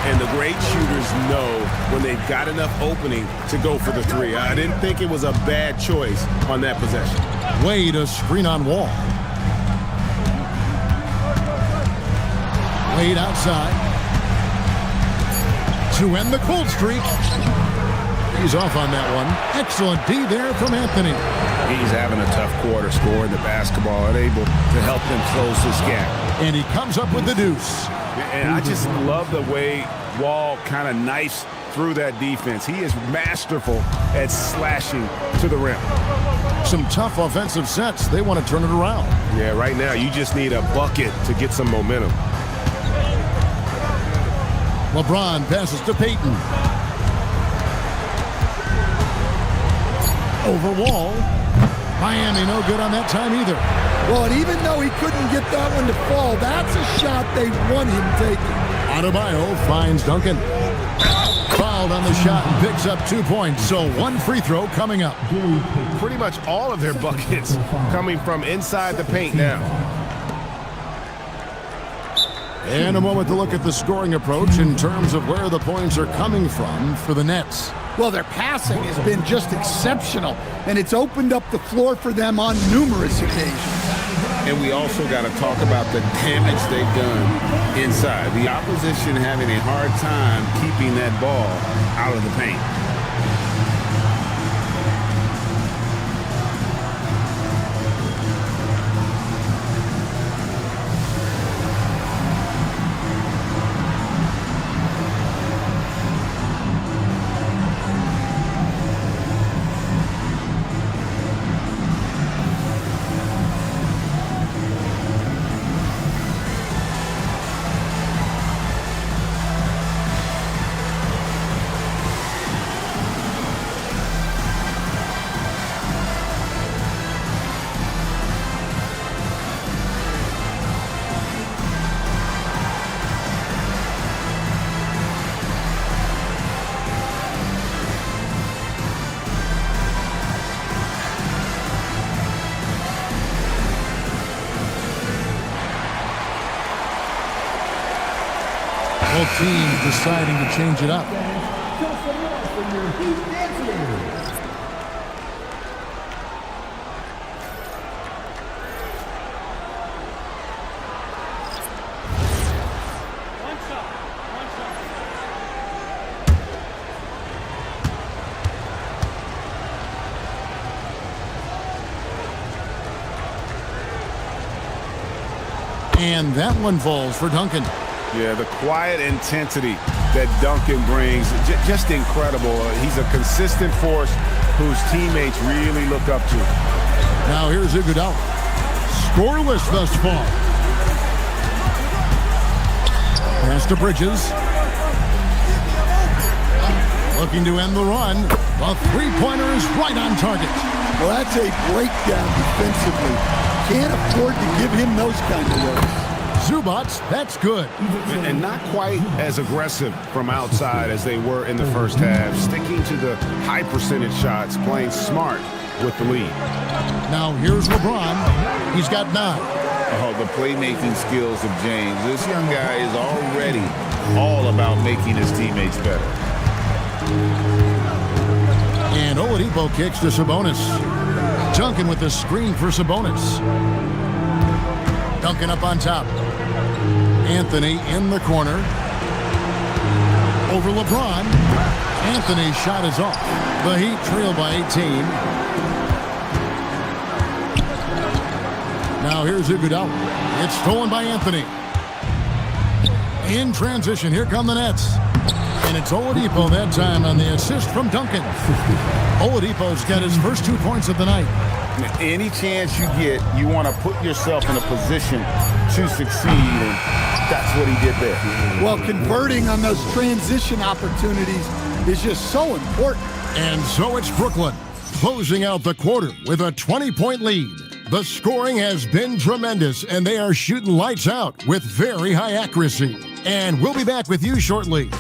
And the great shooters know when they've got enough opening to go for the 3. I didn't think it was a bad choice on that possession. Wade a screen on Wall. Wade outside. To end the cold streak. He's off on that one. Excellent D there from Anthony. He's having a tough quarter, scoring the basketball and able to help them close this gap. And he comes up with the deuce. And I just love the way Wall kind of knifes through that defense. He is masterful at slashing to the rim. Some tough offensive sets. They want to turn it around. Yeah, right now you just need a bucket to get some momentum. LeBron passes to Payton. Over Wall. Miami no good on that time either. Well, and even though he couldn't get that one to fall, that's a shot they want him taking. Adebayo finds Duncan. Fouled on the shot and picks up 2 points, so one free throw coming up. Pretty much all of their buckets coming from inside the paint now. And a moment to look at the scoring approach in terms of where the points are coming from for the Nets. Well, their passing has been just exceptional, and it's opened up the floor for them on numerous occasions. And we also got to talk about the damage they've done inside. The opposition having a hard time keeping that ball out of the paint. Both teams deciding to change it up. And that one falls for Duncan. Yeah, the quiet intensity that Duncan brings, just incredible. He's a consistent force whose teammates really look up to. Now here's Iguodala. Scoreless thus far. Pass to Bridges. Looking to end the run. The three-pointer is right on target. Well, that's a breakdown defensively. Can't afford to give him those kind of looks. Zubac, that's good. And not quite as aggressive from outside as they were in the first half. Sticking to the high percentage shots, playing smart with the lead. Now here's LeBron. He's got 9. Oh, the playmaking skills of James. This young guy is already all about making his teammates better. And Oladipo kicks to Sabonis. Duncan with the screen for Sabonis. Duncan up on top. Anthony in the corner. Over LeBron. Anthony's shot is off. The Heat trail by 18. Now here's Iguodala. It's stolen by Anthony. In transition, here come the Nets. And it's Oladipo that time on the assist from Duncan. Oladipo's got his first 2 points of the night. Any chance you get, you want to put yourself in a position to succeed, and that's what he did there. Well, converting on those transition opportunities is just so important. And so it's Brooklyn, closing out the quarter with a 20-point lead. The scoring has been tremendous, and they are shooting lights out with very high accuracy. And we'll be back with you shortly.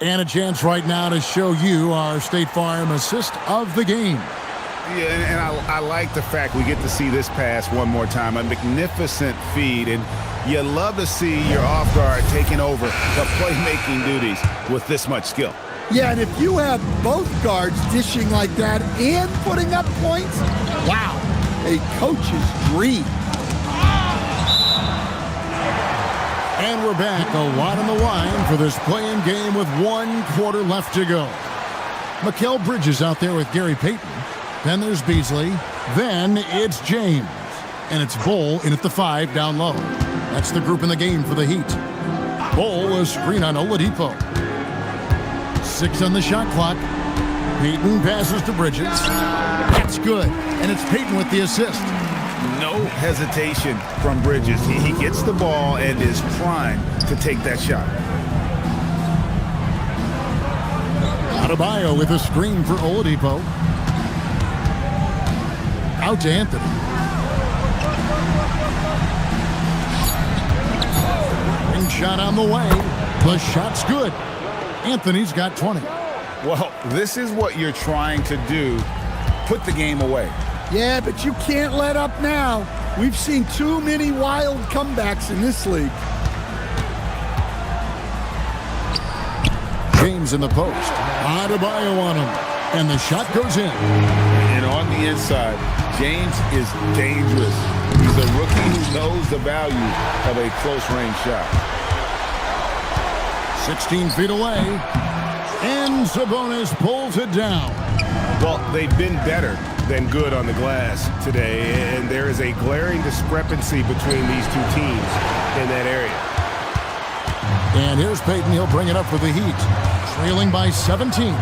And a chance right now to show you our State Farm assist of the game. Yeah, and I like the fact we get to see this pass one more time. A magnificent feed, and you love to see your off guard taking over the playmaking duties with this much skill. Yeah, and if you have both guards dishing like that and putting up points, wow, a coach's dream. And we're back, a lot on the line for this play-in game with 1 quarter left to go. Mikal Bridges out there with Gary Payton. Then there's Beasley. Then it's James. And it's Bull in at the 5 down low. That's the group in the game for the Heat. Bull a screen on Oladipo. 6 on the shot clock. Payton passes to Bridges. That's good. And it's Peyton with the assist. No hesitation from Bridges. He gets the ball and is primed to take that shot. Adebayo with a screen for Oladipo. Out to Anthony. And shot on the way. The shot's good. Anthony's got 20. Well, this is what you're trying to do. Put the game away. Yeah, but you can't let up now. We've seen too many wild comebacks in this league. James in the post. Adebayo on him. And the shot goes in. And on the inside, James is dangerous. He's a rookie who knows the value of a close-range shot. 16 feet away. And Sabonis pulls it down. Well, they've been better than good on the glass today, and there is a glaring discrepancy between these two teams in that area. And here's Peyton. He'll bring it up for the Heat. Trailing by 17.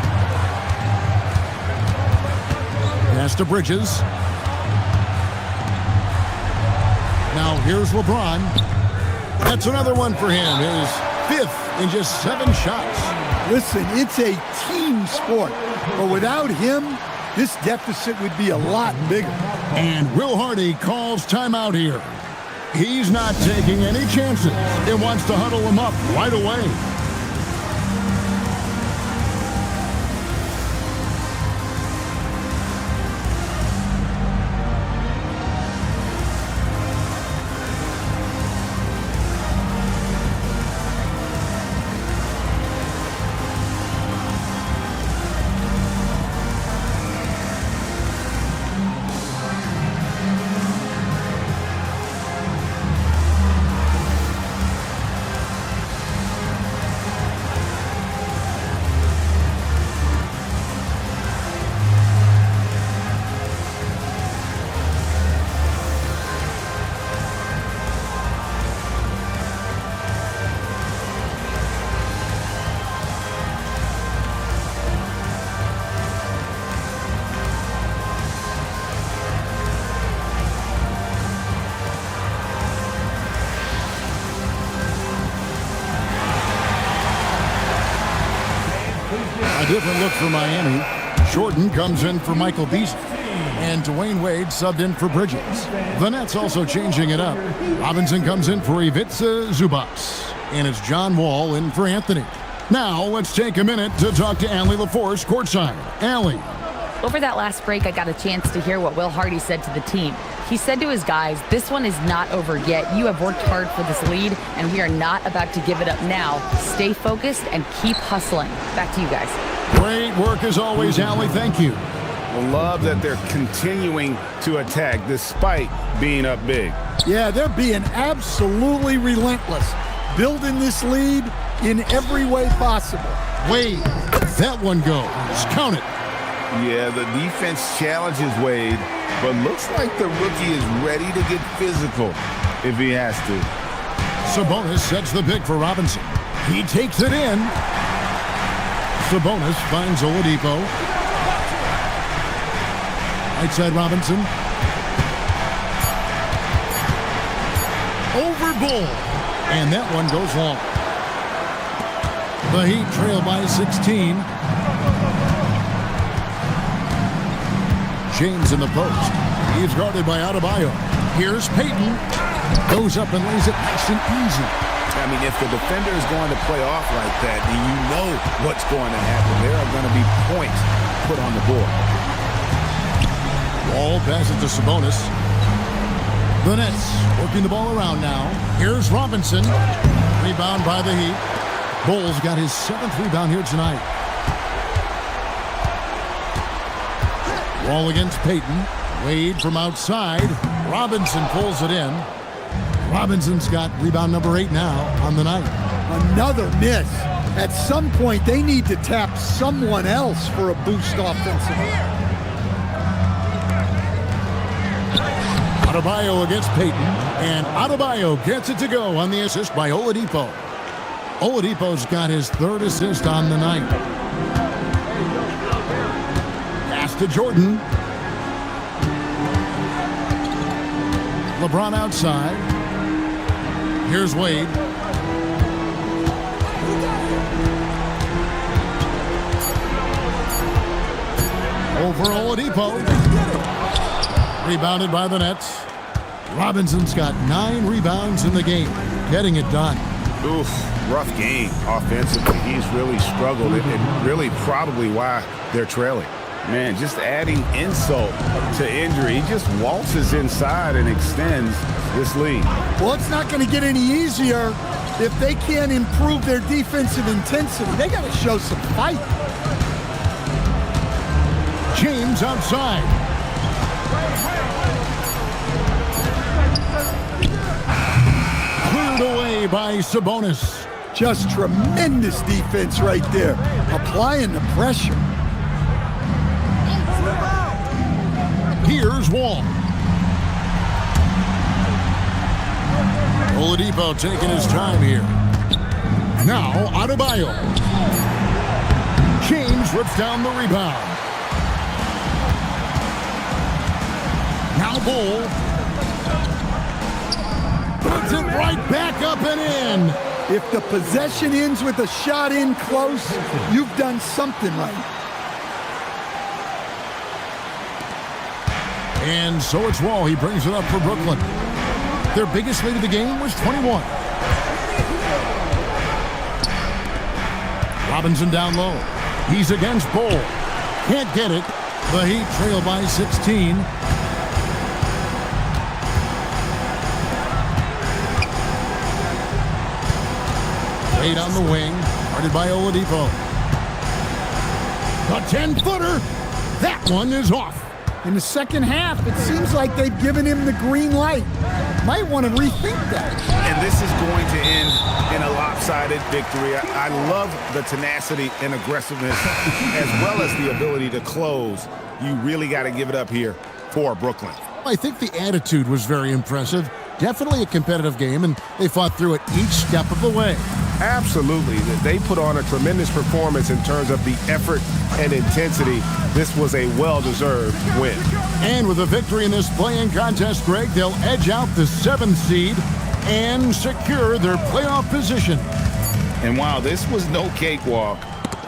Pass to Bridges. Now here's LeBron. That's another one for him. His 5th in just 7 shots. Listen, it's a team sport. But without him, this deficit would be a lot bigger. And Will Hardy calls timeout here. He's not taking any chances. He wants to huddle him up right away. A different look for Miami. Jordan comes in for Michael Beasley. And Dwayne Wade subbed in for Bridges. The Nets also changing it up. Robinson comes in for Ivica Zubac. And it's John Wall in for Anthony. Now let's take a minute to talk to Allie LaForce courtside. Allie. Over that last break, I got a chance to hear what Will Hardy said to the team. He said to his guys, this one is not over yet. You have worked hard for this lead, and we are not about to give it up now. Stay focused and keep hustling. Back to you guys. Great work as always, Allie. Thank you. Love that they're continuing to attack despite being up big. Yeah, they're being absolutely relentless. Building this lead in every way possible. Wade, that one goes. Count it. Yeah, the defense challenges Wade, but looks like the rookie is ready to get physical if he has to. Sabonis sets the pick for Robinson. He takes it in. Sabonis finds Oladipo. Right side Robinson. Over Bull. And that one goes long. The Heat trail by 16. James in the post. He's guarded by Adebayo. Here's Peyton. Goes up and lays it nice and easy. I mean, if the defender is going to play off like that, then you know what's going to happen. There are going to be points put on the board. Ball passes to Sabonis. The Nets working the ball around now. Here's Robinson. Rebound by the Heat. Bulls got his 7th rebound here tonight. Wall against Peyton. Wade from outside. Robinson pulls it in. Robinson's got rebound number 8 now on the night. Another miss. At some point, they need to tap someone else for a boost offensively. Adebayo against Peyton. And Adebayo gets it to go on the assist by Oladipo. Oladipo's got his 3rd assist on the night. Pass to Jordan. LeBron outside. Here's Wade. Over Oladipo. Rebounded by the Nets. Robinson's got 9 rebounds in the game, getting it done. Oof, rough game offensively. He's really struggled, and really probably why they're trailing. Man, just adding insult to injury. He just waltzes inside and extends this lead. Well, it's not going to get any easier if they can't improve their defensive intensity. They got to show some fight. James outside. Cleared away by Sabonis. Just tremendous defense right there, applying the pressure. Here's Wall. Oladipo taking his time here. Now Adebayo. James rips down the rebound. Now Bull. Puts it right back up and in. If the possession ends with a shot in close, you've done something right. And so it's Wall. He brings it up for Brooklyn. Their biggest lead of the game was 21. Robinson down low. He's against Bull. Can't get it. The Heat trail by 16. Wade on the wing. Guarded by Oladipo. A 10-footer. That one is off. In the second half, it seems like they've given him the green light. Might want to rethink that. And this is going to end in a lopsided victory. I love the tenacity and aggressiveness as well as the ability to close. You really got to give it up here for Brooklyn. I think the attitude was very impressive. Definitely a competitive game, and they fought through it each step of the way. Absolutely. They put on a tremendous performance in terms of the effort and intensity. This was a well-deserved win. And with a victory in this play-in contest, Greg, they'll edge out the 7th seed and secure their playoff position. And while this was no cakewalk,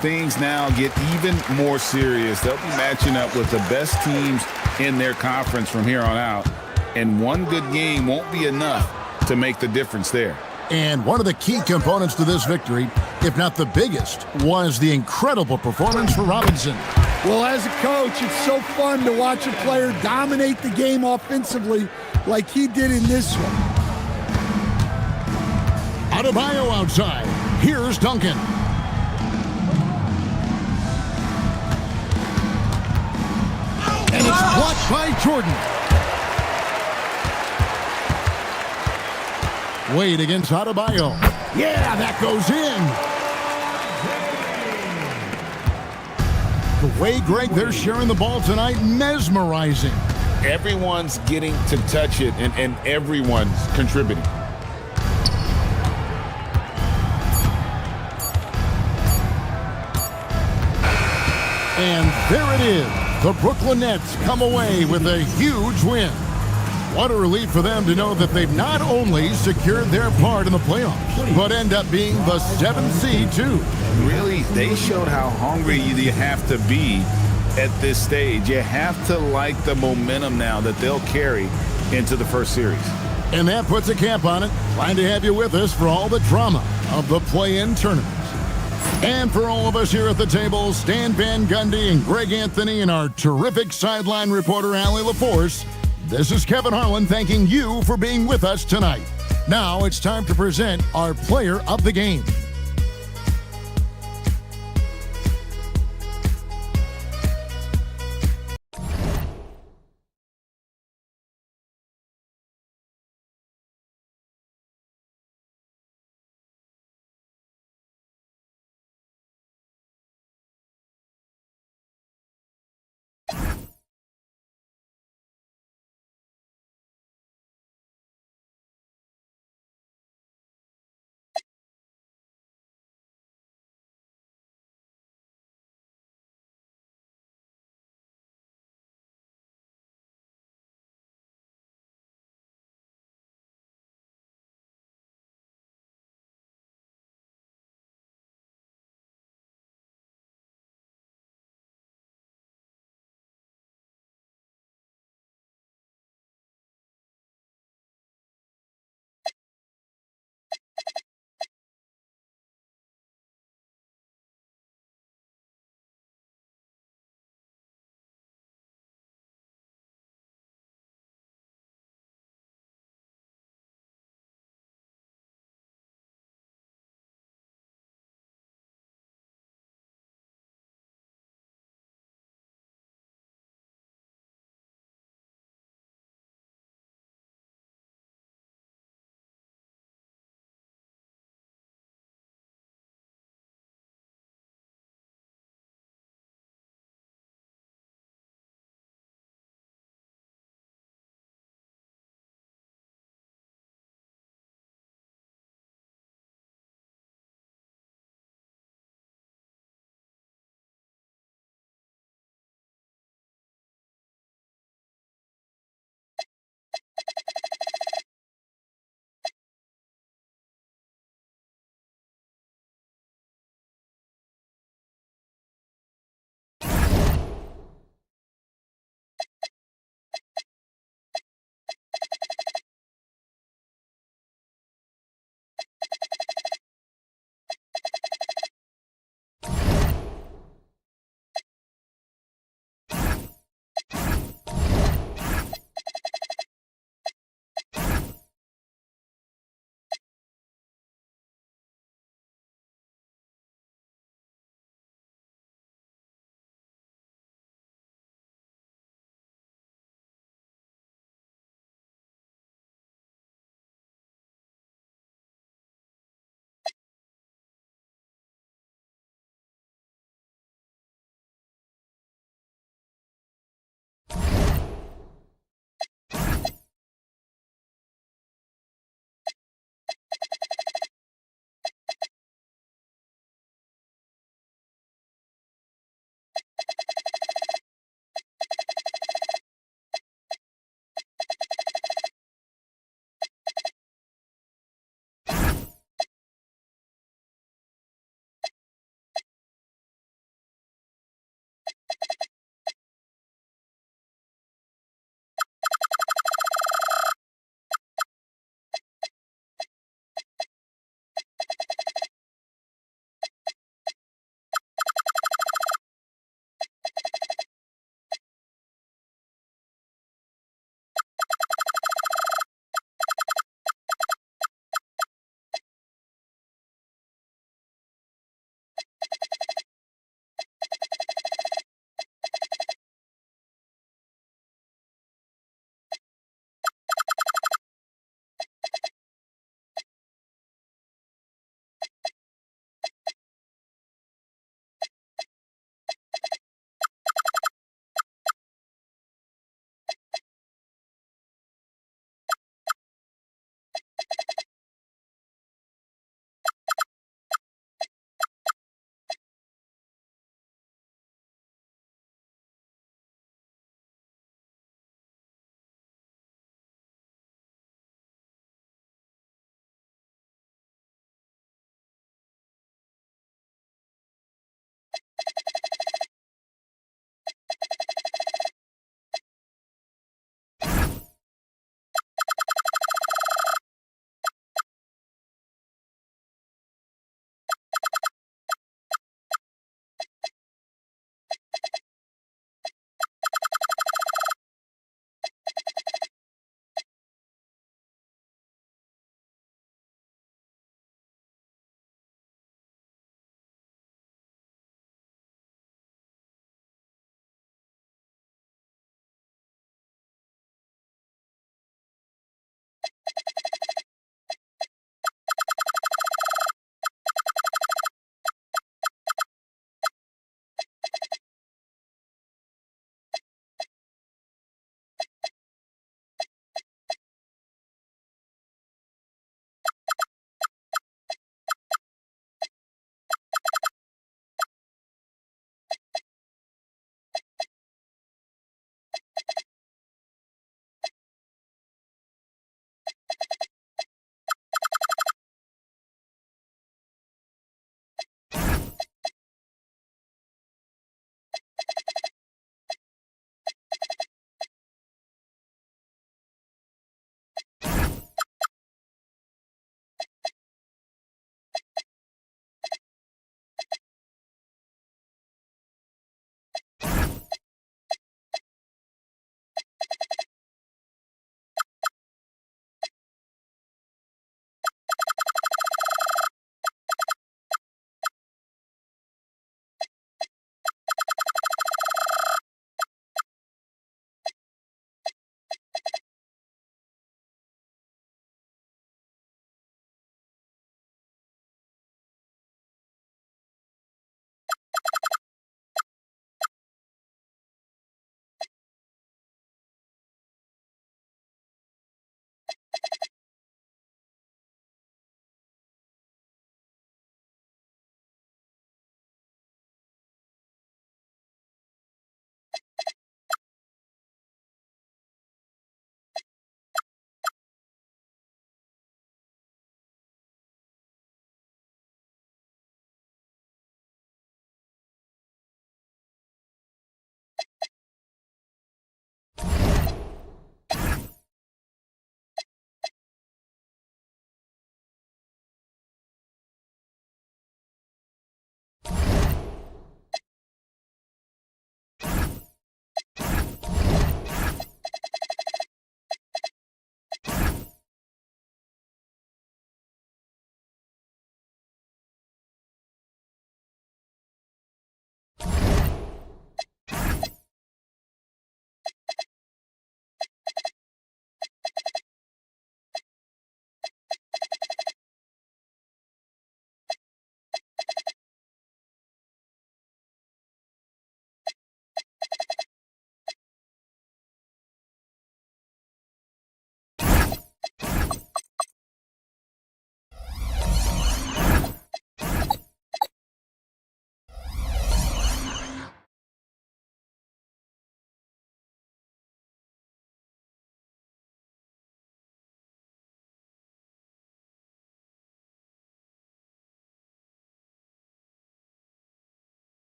things now get even more serious. They'll be matching up with the best teams in their conference from here on out. And one good game won't be enough to make the difference there. And one of the key components to this victory, if not the biggest, was the incredible performance for Robinson. Well, as a coach, it's so fun to watch a player dominate the game offensively like he did in this one. Adebayo outside. Here's Duncan. And it's blocked by Jordan. Wade against Adebayo. Yeah, that goes in. The way, Greg, they're sharing the ball tonight, mesmerizing. Everyone's getting to touch it, and everyone's contributing. And there it is. The Brooklyn Nets come away with a huge win. What a relief for them to know that they've not only secured their part in the playoffs, but end up being the 7th seed, too. Really, they showed how hungry you have to be at this stage. You have to like the momentum now that they'll carry into the first series. And that puts a cap on it. Glad to have you with us for all the drama of the play-in tournament. And for all of us here at the table, Stan Van Gundy and Greg Anthony and our terrific sideline reporter, Allie LaForce, this is Kevin Harlan thanking you for being with us tonight. Now it's time to present our player of the game.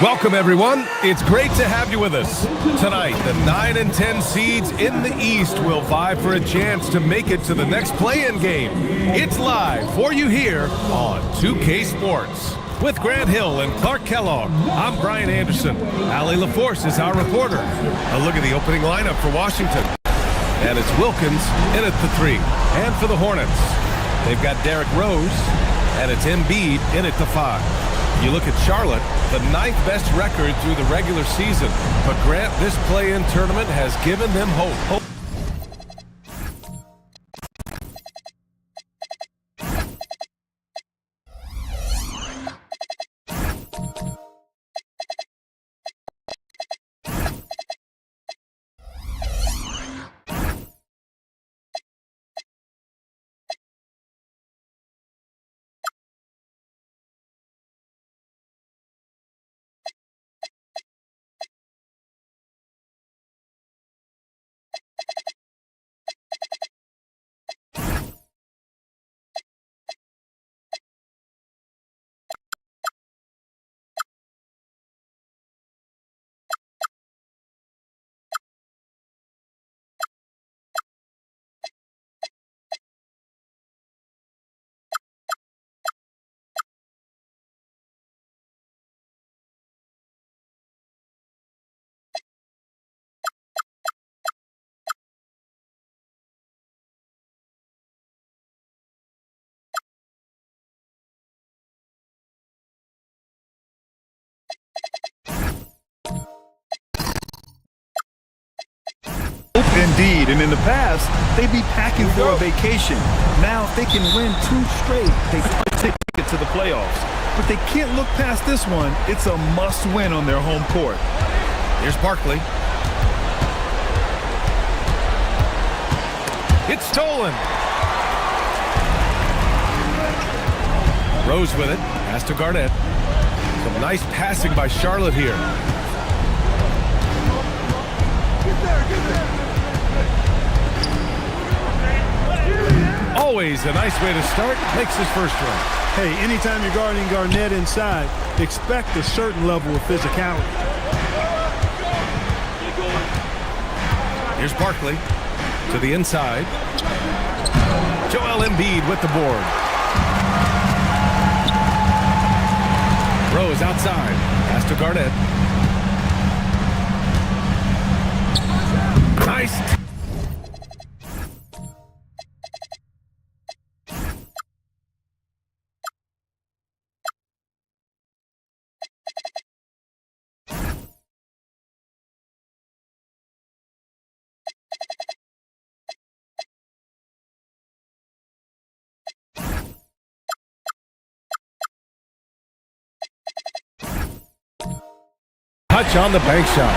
Welcome, everyone. It's great to have you with us. Tonight, the 9 and 10 seeds in the East will vie for a chance to make it to the next play-in game. It's live for you here on 2K Sports. With Grant Hill and Clark Kellogg, I'm Brian Anderson. Allie LaForce is our reporter. A look at the opening lineup for Washington. And it's Wilkins in at the 3. And for the Hornets, they've got Derrick Rose, and it's Embiid in at the 5. You look at Charlotte, the 9th best record through the regular season. But Grant, this play-in tournament has given them hope. Indeed, and in the past, they'd be packing for a vacation. Now, if they can win 2 straight, they take it to the playoffs. But they can't look past this one. It's a must-win on their home court. Here's Barkley. It's stolen. Rose with it. Pass to Garnett. Some nice passing by Charlotte here. Always a nice way to start. Makes his first run. Hey, anytime you're guarding Garnett inside, expect a certain level of physicality. Here's Barkley to the inside. Joel Embiid with the board. Rose outside. Pass to Garnett. Nice. Touch on the bank shot.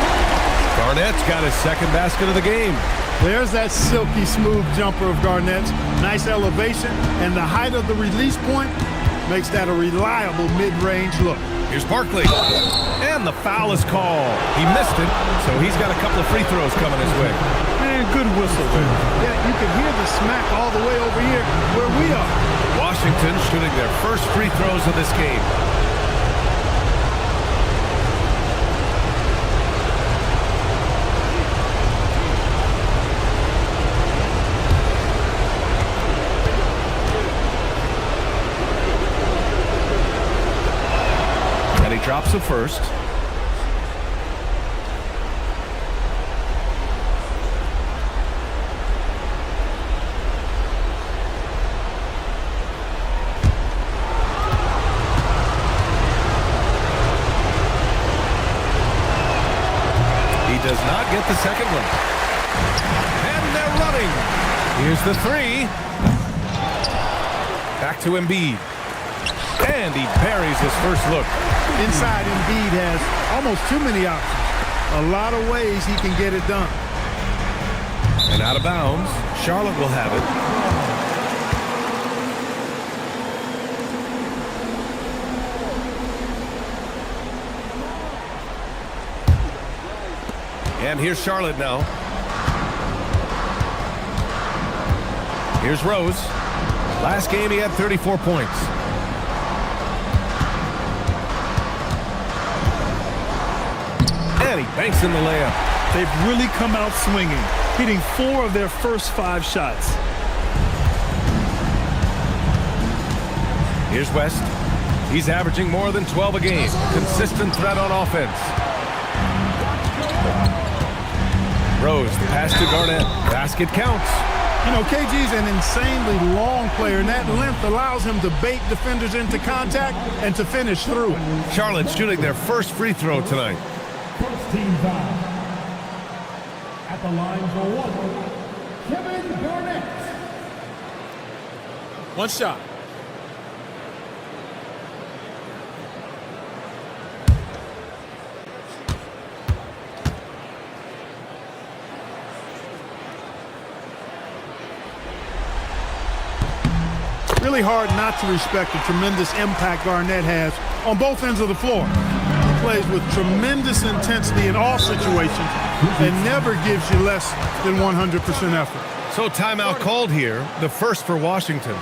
Garnett's got his second basket of the game. There's that silky smooth jumper of Garnett's. Nice elevation, and the height of the release point makes that a reliable mid-range look. Here's Barkley. And the foul is called. He missed it, so he's got a couple of free throws coming his way. Man, good whistle there. Yeah, you can hear the smack all the way over here where we are. Washington shooting their first free throws of this game. Drops the first. He does not get the second one. And they're running. Here's the 3. Back to Embiid. And he buries his first look. Inside, Embiid has almost too many options. A lot of ways he can get it done. And out of bounds, Charlotte will have it. And here's Charlotte now. Here's Rose. Last game he had 34 points. And he banks in the layup. They've really come out swinging, hitting 4 of their first 5 shots. Here's West. He's averaging more than 12 a game. Consistent threat on offense. Rose, the pass to Garnett. Basket counts. You know, KG's an insanely long player, and that length allows him to bait defenders into contact and to finish through. Charlotte shooting their first free throw tonight. First team foul. At the line for 1, Kevin Garnett. 1 shot. Really hard not to respect the tremendous impact Garnett has on both ends of the floor. He plays with tremendous intensity in all situations and never gives you less than 100% effort. So timeout called here, the first for Washington.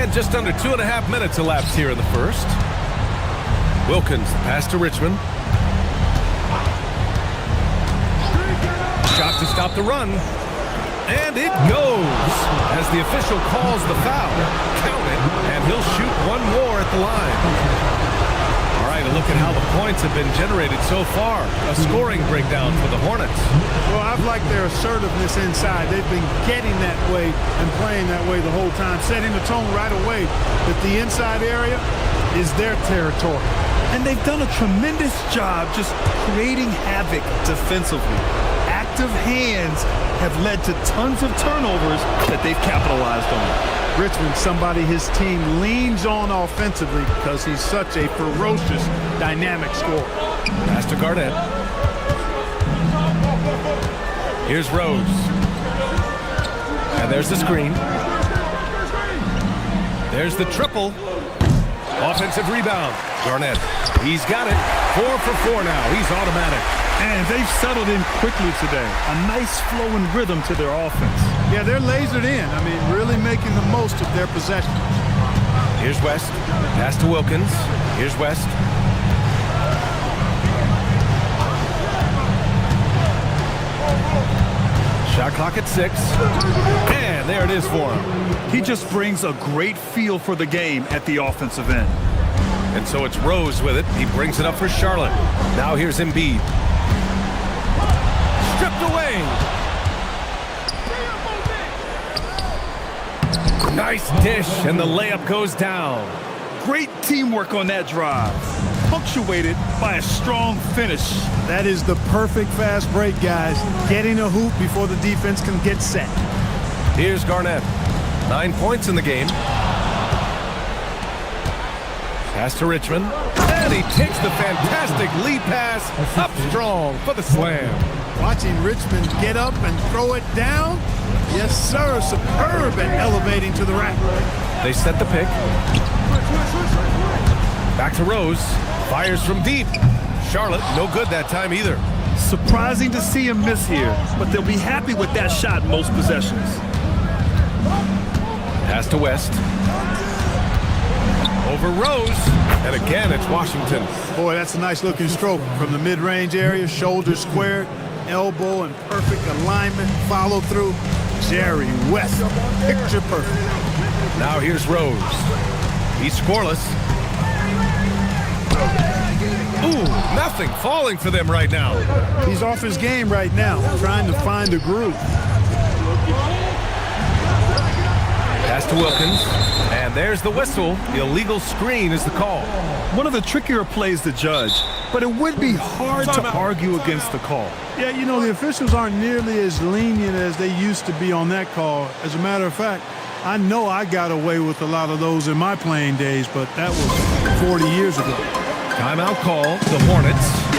And just under 2.5 minutes elapsed here in the first. Wilkins, pass to Richmond. Shot to stop the run. And it goes as the official calls the foul. Count it, and he'll shoot one more at the line. All right, a look at how the points have been generated so far. A scoring breakdown for the Hornets. Well, I've liked their assertiveness inside. They've been getting that way and playing that way the whole time, setting the tone right away that the inside area is their territory. And they've done a tremendous job just creating havoc defensively. Active hands have led to tons of turnovers that they've capitalized on. Richmond, somebody his team leans on offensively because he's such a ferocious, dynamic scorer. Pass to Garnett. Here's Rose. And there's the screen. There's the triple. Offensive rebound. Garnett. He's got it. 4 for 4 now. He's automatic. And they've settled in quickly today. A nice flow and rhythm to their offense. Yeah, they're lasered in. I mean, really making the most of their possession. Here's West. Pass to Wilkins. Here's West. Shot clock at 6. And there it is for him. He just brings a great feel for the game at the offensive end. And so it's Rose with it. He brings it up for Charlotte. Now here's Embiid. Stripped away. Nice dish, and the layup goes down. Great teamwork on that drive, punctuated by a strong finish. That is the perfect fast break, guys. Getting a hoop before the defense can get set. Here's Garnett. 9 points in the game. Pass to Richmond. And he takes the fantastic lead pass up strong for the slam. Watching Richmond get up and throw it down, Yes, sir. Superb at elevating to the rack. They set the pick. Back to Rose. Fires from deep. Charlotte, no good that time either. Surprising to see him miss here, but they'll be happy with that shot most possessions. Pass to West. Over Rose. And again, it's Washington. Boy, that's a nice looking stroke from the mid-range area. Shoulders squared, elbow in perfect alignment, follow through. Jerry West, picture perfect. Now here's Rose. He's scoreless. Ooh, nothing falling for them right now. He's off his game right now, trying to find a groove. Pass to Wilkins. And there's the whistle. The illegal screen is the call. One of the trickier plays to judge, but it would be hard to argue against the call. Yeah, you know, the officials aren't nearly as lenient as they used to be on that call. As a matter of fact, I know I got away with a lot of those in my playing days, but that was 40 years ago. Timeout call, the Hornets.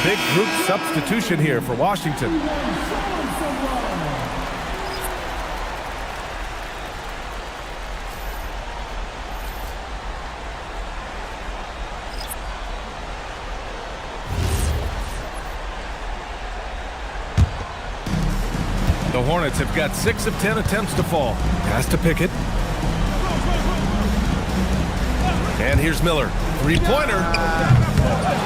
Big group substitution here for Washington. The Hornets have got 6 of 10 attempts to fall. Pass to Pickett. And here's Miller. Three-pointer.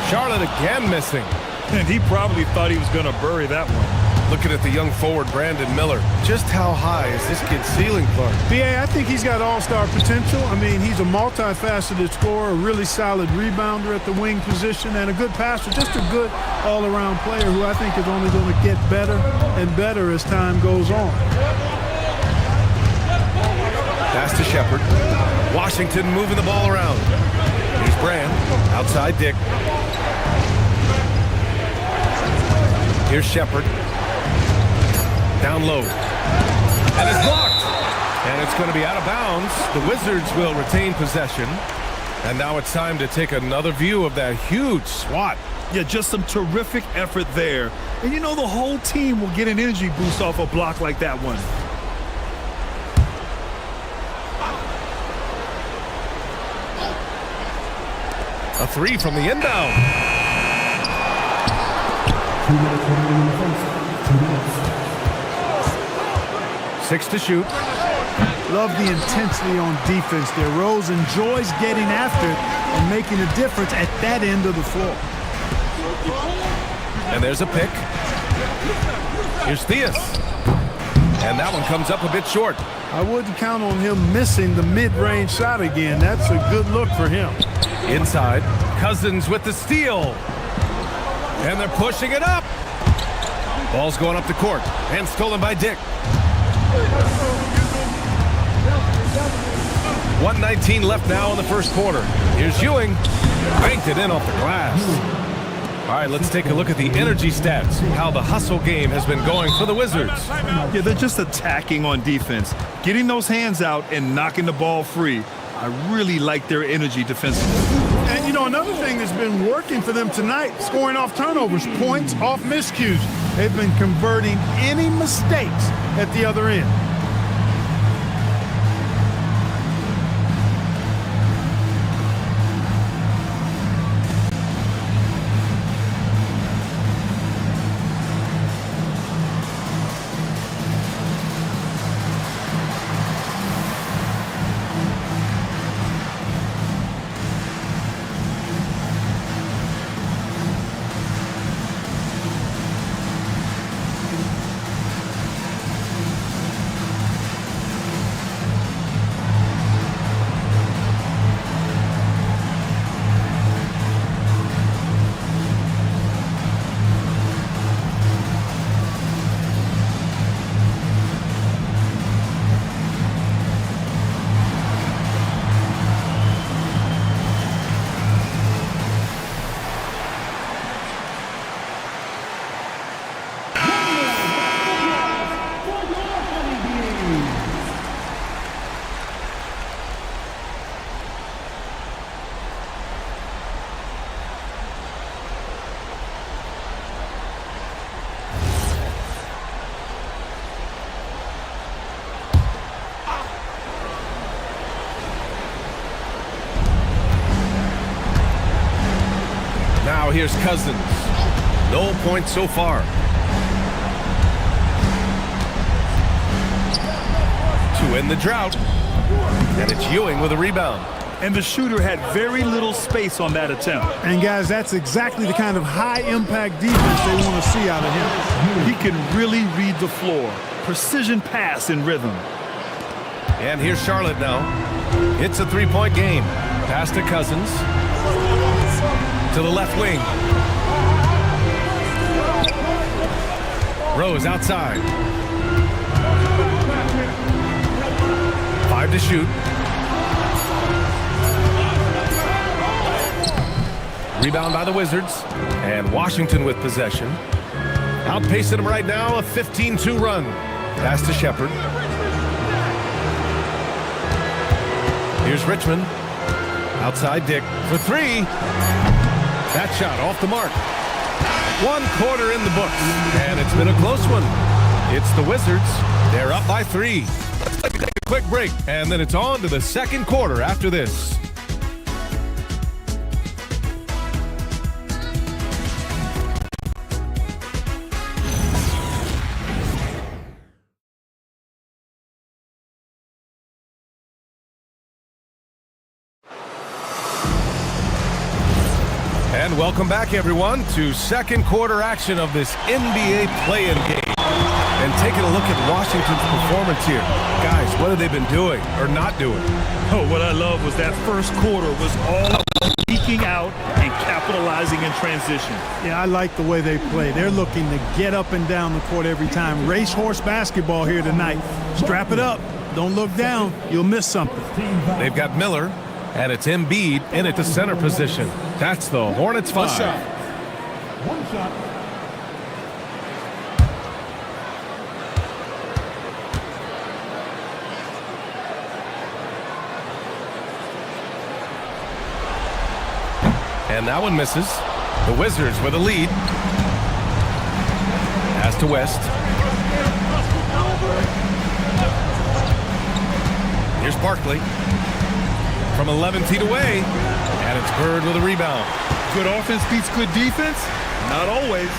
Charlotte again missing. And he probably thought he was going to bury that one. Looking at the young forward, Brandon Miller. Just how high is this kid's ceiling, Clark? BA, I think he's got all-star potential. I mean, he's a multifaceted scorer, a really solid rebounder at the wing position, and a good passer, just a good all-around player who I think is only going to get better and better as time goes on. Pass to Shepard. Washington moving the ball around. Here's Brand. Outside Dick. Here's Shepard. Down low. And it's blocked. And it's going to be out of bounds. The Wizards will retain possession. And now it's time to take another view of that huge swat. Yeah, just some terrific effort there. And you know the whole team will get an energy boost off a block like that one. A three from the inbound. 2 minutes remaining in the first. 2 minutes. 6 to shoot. Love the intensity on defense there. Rose enjoys getting after it and making a difference at that end of the floor. And there's a pick. Here's Theus. And that one comes up a bit short. I wouldn't count on him missing the mid-range shot again. That's a good look for him. Inside, Cousins with the steal. And they're pushing it up. Ball's going up the court and stolen by Dick. 1:19 left now in the first quarter. Here's Ewing. Banked it in off the glass. All right, let's take a look at the energy stats, how the hustle game has been going for the Wizards. Yeah, they're just attacking on defense, getting those hands out and knocking the ball free. I really like their energy defensively. And, you know, another thing that's been working for them tonight, scoring off turnovers, points off miscues. They've been converting any mistakes at the other end. here's Cousins. No points so far. To end the drought. And it's Ewing with a rebound. And the shooter had very little space on that attempt. And guys, that's exactly the kind of high-impact defense they want to see out of him. He can really read the floor. Precision pass in rhythm. And here's Charlotte now. It's a three-point game. Pass to Cousins. To the left wing. Rose outside. 5 to shoot. Rebound by the Wizards. And Washington with possession. Outpacing them right now, a 15-2 run. Pass to Shepherd. Here's Richmond. Outside Dick for three. That shot off the mark. 1 quarter in the books. And it's been a close one. It's the Wizards. They're up by 3. Let's take a quick break. And then it's on to the second quarter after this. And welcome back, everyone, to second quarter action of this NBA play-in game. And taking a look at Washington's performance here. Guys, what have they been doing or not doing? Oh, what I love was that first quarter was all leaking out and capitalizing in transition. Yeah, I like the way they play. They're looking to get up and down the court every time. Racehorse basketball here tonight. Strap it up. Don't look down. You'll miss something. They've got Miller. And it's Embiid in at the center position. That's the Hornets 5. One shot. And that one misses. The Wizards with a lead. Pass to West. Here's Barkley. From 11 feet away, and it's Bird with a rebound. Good offense beats good defense? Not always.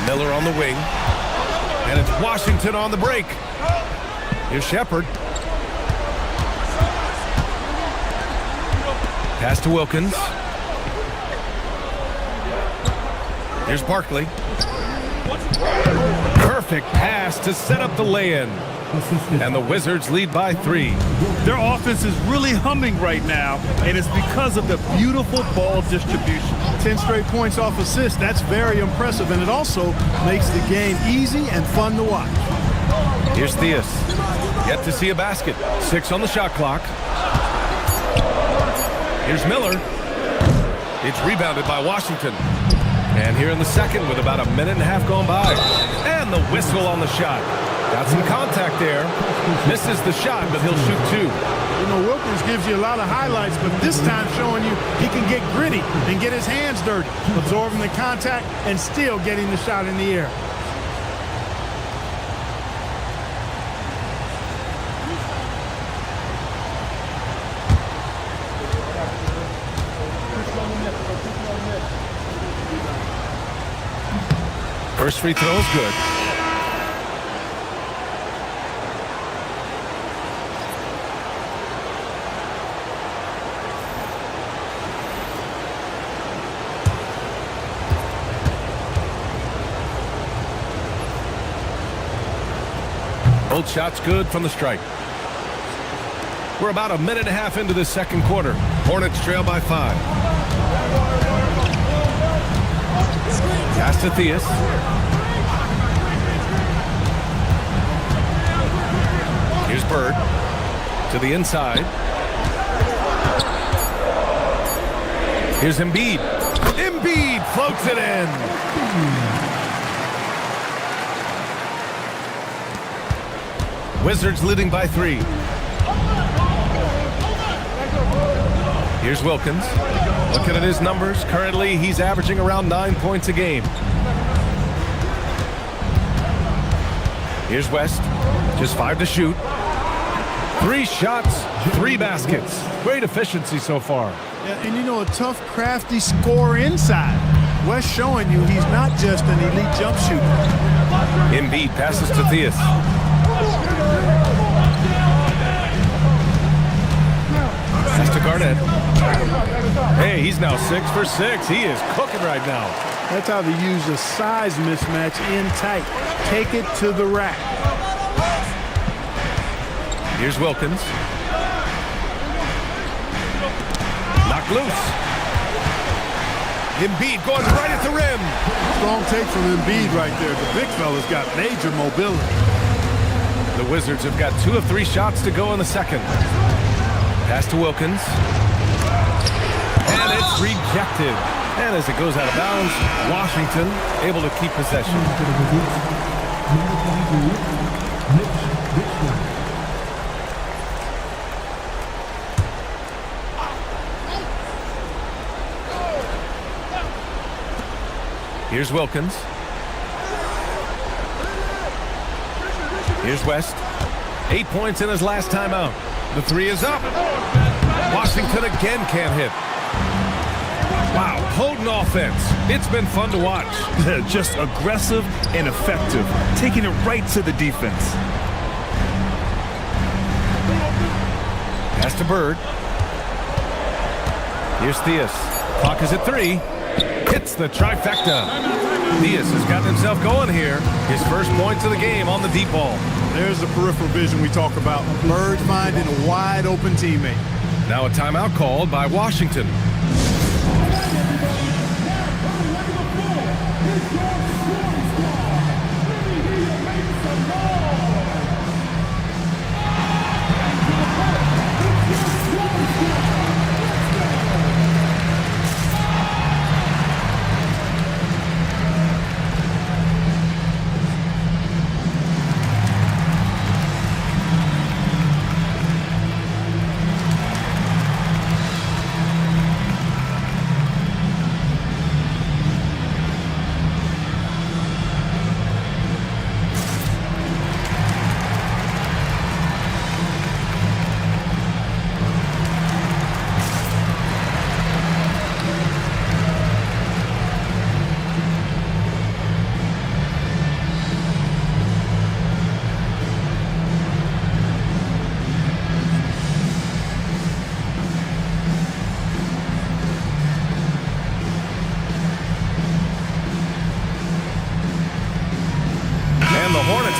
Miller on the wing, and it's Washington on the break. Here's Shepherd. Pass to Wilkins. Here's Barkley. Perfect pass to set up the lay-in. And the Wizards lead by 3. Their offense is really humming right now, and it's because of the beautiful ball distribution. 10 straight points off assists. That's very impressive, and it also makes the game easy and fun to watch. Here's Theus. Yet to see a basket. 6 on the shot clock. Here's Miller. It's rebounded by Washington. And here in the second with about a minute and a half gone by. And the whistle on the shot. Got some contact there. Misses the shot, but he'll shoot 2. You know, Wilkins gives you a lot of highlights, but this time showing you he can get gritty and get his hands dirty, absorbing the contact and still getting the shot in the air. First free throw is good. Both shots good from the stripe. We're about a minute and a half into the second quarter. Hornets trail by 5. Pass to Theus. Here's Bird to the inside. Here's Embiid. Embiid floats it in. Wizards leading by 3. Here's Wilkins. Looking at his numbers, currently he's averaging around 9 points a game. Here's West. Just 5 to shoot. 3 shots, 3 baskets. Great efficiency so far. Yeah, and you know, a tough, crafty scorer inside. West showing you he's not just an elite jump shooter. Embiid passes to Theus. Pass to Garnett. Hey, he's now 6 for 6. He is cooking right now. That's how they use a size mismatch in tight. Take it to the rack. Here's Wilkins. Knocked loose. Embiid going right at the rim. Strong take from Embiid right there. The big fella's got major mobility. The Wizards have got 2 of 3 shots to go in the second. Pass to Wilkins. And it's rejected. And as it goes out of bounds, Washington able to keep possession. Here's Wilkins. Here's West. 8 points in his last time out. The 3 is up. Washington again can't hit. Wow, potent offense. It's been fun to watch. Just aggressive and effective, taking it right to the defense. Pass to Bird. Here's Theus. Clock is at 3. Hits the trifecta. Theus has gotten himself going here. His first points of the game on the deep ball. There's the peripheral vision we talk about. Bird finding a wide open teammate. Now a timeout called by Washington.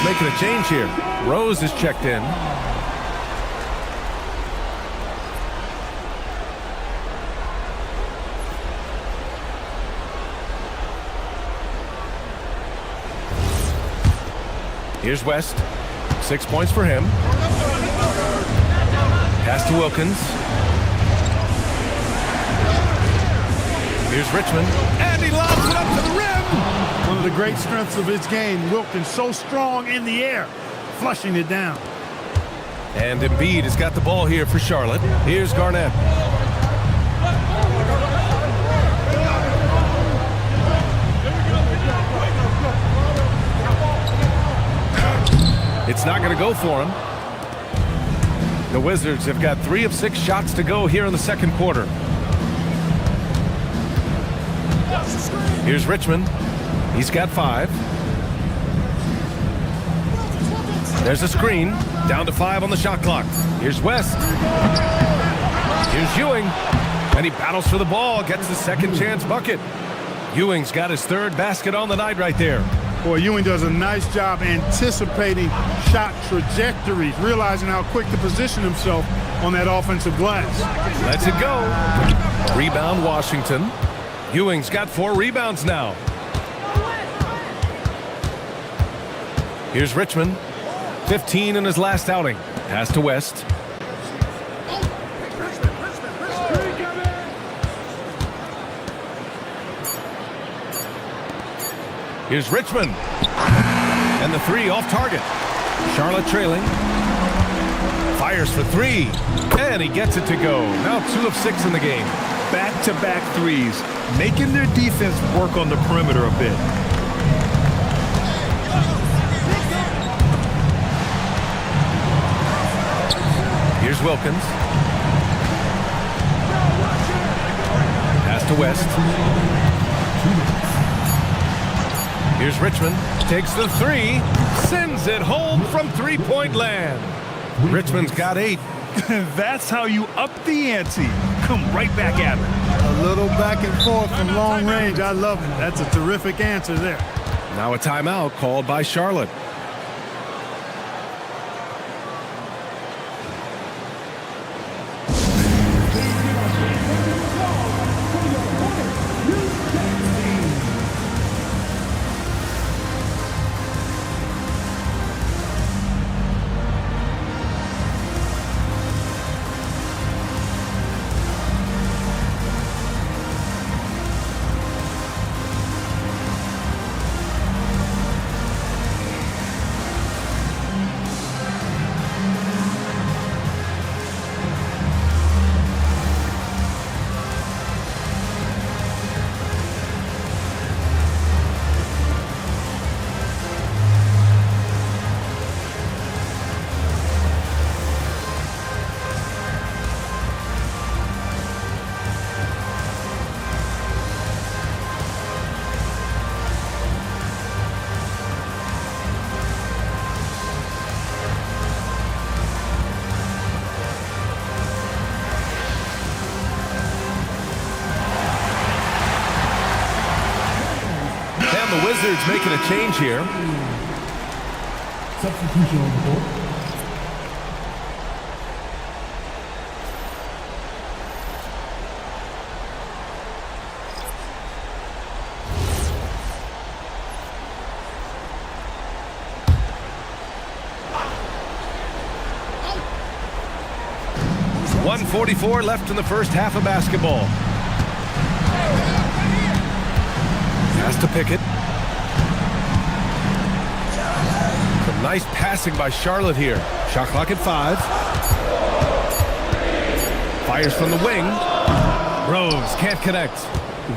Making a change here. Rose is checked in. Here's West. 6 points for him. Pass to Wilkins. Here's Richmond. And he lobs it up to the rim. One of the great strengths of his game, Wilkins so strong in the air, flushing it down. And Embiid has got the ball here for Charlotte. Here's Garnett. It's not going to go for him. The Wizards have got 3 of 6 shots to go here in the second quarter. Here's Richmond. He's got 5. There's a screen. Down to 5 on the shot clock. Here's West. Here's Ewing. And he battles for the ball. Gets the second chance bucket. Ewing's got his 3rd basket on the night right there. Boy, Ewing does a nice job anticipating shot trajectories, realizing how quick to position himself on that offensive glass. Lets it go. Rebound Washington. Ewing's got 4 rebounds now. Here's Richmond. 15 in his last outing. Pass to West. Here's Richmond. And the 3 off target. Charlotte trailing. Fires for 3. And he gets it to go. Now 2 of 6 in the game. Back-to-back threes, making their defense work on the perimeter a bit. Here's Wilkins. to West. Here's Richmond. Takes the three. Sends it home from three-point land. Richmond's got 8. That's how you up the ante. Come right back at it. A little back and forth from long range. I love it. That's a terrific answer there. Now a timeout called by Charlotte. The Wizards making a change here. Substitution on the board. .144 left in the first half of basketball. Has to Pickett. Some nice passing by Charlotte here. Shot clock at 5. Fires from the wing. Rose can't connect.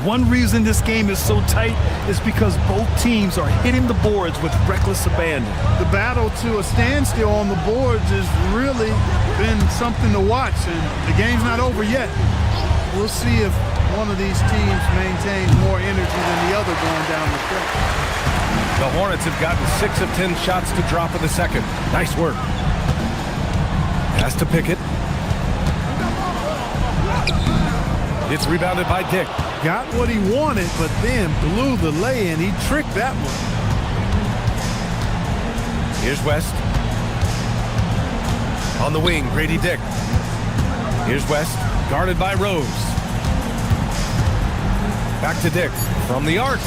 One reason this game is so tight is because both teams are hitting the boards with reckless abandon. The battle to a standstill on the boards has really been something to watch, and the game's not over yet. We'll see if one of these teams maintains more energy than the other going down the stretch. The Hornets have gotten 6 of 10 shots to drop in the second. Nice work. Pass to Pickett. It's rebounded by Dick. Got what he wanted, but then blew the lay-in. He tricked that one. Here's West. On the wing, Grady Dick. Here's West, guarded by Rose. Back to Dick from the arc.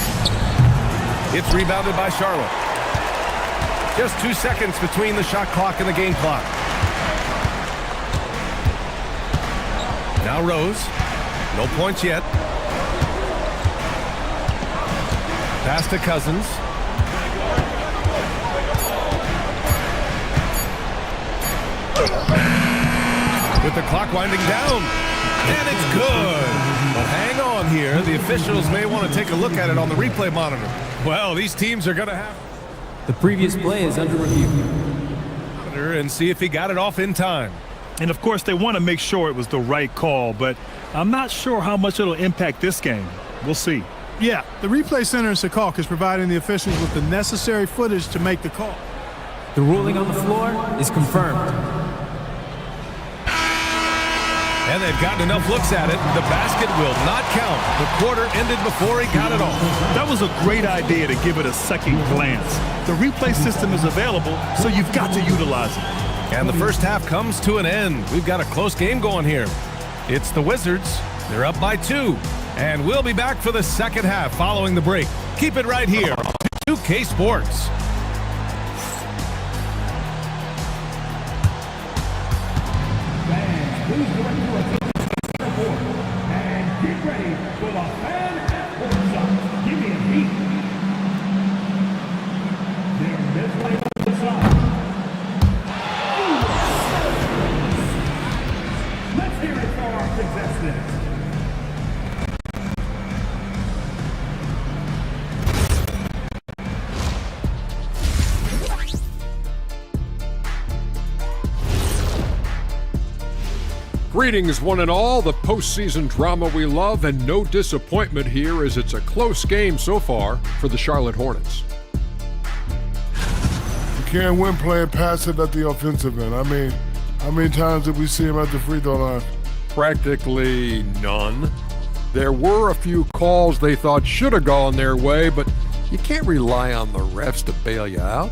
It's rebounded by Charlotte. Just 2 seconds between the shot clock and the game clock. Now Rose. No points yet. Pass to Cousins. With the clock winding down. And it's good. But hang on here. The officials may want to take a look at it on the replay monitor. Well, these teams are going to have... The previous play is under review. And see if he got it off in time. And of course, they want to make sure it was the right call, but I'm not sure how much it'll impact this game. We'll see. Yeah, the replay center in Secaucus is providing the officials with the necessary footage to make the call. The ruling on the floor is confirmed. And they've gotten enough looks at it. The basket will not count. The quarter ended before he got it off. That was a great idea to give it a second glance. The replay system is available, so you've got to utilize it. And the first half comes to an end. We've got a close game going here. It's the Wizards. They're up by 2. And we'll be back for the second half following the break. Keep it right here on 2K Sports. And get ready for the fan courtside. Give me a beat. They're midway on the side. Let's hear it for our contestants. Greetings, one and all. The postseason drama we love, and no disappointment here as it's a close game so far for the Charlotte Hornets. You can't win playing passive at the offensive end. I mean, how many times did we see him at the free throw line? Practically none. There were a few calls they thought should have gone their way, but you can't rely on the refs to bail you out.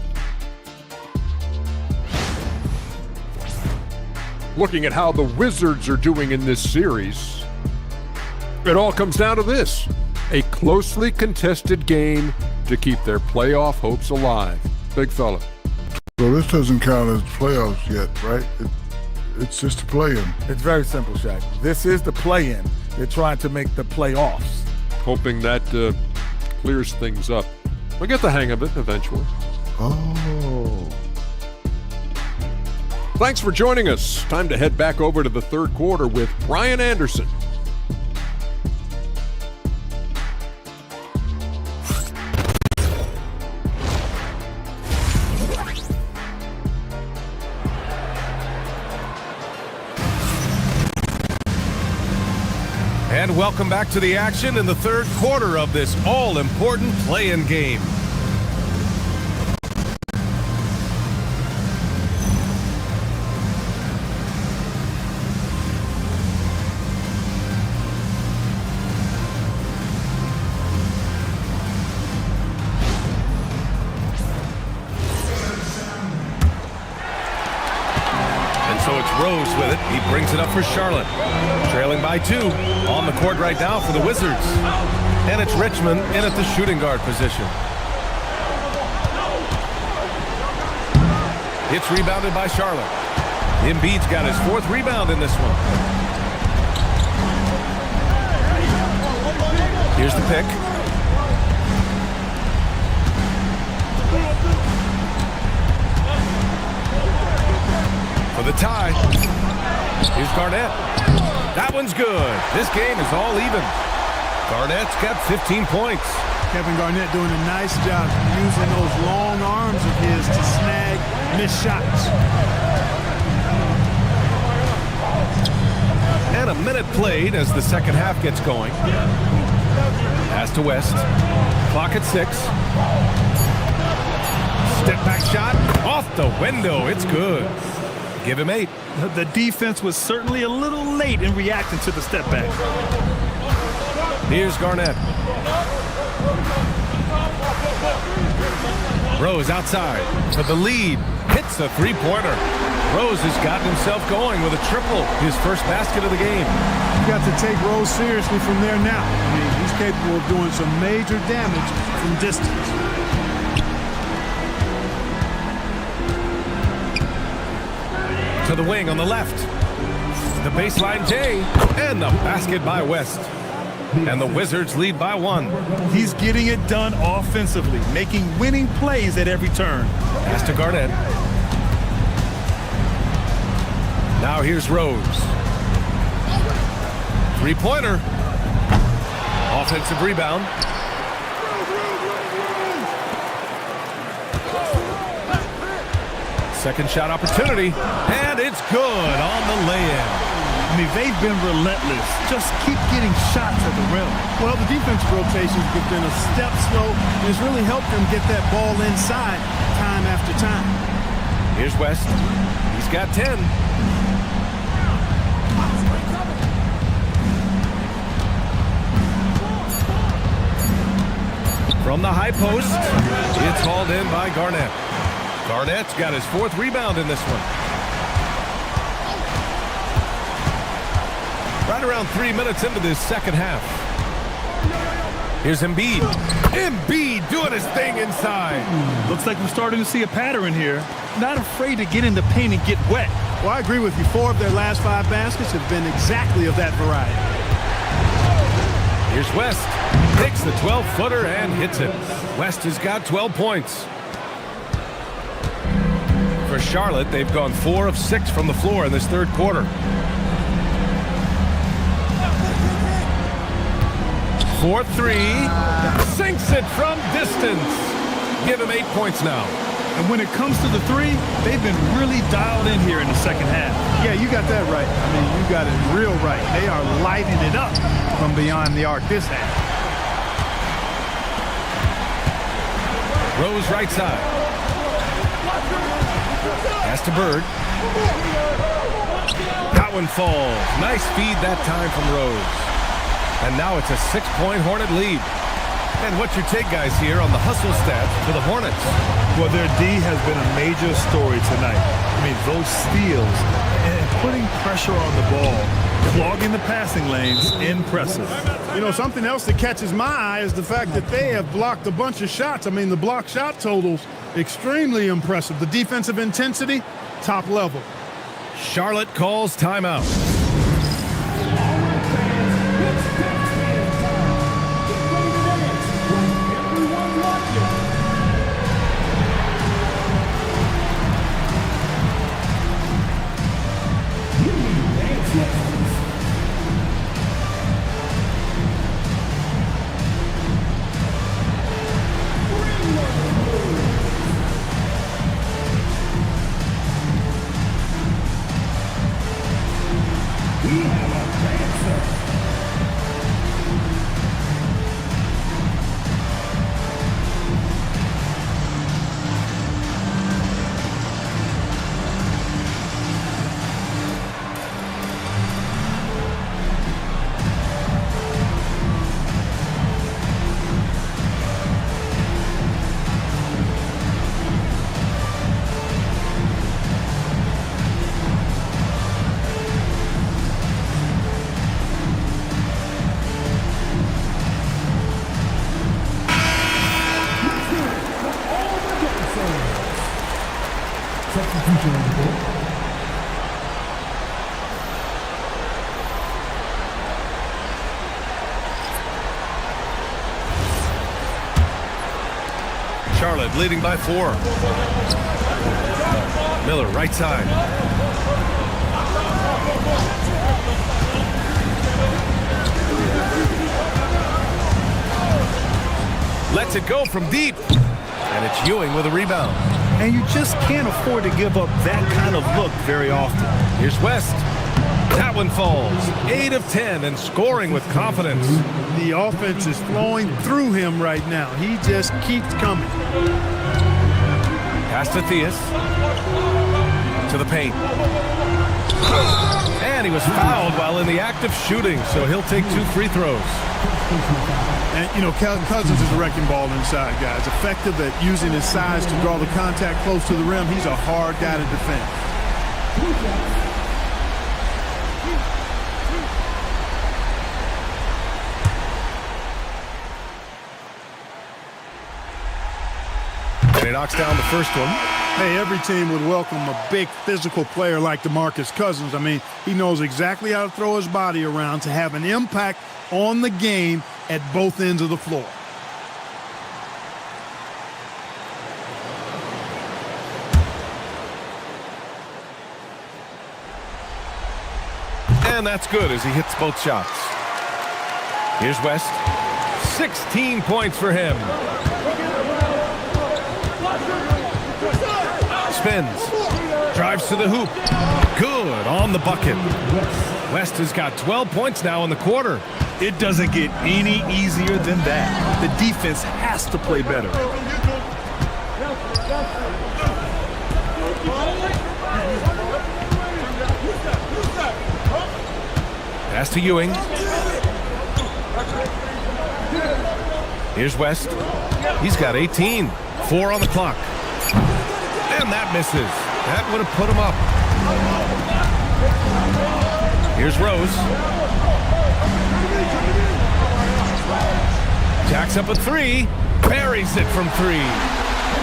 Looking at how the Wizards are doing in this series, it all comes down to this: a closely contested game to keep their playoff hopes alive. Big fella. So this doesn't count as playoffs yet, right? It's just a play-in. It's very simple, Shaq. This is the play-in. They're trying to make the playoffs. Hoping that clears things up. We'll get the hang of it eventually. Oh. Thanks for joining us. Time to head back over to the third quarter with Brian Anderson. And welcome back to the action in the third quarter of this all-important play-in game. Rose with it. He brings it up for Charlotte. Trailing by 2. On the court right now for the Wizards. And it's Richmond in at the shooting guard position. It's rebounded by Charlotte. Embiid's got his 4th rebound in this one. Here's the pick. For the tie. Here's Garnett. That one's good. This game is all even. Garnett's got 15 points. Kevin Garnett doing a nice job using those long arms of his to snag missed shots. And a minute played as the second half gets going. Pass to West. Clock at 6. Step back shot. Off the window. It's good. Give him 8. The defense was certainly a little late in reacting to the step back. Here's Garnett. Rose outside for the lead. Hits a three-pointer. Rose has gotten himself going with a triple. His first basket of the game. You got to take Rose seriously from there now. I mean, he's capable of doing some major damage from distance. To the wing on the left. The baseline J. And the basket by West. And the Wizards lead by 1. He's getting it done offensively, making winning plays at every turn. Pass to Garnett. Now here's Rose. Three-pointer. Offensive rebound. Second shot opportunity, and it's good on the lay-in. I mean, they've been relentless. Just keep getting shots at the rim. Well, the defensive rotations have been a step slow, and it's really helped them get that ball inside time after time. Here's West. He's got 10. From the high post, it's hauled in by Garnett. Garnett's got his 4th rebound in this one. Right around 3 minutes into this second half. Here's Embiid. Embiid doing his thing inside. Looks like we're starting to see a pattern here. Not afraid to get in the paint and get wet. Well, I agree with you. 4 of their last 5 baskets have been exactly of that variety. Here's West. Takes the 12-footer and hits it. West has got 12 points. For Charlotte, they've gone 4 of 6 from the floor in this third quarter. 4-3. Sinks it from distance. Give him 8 points now. And when it comes to the three, they've been really dialed in here in the second half. Yeah, you got that right. I mean, you got it real right. They are lighting it up from beyond the arc this half. Rose right side. Pass to Bird. That one falls. Nice feed that time from Rose. And now it's a 6-point Hornet lead. And what's your take, guys, here on the hustle stats for the Hornets? Well, their D has been a major story tonight. I mean, those steals and putting pressure on the ball, clogging the passing lanes, impressive. You know, something else that catches my eye is the fact that they have blocked a bunch of shots. I mean, the block shot totals, extremely impressive. The defensive intensity, top level. Charlotte calls timeout. Charlotte leading by 4. Miller right side. Lets it go from deep. And it's Ewing with a rebound. And you just can't afford to give up that kind of look very often. Here's West. That one falls. 8 of 10 and scoring with confidence. The offense is flowing through him right now. He just keeps coming. Pass to Theus. To the paint. And he was fouled while in the act of shooting, so he'll take 2 free throws. And, you know, Cousins is a wrecking ball inside, guys. Effective at using his size to draw the contact close to the rim. He's a hard guy to defend. And he knocks down the first one. Hey, every team would welcome a big physical player like DeMarcus Cousins. I mean, he knows exactly how to throw his body around to have an impact on the game at both ends of the floor. And that's good as he hits both shots. Here's West. 16 points for him. Spins. Drives to the hoop. Good on the bucket. West has got 12 points now in the quarter. It doesn't get any easier than that. The defense has to play better. Pass to Ewing. Here's West. He's got 18. 4 on the clock. And that misses. That would have put him up. Here's Rose. Jacks up a 3. Buries it from 3.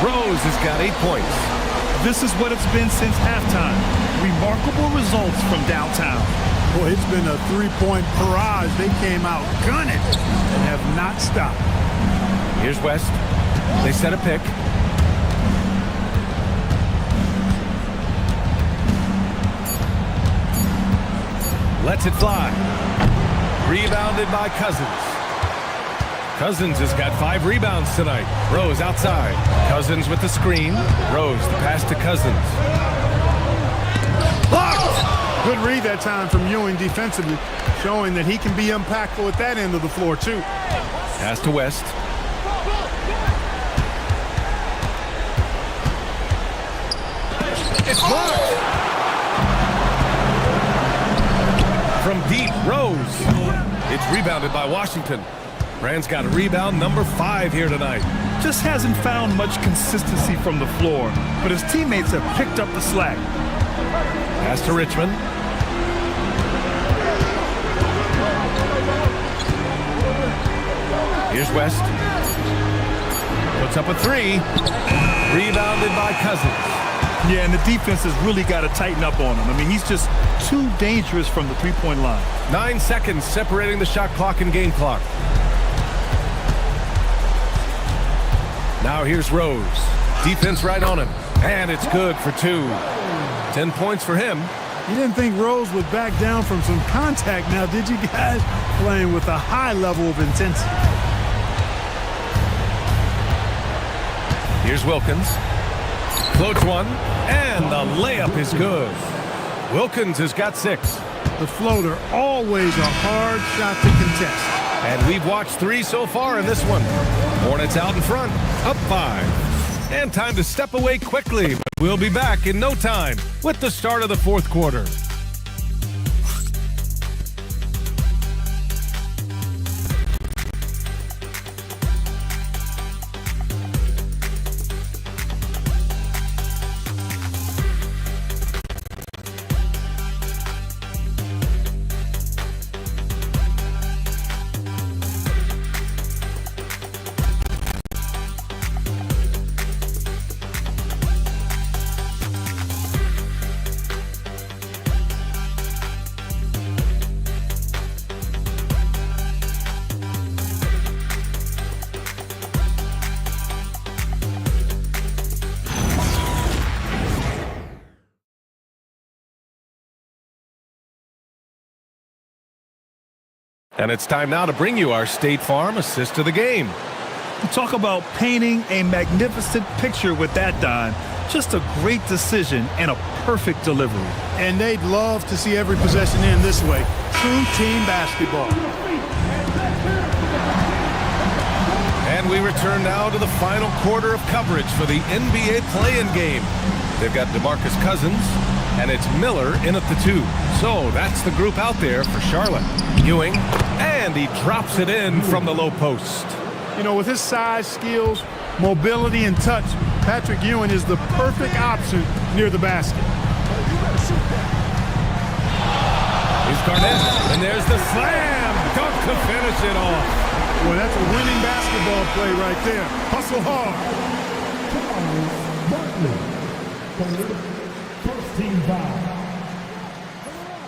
Rose has got 8 points. This is what it's been since halftime. Remarkable results from downtown. Boy, it's been a three-point barrage. They came out gunning and have not stopped. Here's West. They set a pick. Lets it fly. Rebounded by Cousins. Cousins has got 5 rebounds tonight. Rose outside. Cousins with the screen. Rose, the pass to Cousins. Blocked! Good read that time from Ewing defensively, showing that he can be impactful at that end of the floor, too. Pass to West. It's blocked! From deep, Rose. It's rebounded by Washington. Brand's got a rebound, number 5 here tonight. Just hasn't found much consistency from the floor, but his teammates have picked up the slack. Pass to Richmond. Here's West. Puts up a 3. Rebounded by Cousins. Yeah, and the defense has really got to tighten up on him. I mean, he's just too dangerous from the three-point line. 9 seconds separating the shot clock and game clock. Now here's Rose. Defense right on him. And it's good for 2. 10 points for him. You didn't think Rose would back down from some contact now, did you guys? Playing with a high level of intensity. Here's Wilkins. Floats one, and the layup is good. Wilkins has got 6. The floater, always a hard shot to contest. And we've watched 3 so far in this one. Hornets out in front, up 5. And time to step away quickly, but we'll be back in no time with the start of the 4th quarter. And it's time now to bring you our State Farm assist of the game. Talk about painting a magnificent picture with that, Don. Just a great decision and a perfect delivery. And they'd love to see every possession end this way. True team basketball. And we return now to the final quarter of coverage for the NBA play-in game. They've got DeMarcus Cousins, and it's Miller in at the 2. So that's the group out there for Charlotte. Ewing, and he drops it in from the low post. You know, with his size, skills, mobility, and touch, Patrick Ewing is the perfect option near the basket. Here's Garnett, and there's the slam dunk to finish it off. Boy, that's a winning basketball play right there. Hustle hard. First team foul.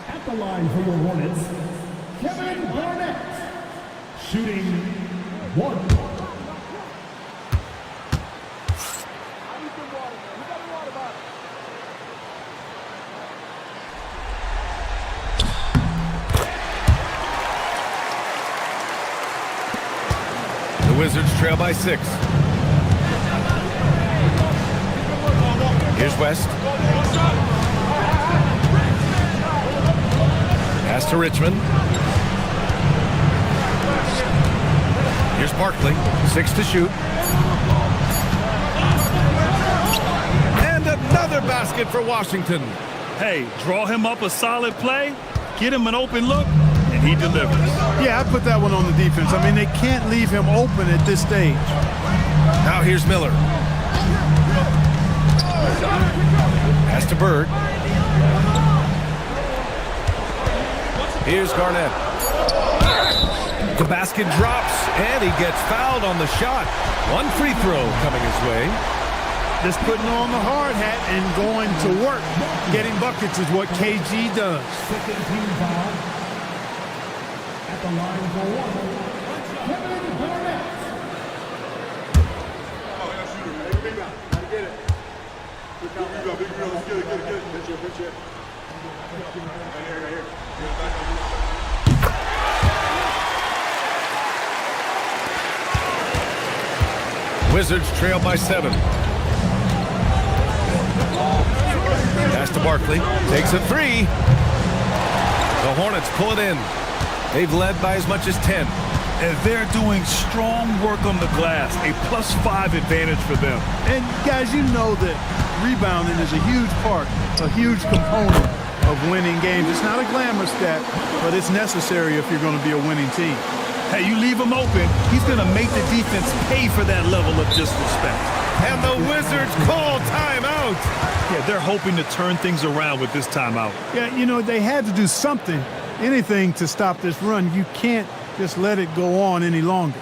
At the line for your Hornets, Kevin Garnett, shooting 1. The Wizards trail by 6. Here's West. Pass to Richmond. Here's Barkley. 6 to shoot. And another basket for Washington. Hey, draw him up a solid play, get him an open look, and he delivers. Yeah, I put that one on the defense. I mean, they can't leave him open at this stage. Now here's Miller. Pass to Bird. Here's Garnett. The basket drops, and he gets fouled on the shot. 1 free throw coming his way. Just putting on the hard hat and going to work. Getting buckets is what KG does. Second team foul. At the line for 1, Kevin Garnett. Wizards trail by 7. Pass to Barkley. Takes a 3. The Hornets pull it in. They've led by as much as 10. And they're doing strong work on the glass, a +5 advantage for them. And guys, you know that rebounding is a huge part, a huge component of winning games. It's not a glamour stat, but it's necessary if you're going to be a winning team. Hey, you leave him open, he's going to make the defense pay for that level of disrespect. And the Wizards call timeout. Yeah, they're hoping to turn things around with this timeout. Yeah, you know, they had to do something, anything to stop this run. You can't just let it go on any longer.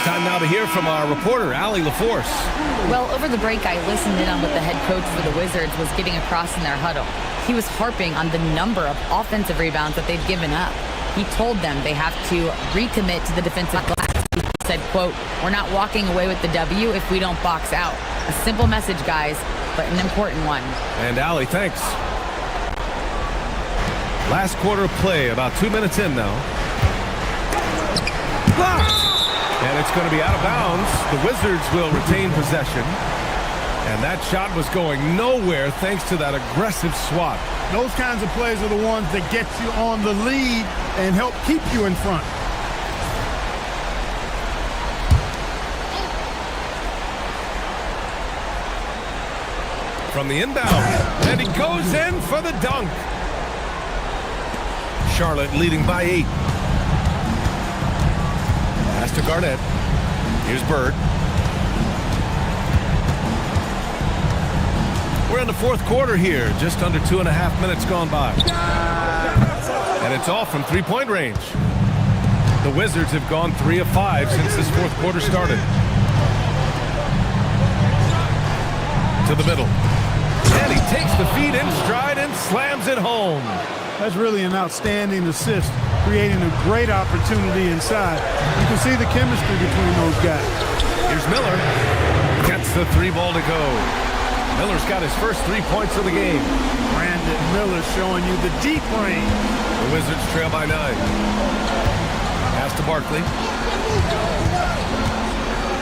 Time now to hear from our reporter, Allie LaForce. Well, over the break, I listened in on what the head coach for the Wizards was getting across in their huddle. He was harping on the number of offensive rebounds that they've given up. He told them they have to recommit to the defensive glass. He said, quote, "We're not walking away with the W if we don't box out." A simple message, guys, but an important one. And Allie, thanks. Last quarter of play, about 2 minutes in now. Blocked! And it's going to be out of bounds. The Wizards will retain possession. And that shot was going nowhere thanks to that aggressive swat. Those kinds of plays are the ones that get you on the lead and help keep you in front. From the inbound. And he goes in for the dunk. Charlotte leading by 8. Pass to Garnett. Here's Bird. We're in the fourth quarter here. Just under 2.5 minutes gone by. And it's all from three-point range. The Wizards have gone 3 of 5 since this fourth quarter started. To the middle. And he takes the feed in stride and slams it home. That's really an outstanding assist, creating a great opportunity inside. You can see the chemistry between those guys. Here's Miller. Gets the 3 ball to go. Miller's got his first 3 points of the game. Brandon Miller showing you the deep range. The Wizards trail by 9. Pass to Barkley.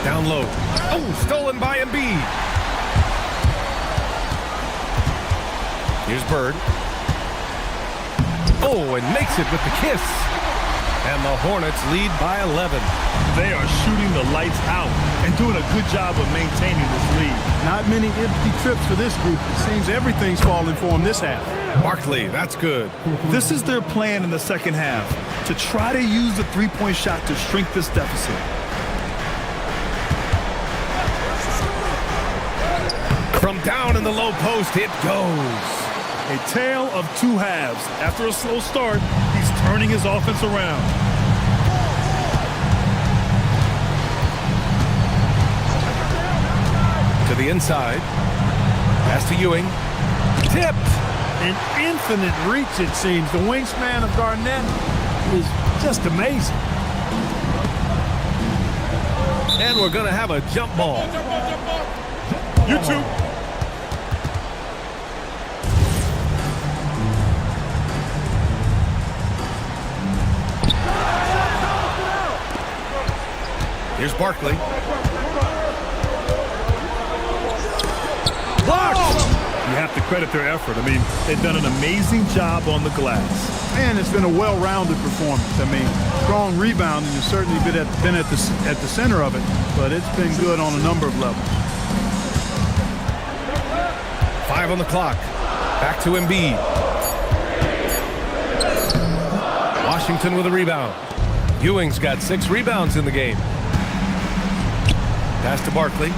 Down low. Oh, stolen by Embiid. Here's Bird. Oh, and makes it with the kiss. And the Hornets lead by 11. They are shooting the lights out and doing a good job of maintaining this lead. Not many empty trips for this group. It seems everything's falling for them this half. Barkley, that's good. This is their plan in the second half, to try to use the three-point shot to shrink this deficit. From down in the low post, it goes. A tale of 2 halves. After a slow start, he's turning his offense around. To the inside. Pass to Ewing. Tipped. An infinite reach, it seems. The wingspan of Garnett is just amazing. And we're going to have a jump ball. You two. Here's Barkley. Blocked! have to credit their effort. I mean, they've done an amazing job on the glass. And it's been a well-rounded performance. I mean, strong rebounding has certainly been at the center of it, but it's been good on a number of levels. 5 on the clock. Back to Embiid. Washington with a rebound. Ewing's got 6 rebounds in the game. Pass to Barkley.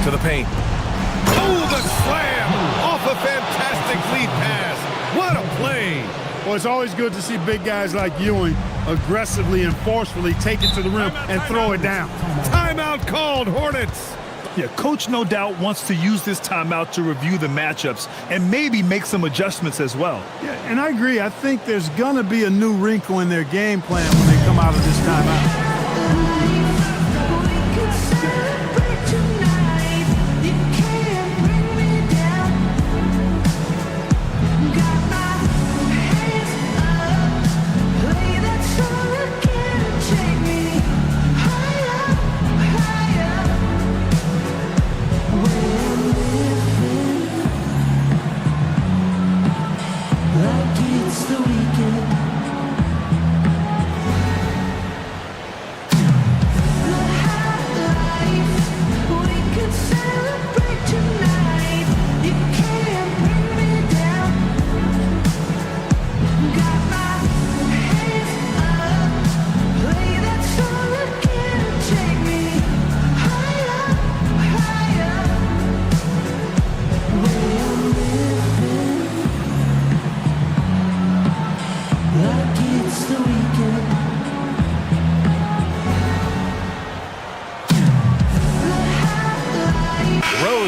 To the paint. Oh, the slam! Off a fantastic lead pass. What a play! Well, it's always good to see big guys like Ewing aggressively and forcefully take it to the rim and throw it down. Timeout called, Hornets. Yeah, coach no doubt wants to use this timeout to review the matchups and maybe make some adjustments as well. Yeah, and I agree. I think there's going to be a new wrinkle in their game plan when they come out of this timeout.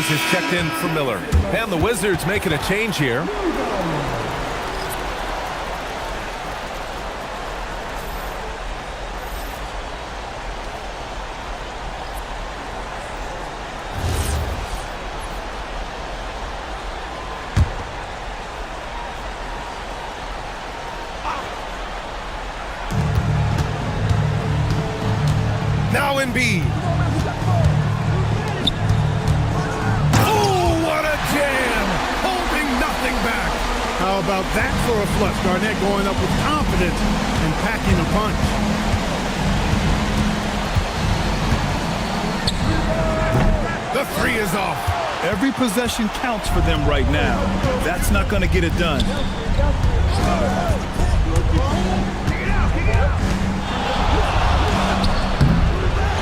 Is checked in for Miller. And the Wizards making a change here. Now Embiid. How about that for a flush? Garnett going up with confidence and packing a punch. The 3 is off. Every possession counts for them right now. That's not going to get it done.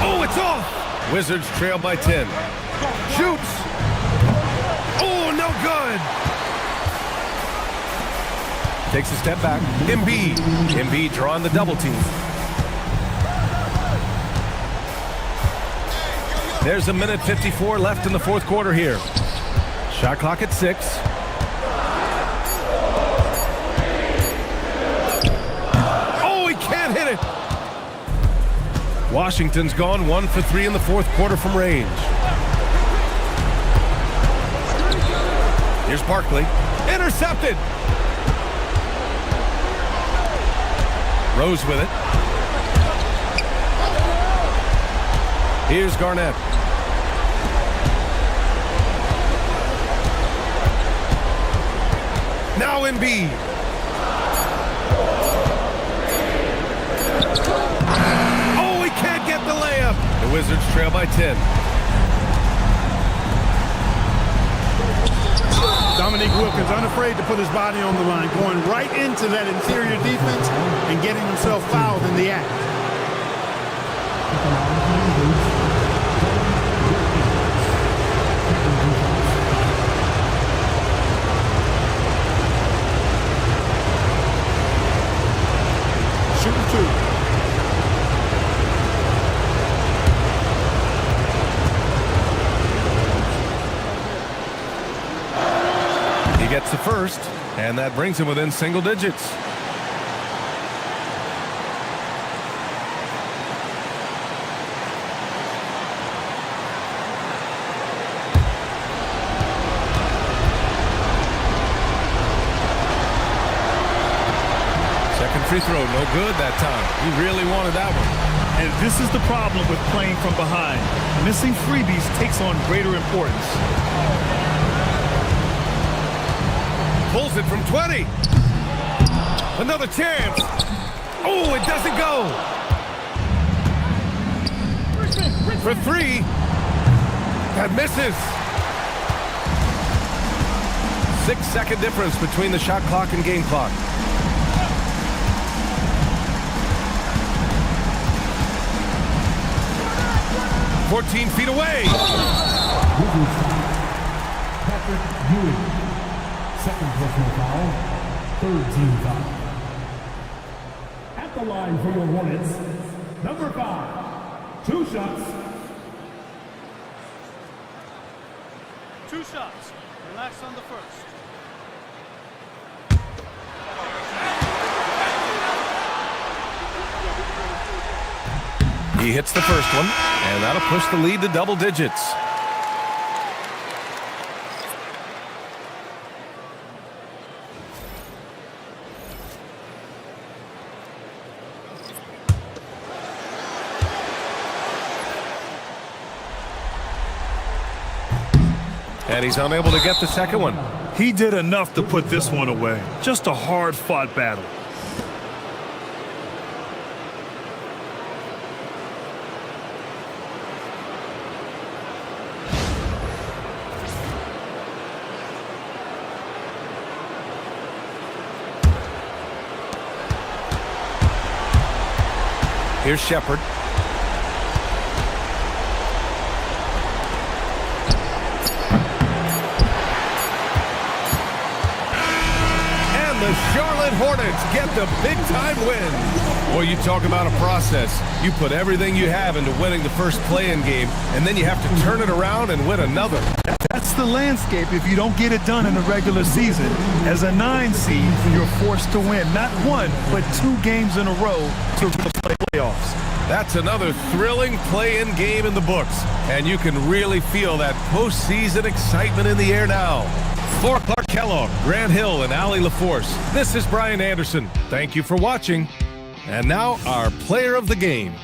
Oh, it's off. Wizards trail by 10. Shoots. Oh, no good. Takes a step back. Embiid drawing the double team. There's a minute 54 left in the fourth quarter here. Shot clock at 6. Oh, he can't hit it. Washington's gone 1 for 3 in the fourth quarter from range. Here's Barkley. Intercepted. Rose with it. Here's Garnett. Now Embiid. Oh, he can't get the layup. The Wizards trail by 10. Dominique Wilkins unafraid to put his body on the line, going right into that interior defense and getting himself fouled in the act. Shooting 2. Gets the first, and that brings him within single digits. Second free throw, no good that time. He really wanted that one. And this is the problem with playing from behind. Missing freebies takes on greater importance. Pulls it from 20. Another chance. Oh, it doesn't go. For 3. That misses. 6-second difference between the shot clock and game clock. "14 feet away." Patrick Ewing. Second personal foul. Third team foul. At the line for your Hornets, number 5. 2 shots. 2 shots. Relax on the first. He hits the first one, and that'll push the lead to double digits. And he's unable to get the second one. He did enough to put this one away. Just a hard-fought battle. Here's Shepard. The Charlotte Hornets get the big-time win. Boy, you talk about a process. You put everything you have into winning the first play-in game, and then you have to turn it around and win another. That's the landscape if you don't get it done in the regular season. As a 9 seed, you're forced to win not 1, but 2 games in a row to play playoffs. That's another thrilling play-in game in the books, and you can really feel that postseason excitement in the air now. For Clark Kellogg, Grant Hill, and Allie LaForce, this is Brian Anderson. Thank you for watching. And now our player of the game.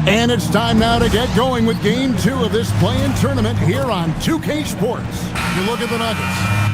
And it's time now to get going with Game 2 of this play-in tournament here on 2K Sports. You look at the Nuggets.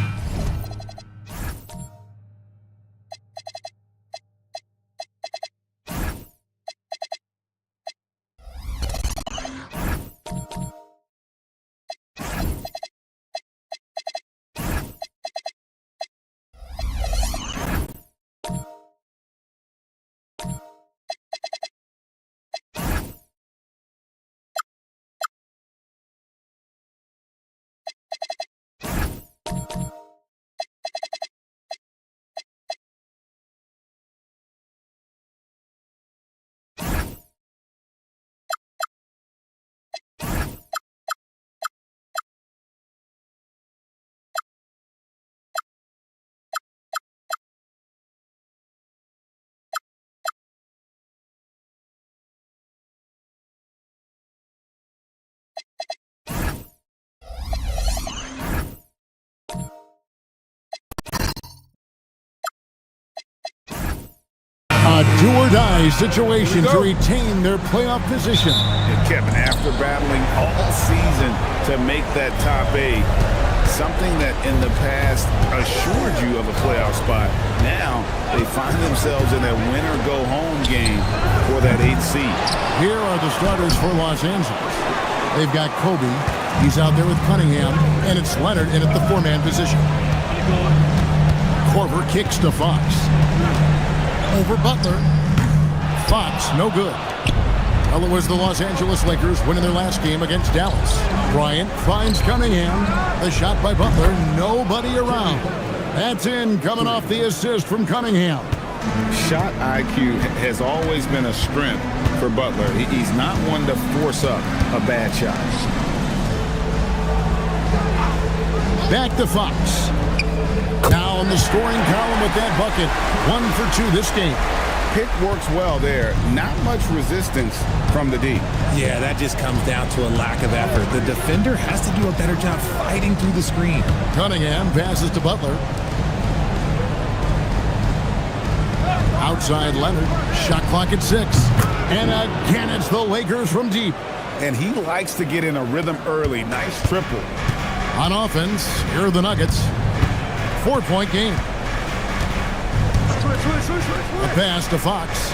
A do-or-die situation to retain their playoff position. And Kevin, after battling all season to make that top 8, something that in the past assured you of a playoff spot, now they find themselves in a win-or-go-home game for that 8th seed. Here are the starters for Los Angeles. They've got Kobe. He's out there with Cunningham, and it's Leonard in at the 4-man position. Korver kicks to Fox. Over Butler. Fox, no good. Well, it was the Los Angeles Lakers winning their last game against Dallas. Bryant finds Cunningham. The shot by Butler, nobody around. That's in, coming off the assist from Cunningham. Shot IQ has always been a strength for Butler. He's not one to force up a bad shot. Back to Fox. Now in the scoring column with that bucket. 1 for 2 this game. Pick works well there. Not much resistance from the D. Yeah, that just comes down to a lack of effort. The defender has to do a better job fighting through the screen. Cunningham passes to Butler. Outside Leonard. Shot clock at 6. And again, it's the Lakers from deep. And he likes to get in a rhythm early. Nice triple. On offense, here are the Nuggets. 4-point game. A pass to Fox.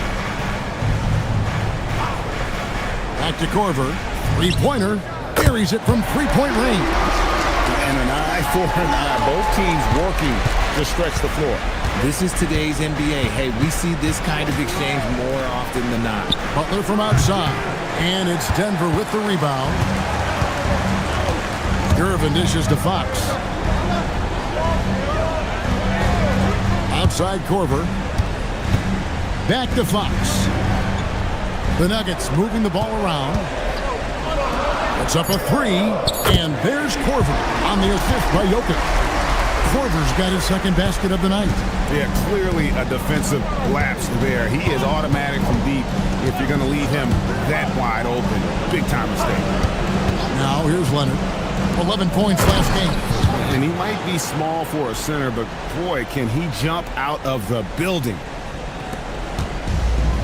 Back to Korver. 3-pointer. Buries it from 3-point range. And an eye for an eye. Both teams working to stretch the floor. This is today's NBA. Hey, we see this kind of exchange more often than not. Butler from outside. And it's Denver with the rebound. Irvin dishes to Fox. Outside Korver. Back to Fox. The Nuggets moving the ball around. It's up a three. And there's Korver on the assist by Jokic. Korver's got his second basket of the night. Yeah, clearly a defensive lapse there. He is automatic from deep if you're going to leave him that wide open. Big time mistake. Now here's Leonard. 11 points last game. And he might be small for a center, but boy, can he jump out of the building.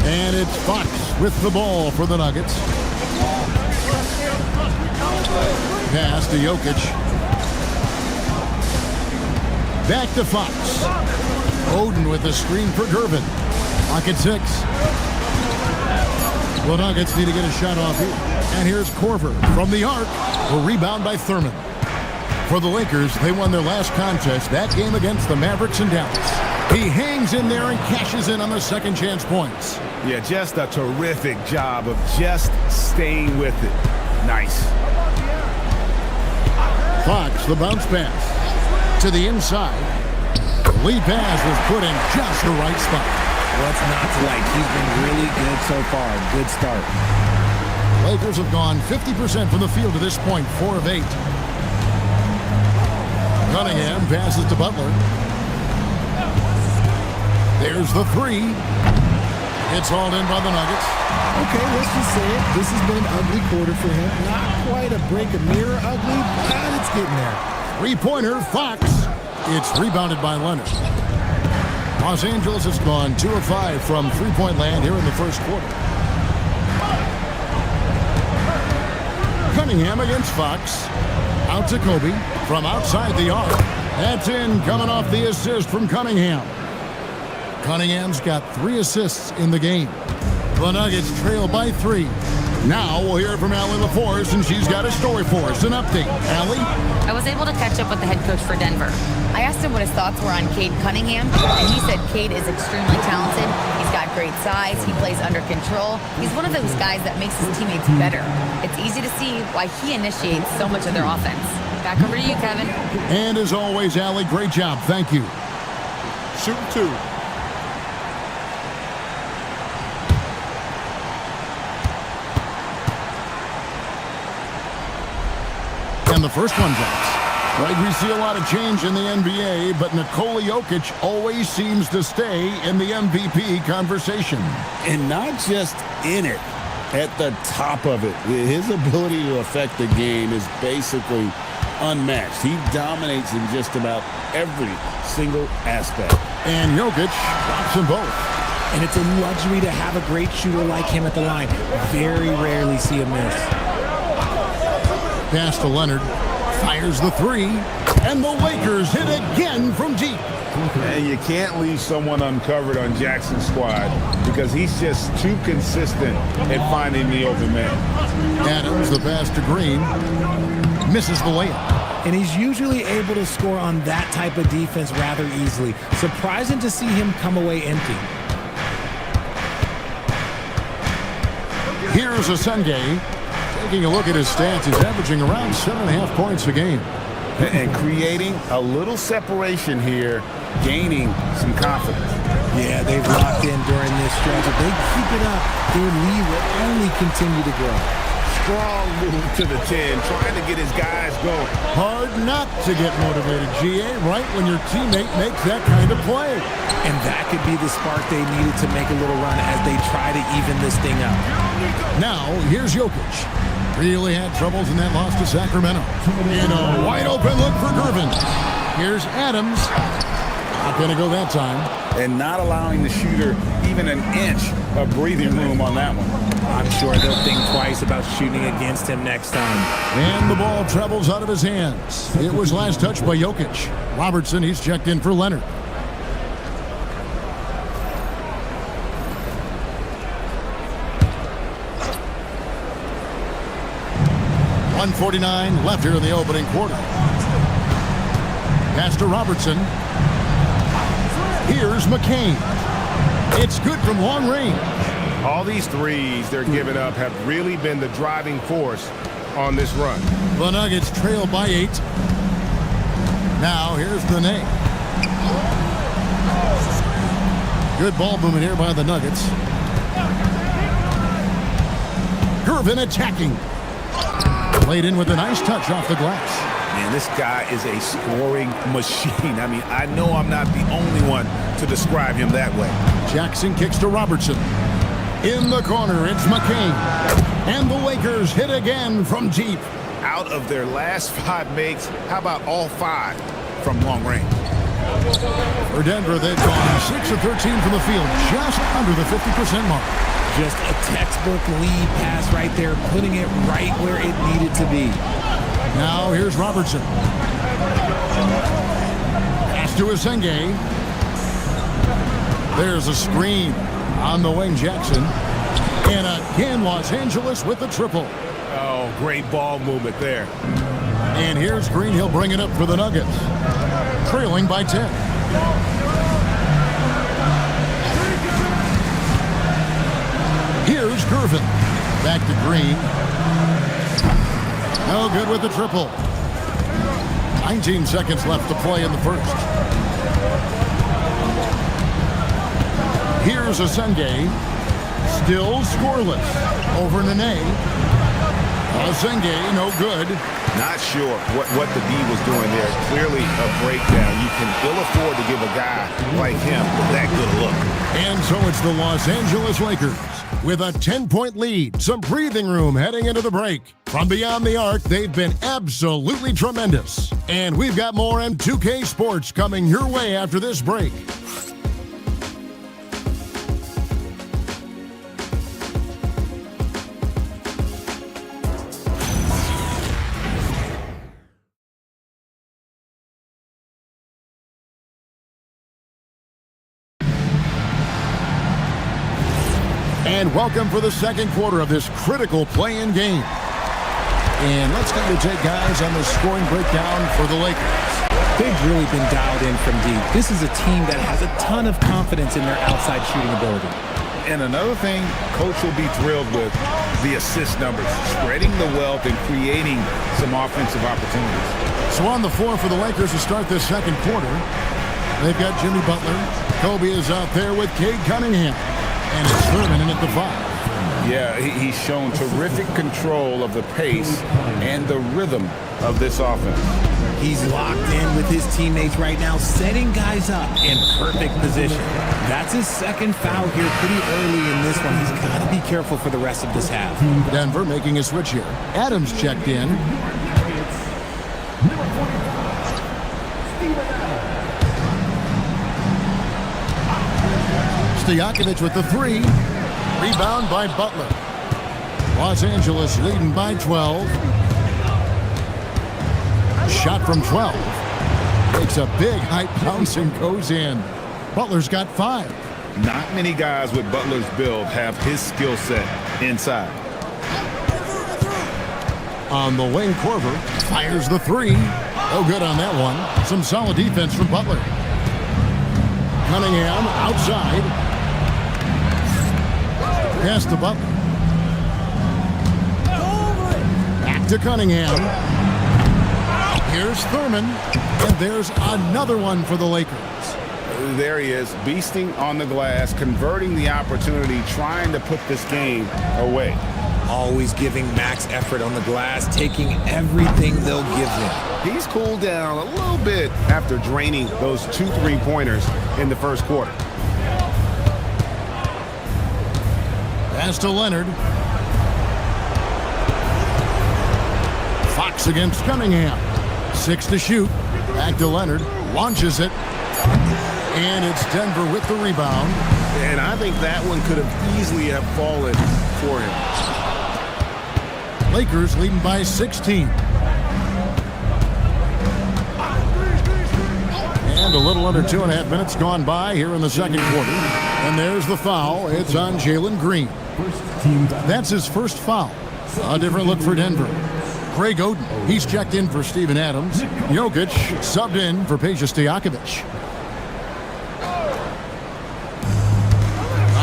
And it's Fox with the ball for the Nuggets. Pass to Jokic. Back to Fox. Oden with the screen for Gervin. Pocket 6. The Nuggets need to get a shot off here. And here's Korver from the arc. A rebound by Thurman. For the Lakers, they won their last contest, that game against the Mavericks in Dallas. He hangs in there and cashes in on the second chance points. Yeah, just a terrific job of just staying with it. Nice. Fox, the bounce pass. To the inside. Lead pass was put in just the right spot. What's not to like? He's been really good so far. Good start. Lakers have gone 50% from the field to this point, 4 of 8. Cunningham passes to Butler. There's the three. It's hauled in by the Nuggets. Okay, let's just say it. This has been an ugly quarter for him. Not quite a break a mirror ugly, but it's getting there. Three-pointer, Fox. It's rebounded by Leonard. Los Angeles has gone 2 of 5 from three-point land here in the first quarter. Cunningham against Fox. Out to Kobe from outside the arc. That's in, coming off the assist from Cunningham. Cunningham's got 3 assists in the game. The Nuggets trail by 3. Now we'll hear from Allie LaForce, and she's got a story for us. An update. Allie? I was able to catch up with the head coach for Denver. I asked him what his thoughts were on Cade Cunningham, and he said Cade is extremely talented. He's got great size. He plays under control. He's one of those guys that makes his teammates better. It's easy to see why he initiates so much of their offense. Back over to you, Kevin. And as always, Allie, great job. Thank you. Shooting 2. And the first one drops. Right, we see a lot of change in the NBA, but Nikola Jokic always seems to stay in the MVP conversation. And not just in it, at the top of it. His ability to affect the game is basically unmatched. He dominates in just about every single aspect. And Jokic drops them both. And it's a luxury to have a great shooter like him at the line. Very rarely see a miss. Pass to Leonard. Fires the three. And the Lakers hit again from deep. And you can't leave someone uncovered on Jackson's squad because he's just too consistent at finding the open man. Adams, the pass to Green. Misses the layup. And he's usually able to score on that type of defense rather easily. Surprising to see him come away empty. Here's Asenge. Taking a look at his stats, he's averaging around 7.5 points a game. And creating a little separation here, gaining some confidence. Yeah, they've locked in during this stretch. If they keep it up, their lead will only continue to grow. Strong move to the 10, trying to get his guys going. Hard not to get motivated, GA, right when your teammate makes that kind of play. And that could be the spark they needed to make a little run as they try to even this thing up. Now, here's Jokic. Really had troubles in that loss to Sacramento. In a wide open look for Gervin. Here's Adams. Not going to go that time. And not allowing the shooter even an inch of breathing room on that one. I'm sure they'll think twice about shooting against him next time. And the ball travels out of his hands. It was last touched by Jokic. Robertson, he's checked in for Leonard. .149 left here in the opening quarter. Pass to Robertson. Here's McCain. It's good from long range. All these threes they're giving up have really been the driving force on this run. The Nuggets trail by 8. Now here's the Nate. Good ball movement here by the Nuggets. Gervin attacking. Played in with a nice touch off the glass. Man, this guy is a scoring machine. I mean, I know I'm not the only one to describe him that way. Jackson kicks to Robertson. In the corner, it's McCain. And the Lakers hit again from deep. Out of their last 5 makes, how about all 5 from long range? For Denver, they've gone 6 of 13 from the field, just under the 50% mark. Just a textbook lead pass right there, putting it right where it needed to be. Now here's Robertson. Pass to Asenge. There's a screen on the wing, Jackson. And again, Los Angeles with the triple. Oh, great ball movement there. And here's Green. He'll bring it up for the Nuggets. Trailing by 10. Here's Gervin. Back to Green. No good with the triple. 19 seconds left to play in the first. Here's Asenge. Still scoreless. Over Nene. Asenge, no good. Not sure what the D was doing there. Clearly a breakdown. You can ill afford to give a guy like him that good a look. And so it's the Los Angeles Lakers with a 10-point lead. Some breathing room heading into the break. From beyond the arc, they've been absolutely tremendous. And we've got more M2K Sports coming your way after this break. And welcome for the second quarter of this critical play-in game. And let's get your take, guys, on the scoring breakdown for the Lakers. They've really been dialed in from deep. This is a team that has a ton of confidence in their outside shooting ability. And another thing Coach will be thrilled with, the assist numbers, spreading the wealth and creating some offensive opportunities. So on the floor for the Lakers to start this second quarter, they've got Jimmy Butler. Kobe is out there with Cade Cunningham. And it's Thurman in at the 5. Yeah, he's shown terrific control of the pace and the rhythm of this offense. He's locked in with his teammates right now, setting guys up in perfect position. That's his second foul here pretty early in this one. He's got to be careful for the rest of this half. Denver making a switch here. Adams checked in. Stojakovic with the 3. Rebound by Butler. Los Angeles leading by 12. Shot from 12. Takes a big height bounce and goes in. Butler's got 5. Not many guys with Butler's build have his skill set inside. On the wing, Korver fires the 3. No good on that one. Some solid defense from Butler. Cunningham outside. Pass to Butler. Back to Cunningham. Here's Thurman. And there's another one for the Lakers. There he is, beasting on the glass, converting the opportunity, trying to put this game away. Always giving max effort on the glass, taking everything they'll give him. He's cooled down a little bit after draining those 2 3-pointers in the first quarter. Pass to Leonard. Fox against Cunningham. 6 to shoot. Back to Leonard. Launches it. And it's Denver with the rebound. And I think that one could have easily have fallen for him. Lakers leading by 16. And a little under 2.5 minutes gone by here in the second quarter. And there's the foul. It's on Jalen Green. That's his first foul. A different look for Denver. Greg Oden, he's checked in for Steven Adams. Jokic subbed in for Peja Stojakovic.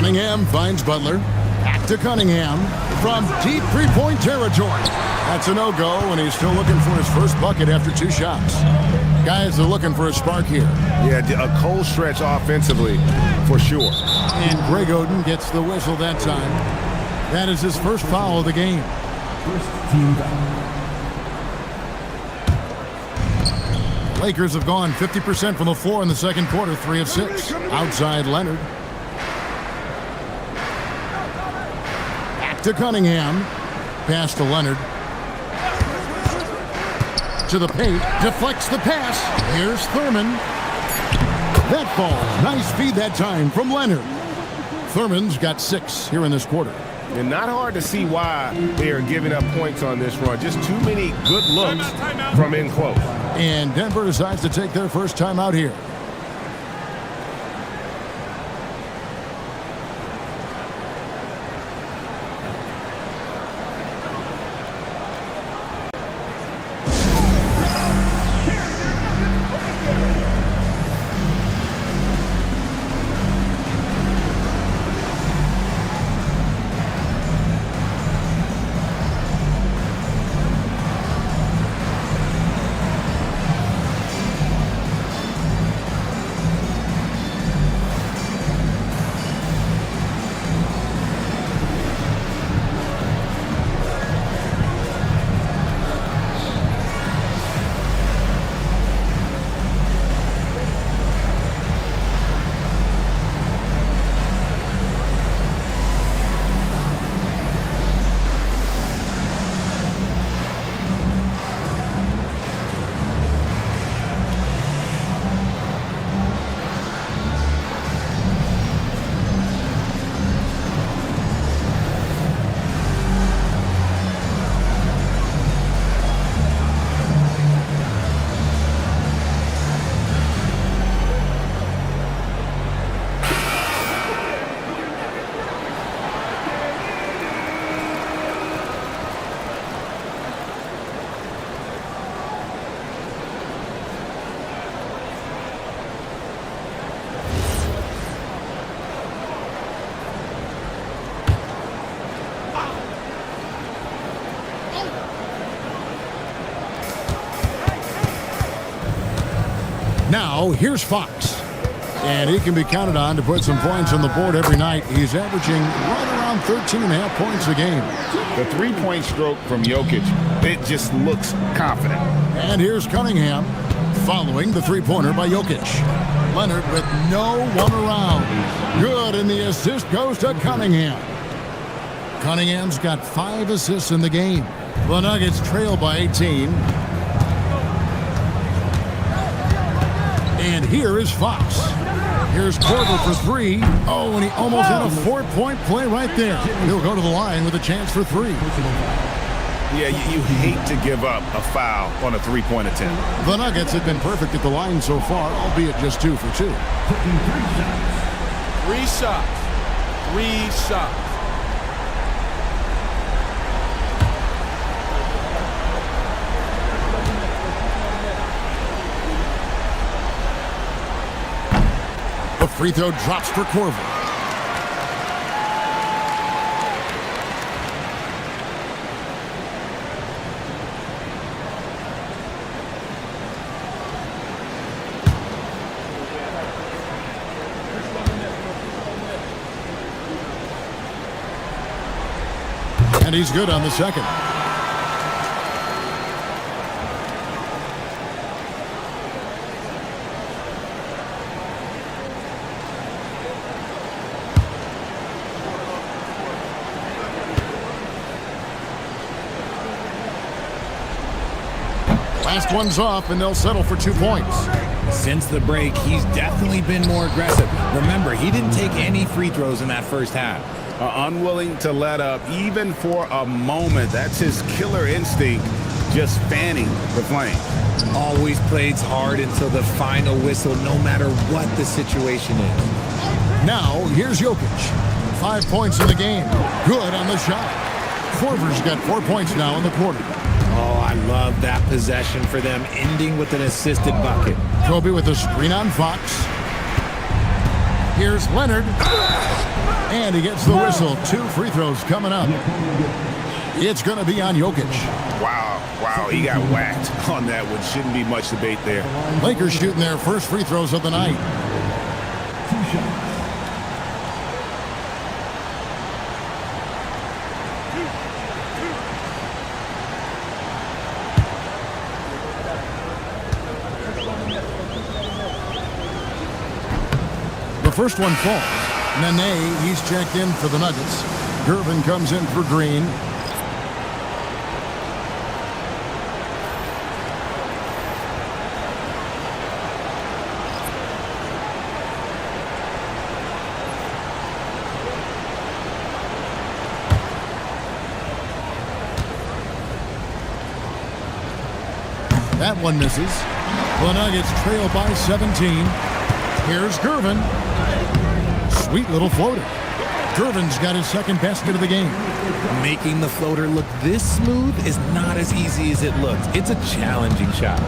Cunningham finds Butler. Back to Cunningham from deep three-point territory. That's a no-go, and he's still looking for his first bucket after 2 shots. Guys are looking for a spark here. Yeah, a cold stretch offensively for sure. And Greg Oden gets the whistle that time. That is his first foul of the game. First team foul. Lakers have gone 50% from the floor in the second quarter, 3 of 6. Outside Leonard. Back to Cunningham. Pass to Leonard. To the paint. Deflects the pass. Here's Thurman. That ball. Nice feed that time from Leonard. Thurman's got 6 here in this quarter. And not hard to see why they are giving up points on this run. Just too many good looks from in close. And Denver decides to take their first time out here. Now, here's Fox. And he can be counted on to put some points on the board every night. He's averaging right around 13.5 points a game. The three-point stroke from Jokic, it just looks confident. And here's Cunningham following the three-pointer by Jokic. Leonard with no one around. Good, and the assist goes to Cunningham. Cunningham's got 5 assists in the game. The Nuggets trail by 18. And here is Fox. Here's Korver for 3. Oh, and he almost had a 4-point play right there. He'll go to the line with a chance for 3. Yeah, you hate to give up a foul on a three-point attempt. The Nuggets have been perfect at the line so far, albeit just 2 for 2. 3 shots. 3 shots. The free throw drops for Korver. And he's good on the second. Last one's off, and they'll settle for 2 points. Since the break, he's definitely been more aggressive. Remember, he didn't take any free throws in that first half. Unwilling to let up even for a moment. That's his killer instinct, just fanning the flame. Always plays hard until the final whistle, no matter what the situation is. Now, here's Jokic. 5 points in the game. Good on the shot. Korver's got 4 points now in the quarter. Oh, I love that possession for them, ending with an assisted bucket. Kobe with a screen on Fox. Here's Leonard. And he gets the whistle. 2 free throws coming up. It's going to be on Jokic. Wow, he got whacked on that one. Shouldn't be much debate there. Lakers shooting their first free throws of the night. The first one falls. Nene, he's checked in for the Nuggets. Gervin comes in for Green. That one misses. The Nuggets trail by 17. Here's Gervin. Sweet little floater. Gervin's got his second basket of the game. Making the floater look this smooth is not as easy as it looks. It's a challenging shot.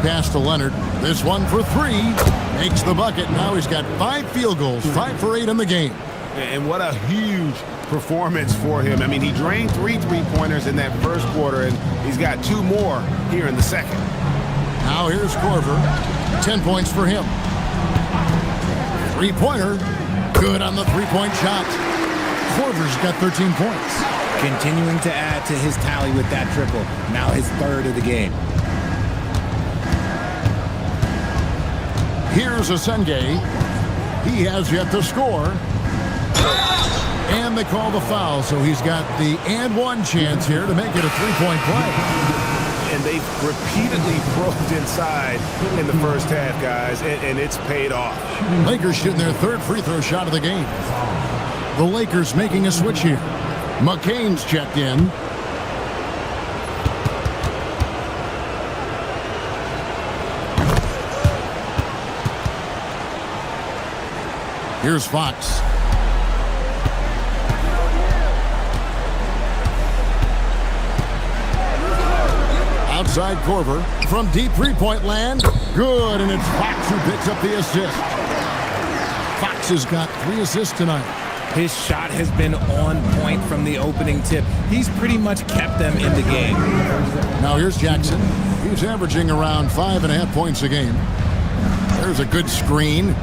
Pass to Leonard. This one for 3. Makes the bucket. Now he's got 5 field goals, 5 for 8 in the game. And what a huge performance for him. I mean, he drained 3 3-pointers in that first quarter, and he's got 2 more here in the second. Now here's Korver. 10 points for him. 3-pointer. Good on the 3-point shot. Korver's got 13 points. Continuing to add to his tally with that triple. Now his 3rd of the game. Here's Asenge. He has yet to score. And they call the foul, so he's got the and 1 chance here to make it a 3-point play. And they've repeatedly probed inside in the first half, guys, and it's paid off. Lakers shooting their 3rd free throw shot of the game. The Lakers making a switch here. McCain's checked in. Here's Fox. Outside Korver from deep 3-point land. Good, and it's Fox who picks up the assist. Fox has got 3 assists tonight. His shot has been on point from the opening tip. He's pretty much kept them in the game. Now here's Jackson. He's averaging around 5.5 points a game. There's a good screen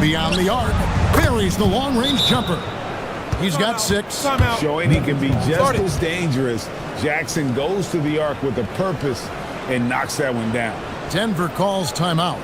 beyond the arc. Buries the long-range jumper. He's got 6. Showing he can be just as dangerous. Jackson goes to the arc with a purpose and knocks that one down. Denver calls timeout.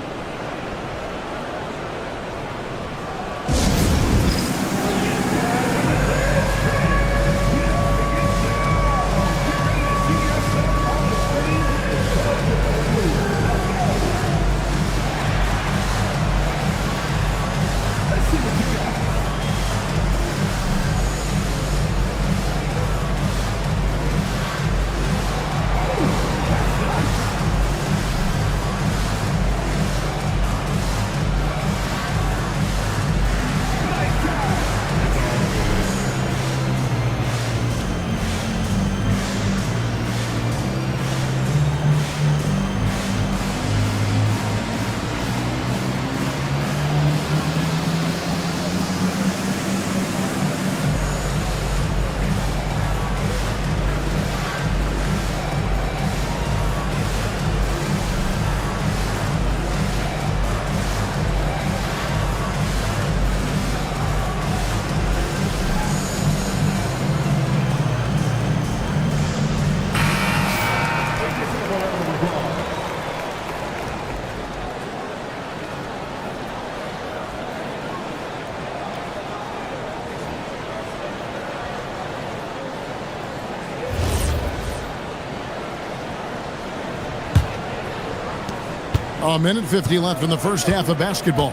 A minute 50 left in the first half of basketball.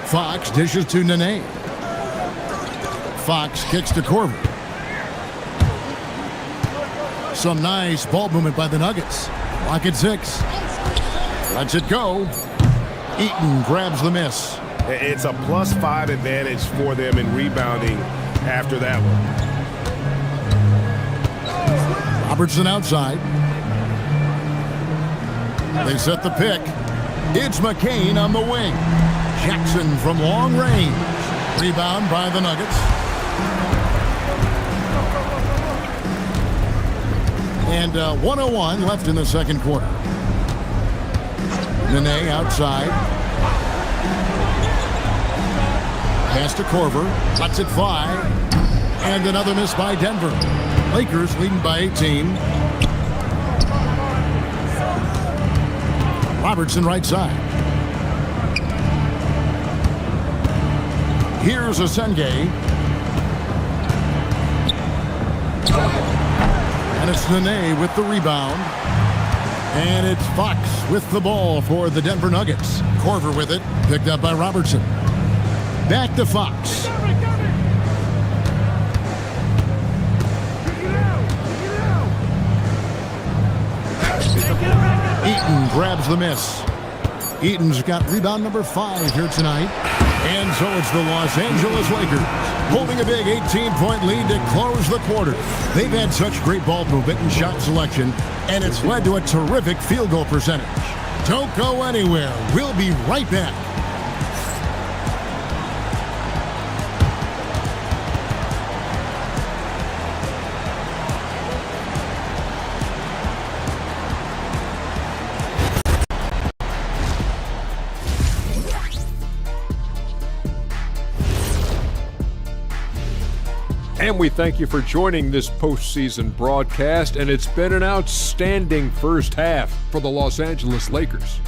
Fox dishes to Nene. Fox kicks to Korver. Some nice ball movement by the Nuggets. Lock at 6. Lets it go. Eaton grabs the miss. It's a +5 advantage for them in rebounding after that one. Robertson outside. They set the pick. It's McCain on the wing. Jackson from long range. Rebound by the Nuggets. And 1:01 left in the second quarter. Nene outside. Pass to Korver. Lets it fly. And another miss by Denver. Lakers leading by 18. Robertson right side. Here's Asenge. And it's Nene with the rebound. And it's Fox with the ball for the Denver Nuggets. Korver with it. Picked up by Robertson. Back to Fox. Eaton grabs the miss. Eaton's got rebound number 5 here tonight. And so it's the Los Angeles Lakers holding a big 18-point lead to close the quarter. They've had such great ball movement and shot selection, and it's led to a terrific field goal percentage. Don't go anywhere. We'll be right back. And we thank you for joining this postseason broadcast, and it's been an outstanding first half for the Los Angeles Lakers.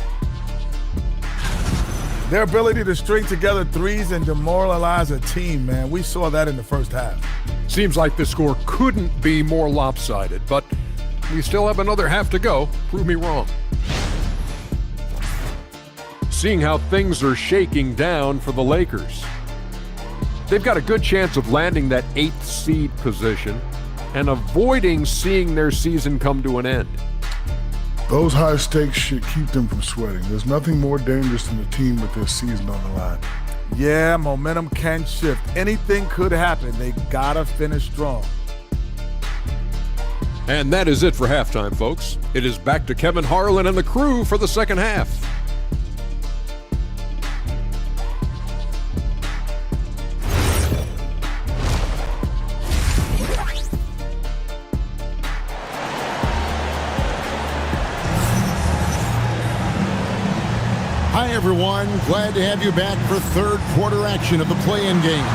Their ability to string together threes and demoralize a team, man. We saw that in the first half. Seems like the score couldn't be more lopsided, but we still have another half to go. Prove me wrong. Seeing how things are shaking down for the Lakers. They've got a good chance of landing that 8th seed position and avoiding seeing their season come to an end. Those high stakes should keep them from sweating. There's nothing more dangerous than a team with their season on the line. Yeah, momentum can shift. Anything could happen. They gotta finish strong. And that is it for halftime, folks. It is back to Kevin Harlan and the crew for the second half. Hi, everyone. Glad to have you back for third quarter action of the play-in game.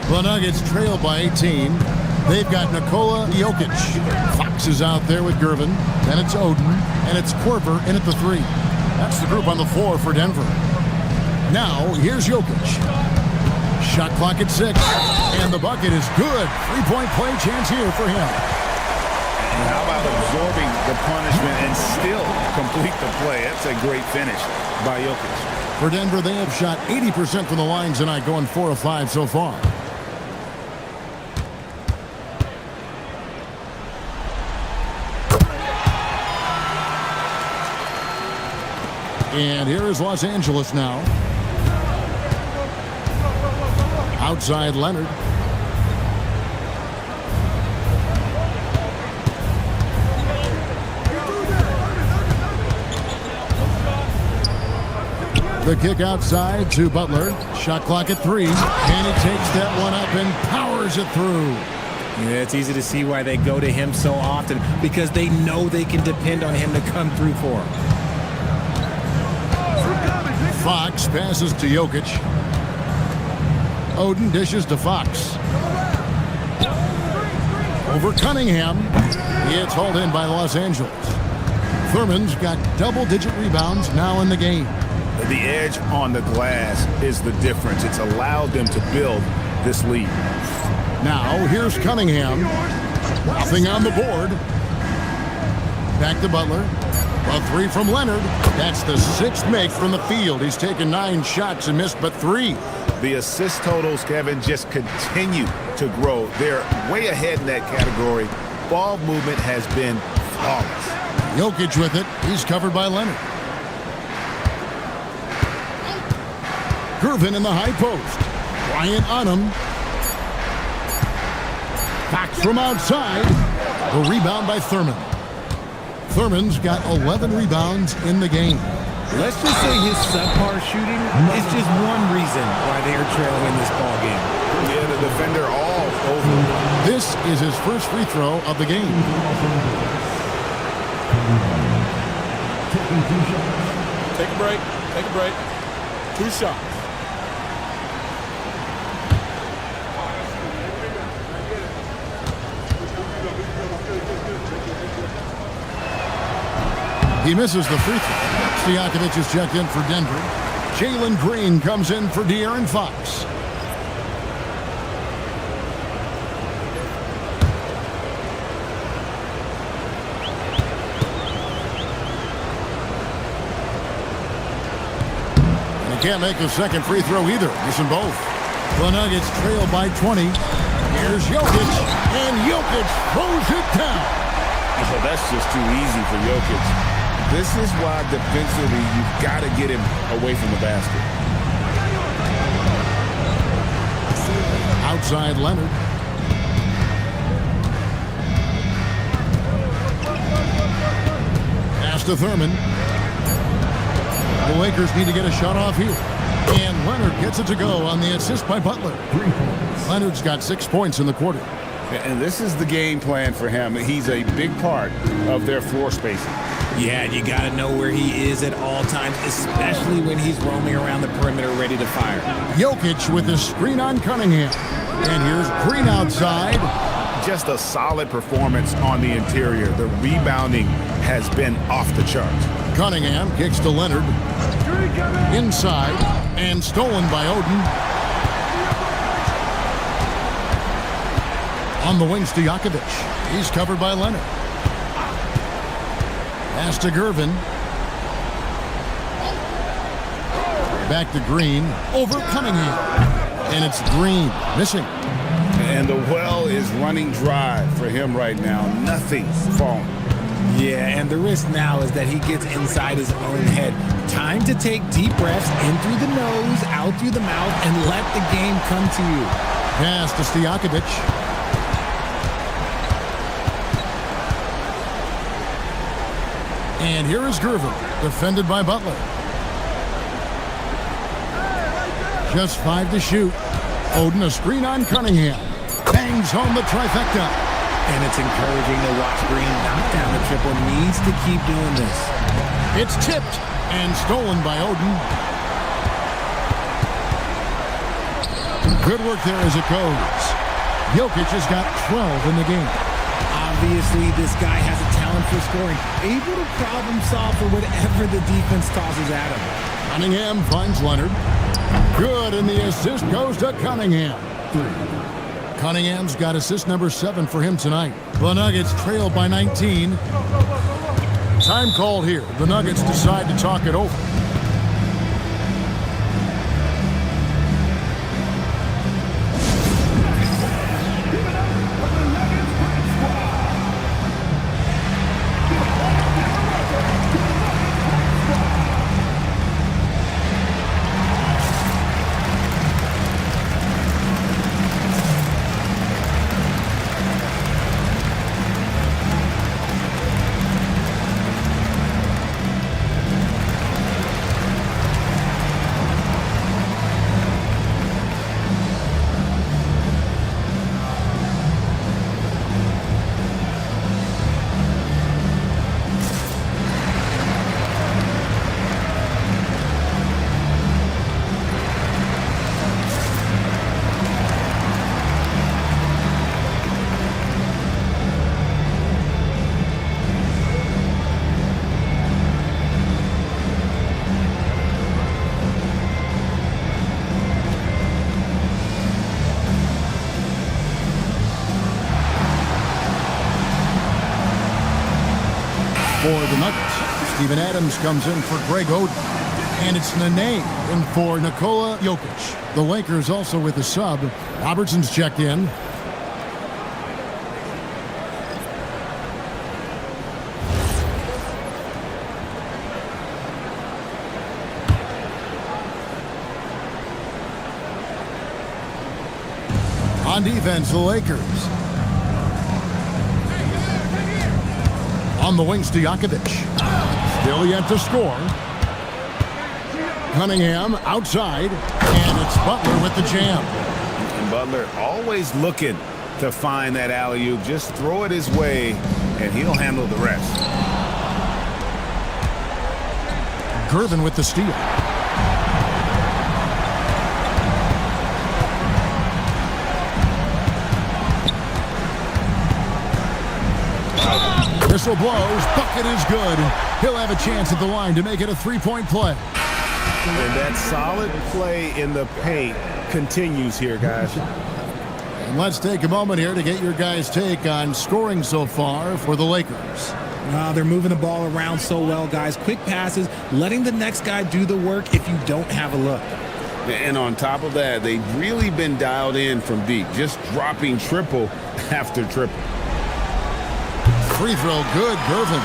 The Nuggets trail by 18. They've got Nikola Jokic. Fox is out there with Gervin. Then it's Oden. And it's Korver in at the 3. That's the group on the floor for Denver. Now, here's Jokic. Shot clock at 6. And the bucket is good. 3-point play chance here for him. And how about absorbing the punishment and still complete the play? That's a great finish by Jokic. For Denver, they have shot 80% from the line tonight, going 4 of 5 so far. And here is Los Angeles now. Outside Leonard. The kick outside to Butler. Shot clock at 3. And he takes that one up and powers it through. Yeah, it's easy to see why they go to him so often, because they know they can depend on him to come through for them. Fox passes to Jokic. Oden dishes to Fox. Over Cunningham. It's hauled in by Los Angeles. Thurman's got double-digit rebounds now in the game. The edge on the glass is the difference. It's allowed them to build this lead. Now, here's Cunningham. Nothing on the board. Back to Butler. A 3 from Leonard. That's the 6th make from the field. He's taken 9 shots and missed but 3. The assist totals, Kevin, just continue to grow. They're way ahead in that category. Ball movement has been flawless. Jokic with it. He's covered by Leonard. Gervin in the high post. Bryant on him. Fox from outside. The rebound by Thurman. Thurman's got 11 rebounds in the game. Let's just say his subpar shooting is just one reason why they are trailing in this ball game. Yeah, the defender all over. This is his first free throw of the game. Take a break. Take a break. 2 shots. He misses the free throw. Stojakovic is checked in for Denver. Jalen Green comes in for De'Aaron Fox. And he can't make a second free throw either. Missing both. The Nuggets trail by 20. Here's Jokic, and Jokic throws it down. So that's just too easy for Jokic. This is why defensively you've got to get him away from the basket. Outside Leonard. Pass to Thurman. The Lakers need to get a shot off here. And Leonard gets it to go on the assist by Butler. Leonard's got 6 points in the quarter. And this is the game plan for him. He's a big part of their floor spacing. Yeah, you got to know where he is at all times, especially when he's roaming around the perimeter ready to fire. Jokic with a screen on Cunningham. And here's Green outside. Just a solid performance on the interior. The rebounding has been off the charts. Cunningham kicks to Leonard. Inside and stolen by Oden. On the wing, Stojakovic. He's covered by Leonard. Pass to Gervin. Back to Green. Over Cunningham. And it's Green missing. And the well is running dry for him right now. Nothing's falling. Yeah, and the risk now is that he gets inside his own head. Time to take deep breaths in through the nose, out through the mouth, and let the game come to you. Pass to Stojakovic. And here is Gervin, defended by Butler. Just 5 to shoot. Oden a screen on Cunningham. Bangs home the trifecta. And it's encouraging to watch Green knock down the triple. Needs to keep doing this. It's tipped and stolen by Oden. Good work there as it goes. Jokic has got 12 in the game. Obviously, this guy has a talent for scoring, able to problem solve for whatever the defense tosses at him. Cunningham finds Leonard. Good, and the assist goes to Cunningham. Cunningham's got assist number 7 for him tonight. The Nuggets trail by 19. Time called here. The Nuggets decide to talk it over. For the Nuggets, Steven Adams comes in for Greg Oden. And it's Nene in for Nikola Jokic. The Lakers also with a sub. Robertson's checked in. On defense, the Lakers. On the wing, Stojakovic. Still yet to score. Cunningham outside, and it's Butler with the jam. And Butler always looking to find that alley-oop. Just throw it his way, and he'll handle the rest. Gervin with the steal. Whistle blows, bucket is good. He'll have a chance at the line to make it a three-point play. And that solid play in the paint continues here, guys. And let's take a moment here to get your guys' take on scoring so far for the Lakers. They're moving the ball around so well, guys. Quick passes, letting the next guy do the work if you don't have a look. And on top of that, they've really been dialed in from deep, just dropping triple after triple. Free throw good, Gervin.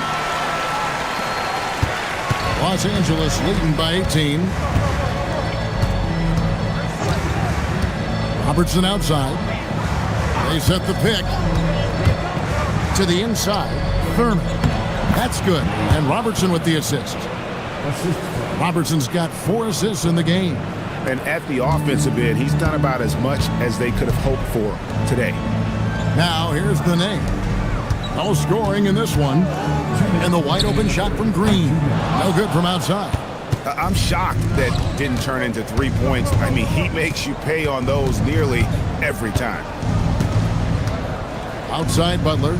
Los Angeles leading by 18. Robertson outside. They set the pick. To the inside. Thurman. That's good. And Robertson with the assist. Robertson's got 4 assists in the game. And at the offensive end, he's done about as much as they could have hoped for today. Now, here's the name. No scoring in this one. And the wide open shot from Green. No good from outside. I'm shocked that didn't turn into 3 points. I mean, he makes you pay on those nearly every time. Outside Butler.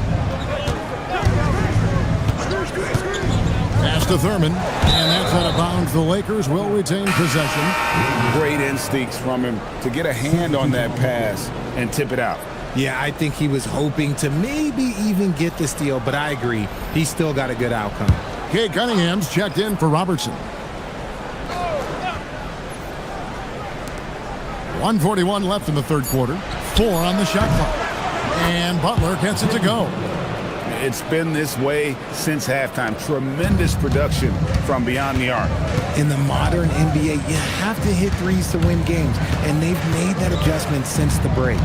Pass to Thurman. And that's out of bounds. The Lakers will retain possession. Great instincts from him to get a hand on that pass and tip it out. Yeah, I think he was hoping to maybe even get the steal, but I agree. He still got a good outcome. Kate Cunningham's checked in for Robertson. 1:41 left in the third quarter. 4 on the shot clock. And Butler gets it to go. It's been this way since halftime. Tremendous production from beyond the arc. In the modern NBA, you have to hit threes to win games, and they've made that adjustment since the break.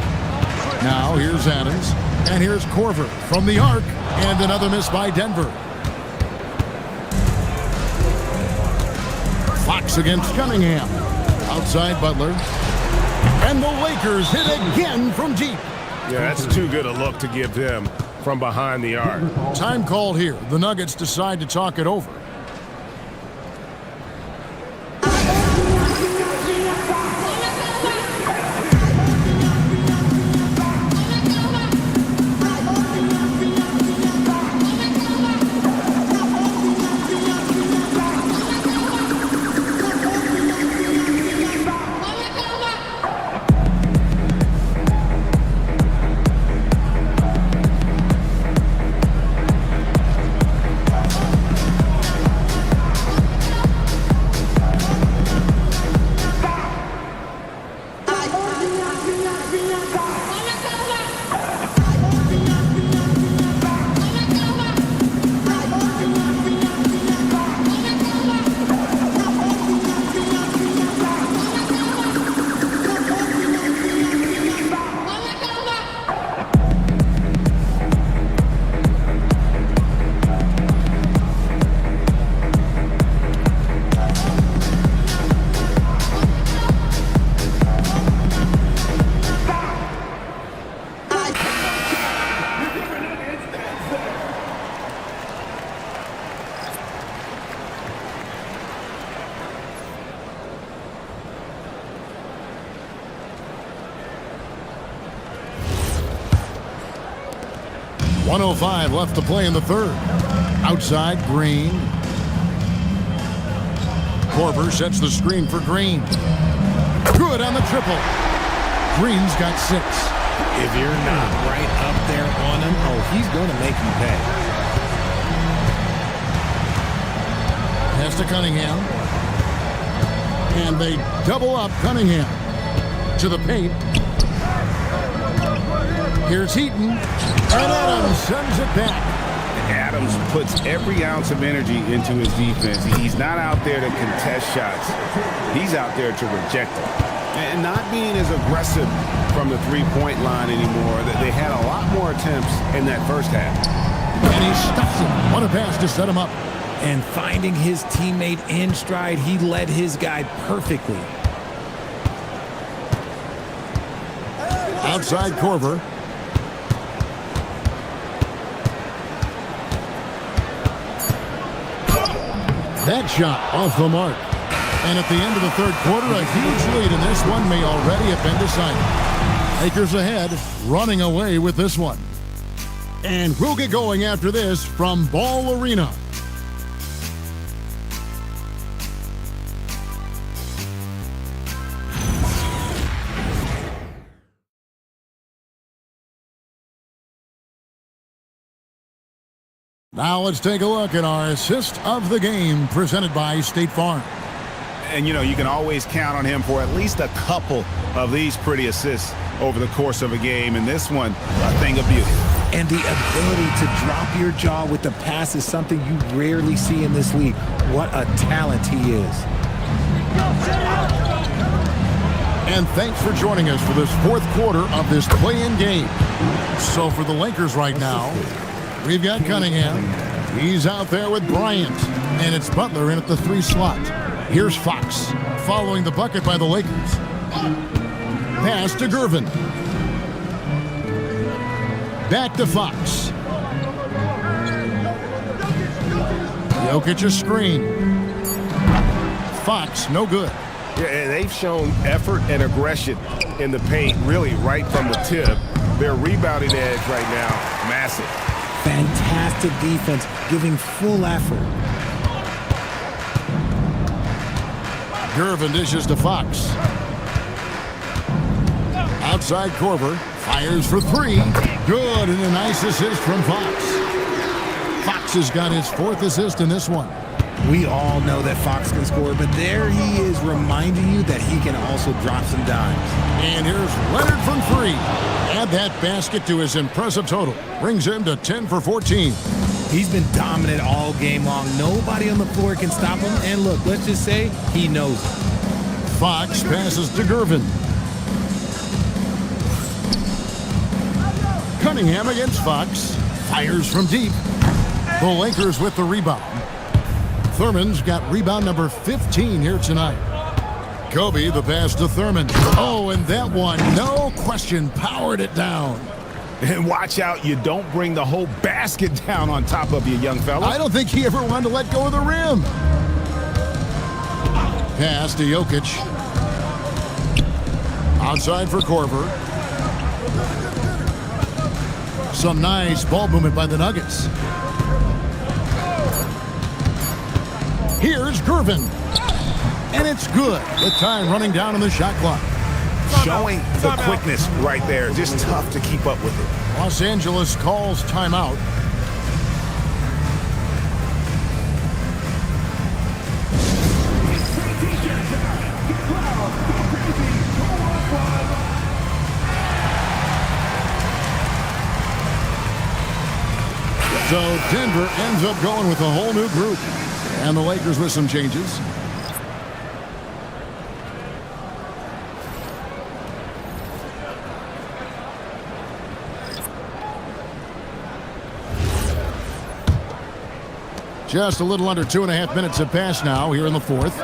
Now here's Adams, and here's Korver from the arc, and another miss by Denver. Fox against Cunningham. Outside Butler. And the Lakers hit again from deep. Yeah, that's too good a look to give them from behind the arc. Time called here. The Nuggets decide to talk it over. .105 left to play in the third. Outside, Green. Korver sets the screen for Green. Good on the triple. Green's got 6. If you're not right up there on him, oh, he's going to make you pay. Pass to Cunningham. And they double up Cunningham. To the paint. Here's Heaton. And Adams sends it back. Adams puts every ounce of energy into his defense. He's not out there to contest shots. He's out there to reject them. And not being as aggressive from the three-point line anymore. They had a lot more attempts in that first half. And he stuffs it. What a pass to set him up. And finding his teammate in stride, he led his guy perfectly. Outside Korver. That shot off the mark. And at the end of the third quarter, a huge lead, and this one may already have been decided. Lakers ahead, running away with this one. And we'll get going after this from Ball Arena. Now let's take a look at our assist of the game presented by State Farm. And, you know, you can always count on him for at least a couple of these pretty assists over the course of a game. And this one, a thing of beauty. And the ability to drop your jaw with the pass is something you rarely see in this league. What a talent he is. And thanks for joining us for this fourth quarter of this play-in game. So for the Lakers right now, we've got Cunningham. He's out there with Bryant. And it's Butler in at the 3 slot. Here's Fox following the bucket by the Lakers. Pass to Gervin. Back to Fox. Jokic a screen. Fox, no good. Yeah, they've shown effort and aggression in the paint, really right from the tip. Their rebounding edge right now, massive. Fantastic defense, giving full effort. Gervin dishes to Fox. Outside Korver, fires for 3. Good, and a nice assist from Fox. Fox has got his 4th assist in this one. We all know that Fox can score, but there he is reminding you that he can also drop some dimes. And here's Leonard from 3. Add that basket to his impressive total. Brings him to 10 for 14. He's been dominant all game long. Nobody on the floor can stop him. And look, let's just say he knows it. Fox passes to Gervin. Cunningham against Fox. Fires from deep. The Lakers with the rebound. Thurman's got rebound number 15 here tonight. Kobe, the pass to Thurman. Oh, and that one, no question, powered it down. And watch out, you don't bring the whole basket down on top of you, young fella. I don't think he ever wanted to let go of the rim. Pass to Jokic. Outside for Korver. Some nice ball movement by the Nuggets. Here's Gervin. And it's good. The time running down on the shot clock. Showing the quickness right there. Just tough to keep up with it. Los Angeles calls timeout. So Denver ends up going with a whole new group. And the Lakers with some changes. Just a little under 2.5 minutes have passed now here in the fourth.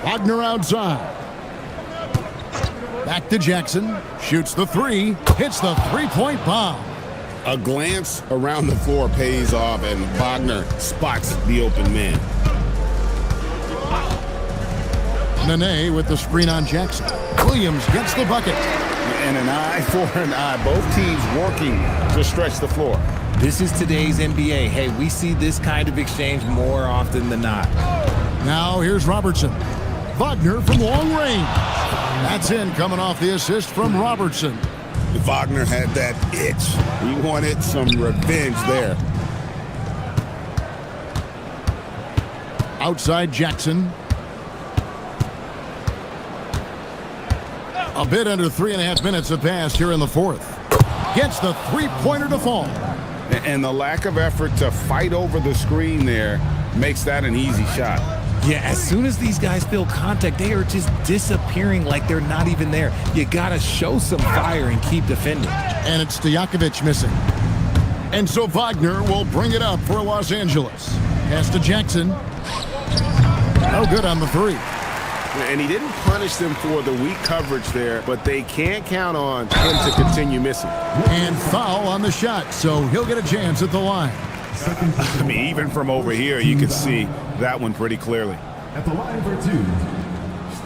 Wagner outside. Back to Jackson. Shoots the 3. Hits the three-point bomb. A glance around the floor pays off, and Wagner spots the open man. Nene with the screen on Jackson. Williams gets the bucket. And an eye for an eye. Both teams working to stretch the floor. This is today's NBA. Hey, we see this kind of exchange more often than not. Now here's Robertson. Wagner from long range. That's in, coming off the assist from Robertson. Wagner had that itch. He wanted some revenge there. Outside Jackson. A bit under 3.5 minutes have passed here in the fourth. Gets the three-pointer to fall. And the lack of effort to fight over the screen there makes that an easy shot. Yeah, as soon as these guys feel contact, they are just disappearing like they're not even there. You got to show some fire and keep defending. And it's Stojakovic missing. And so Wagner will bring it up for Los Angeles. Pass to Jackson. No good on the three. And he didn't punish them for the weak coverage there, but they can't count on him to continue missing. And foul on the shot, so he'll get a chance at the line. I mean, even from over here, you can see that one pretty clearly. At the line for two,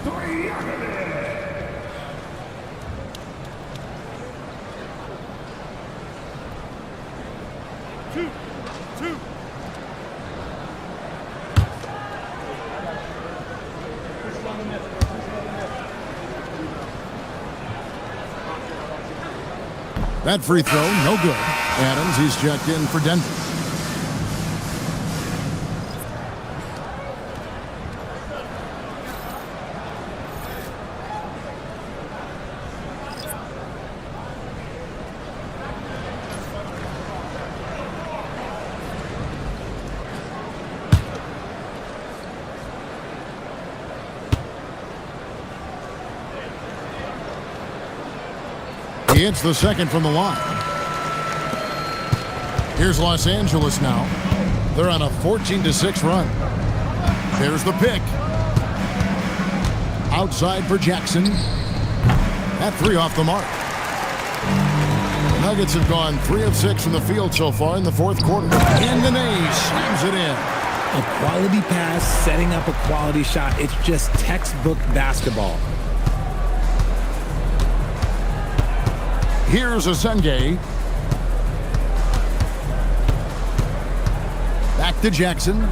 Stojakovic. Two. That free throw, no good. Adams, he's checked in for Denver. He hits the second from the line. Here's Los Angeles now. They're on a 14-6 run. There's the pick. Outside for Jackson. That three off the mark. The Nuggets have gone 3 of 6 from the field so far in the fourth quarter. And Nene slams it in. A quality pass, setting up a quality shot. It's just textbook basketball. Here's Asenge. Back to Jackson.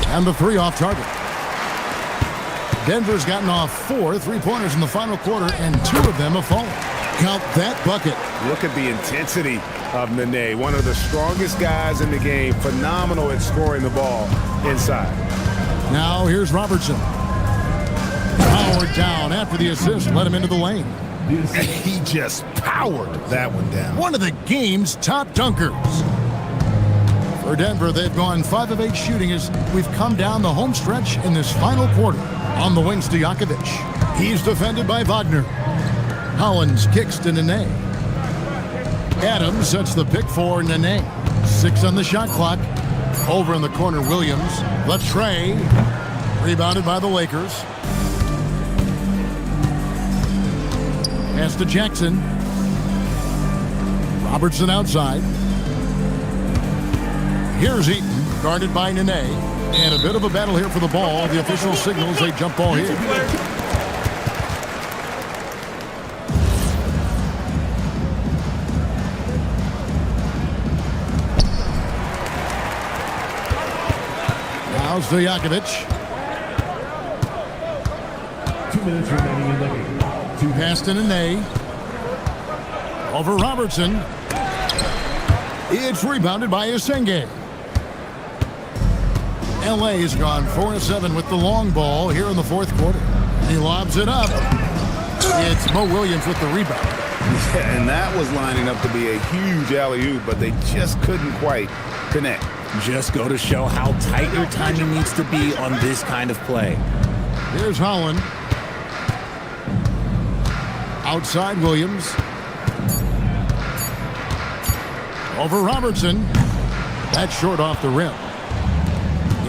And the three off target. Denver's gotten off 4 3-pointers in the final quarter, and 2 of them have fallen. Count that bucket. Look at the intensity of Nene, one of the strongest guys in the game. Phenomenal at scoring the ball inside. Now here's Robertson. Powered down after the assist, let him into the lane. He just powered that one down. One of the game's top dunkers. For Denver, they've gone 5 of 8 shooting as we've come down the home stretch in this final quarter. On the wing, Stojakovic. He's defended by Wagner. Hollins kicks to Nene. Adams sets the pick for Nene. 6 on the shot clock. Over in the corner, Williams. The tray. Rebounded by the Lakers. Pass to Jackson. Robertson outside. Here's Eaton, guarded by Nene. And a bit of a battle here for the ball. The official signals a jump ball here. Now Stojakovic. 2 minutes remaining in the game. Pass to Nene. Over Robertson. It's rebounded by Asenge. LA has gone 4 of 7 with the long ball here in the fourth quarter. He lobs it up. It's Mo Williams with the rebound. Yeah, and that was lining up to be a huge alley-oop, but they just couldn't quite connect. Just go to show how tight your timing needs to be on this kind of play. Here's Holland. Outside Williams. Over Robertson. That's short off the rim.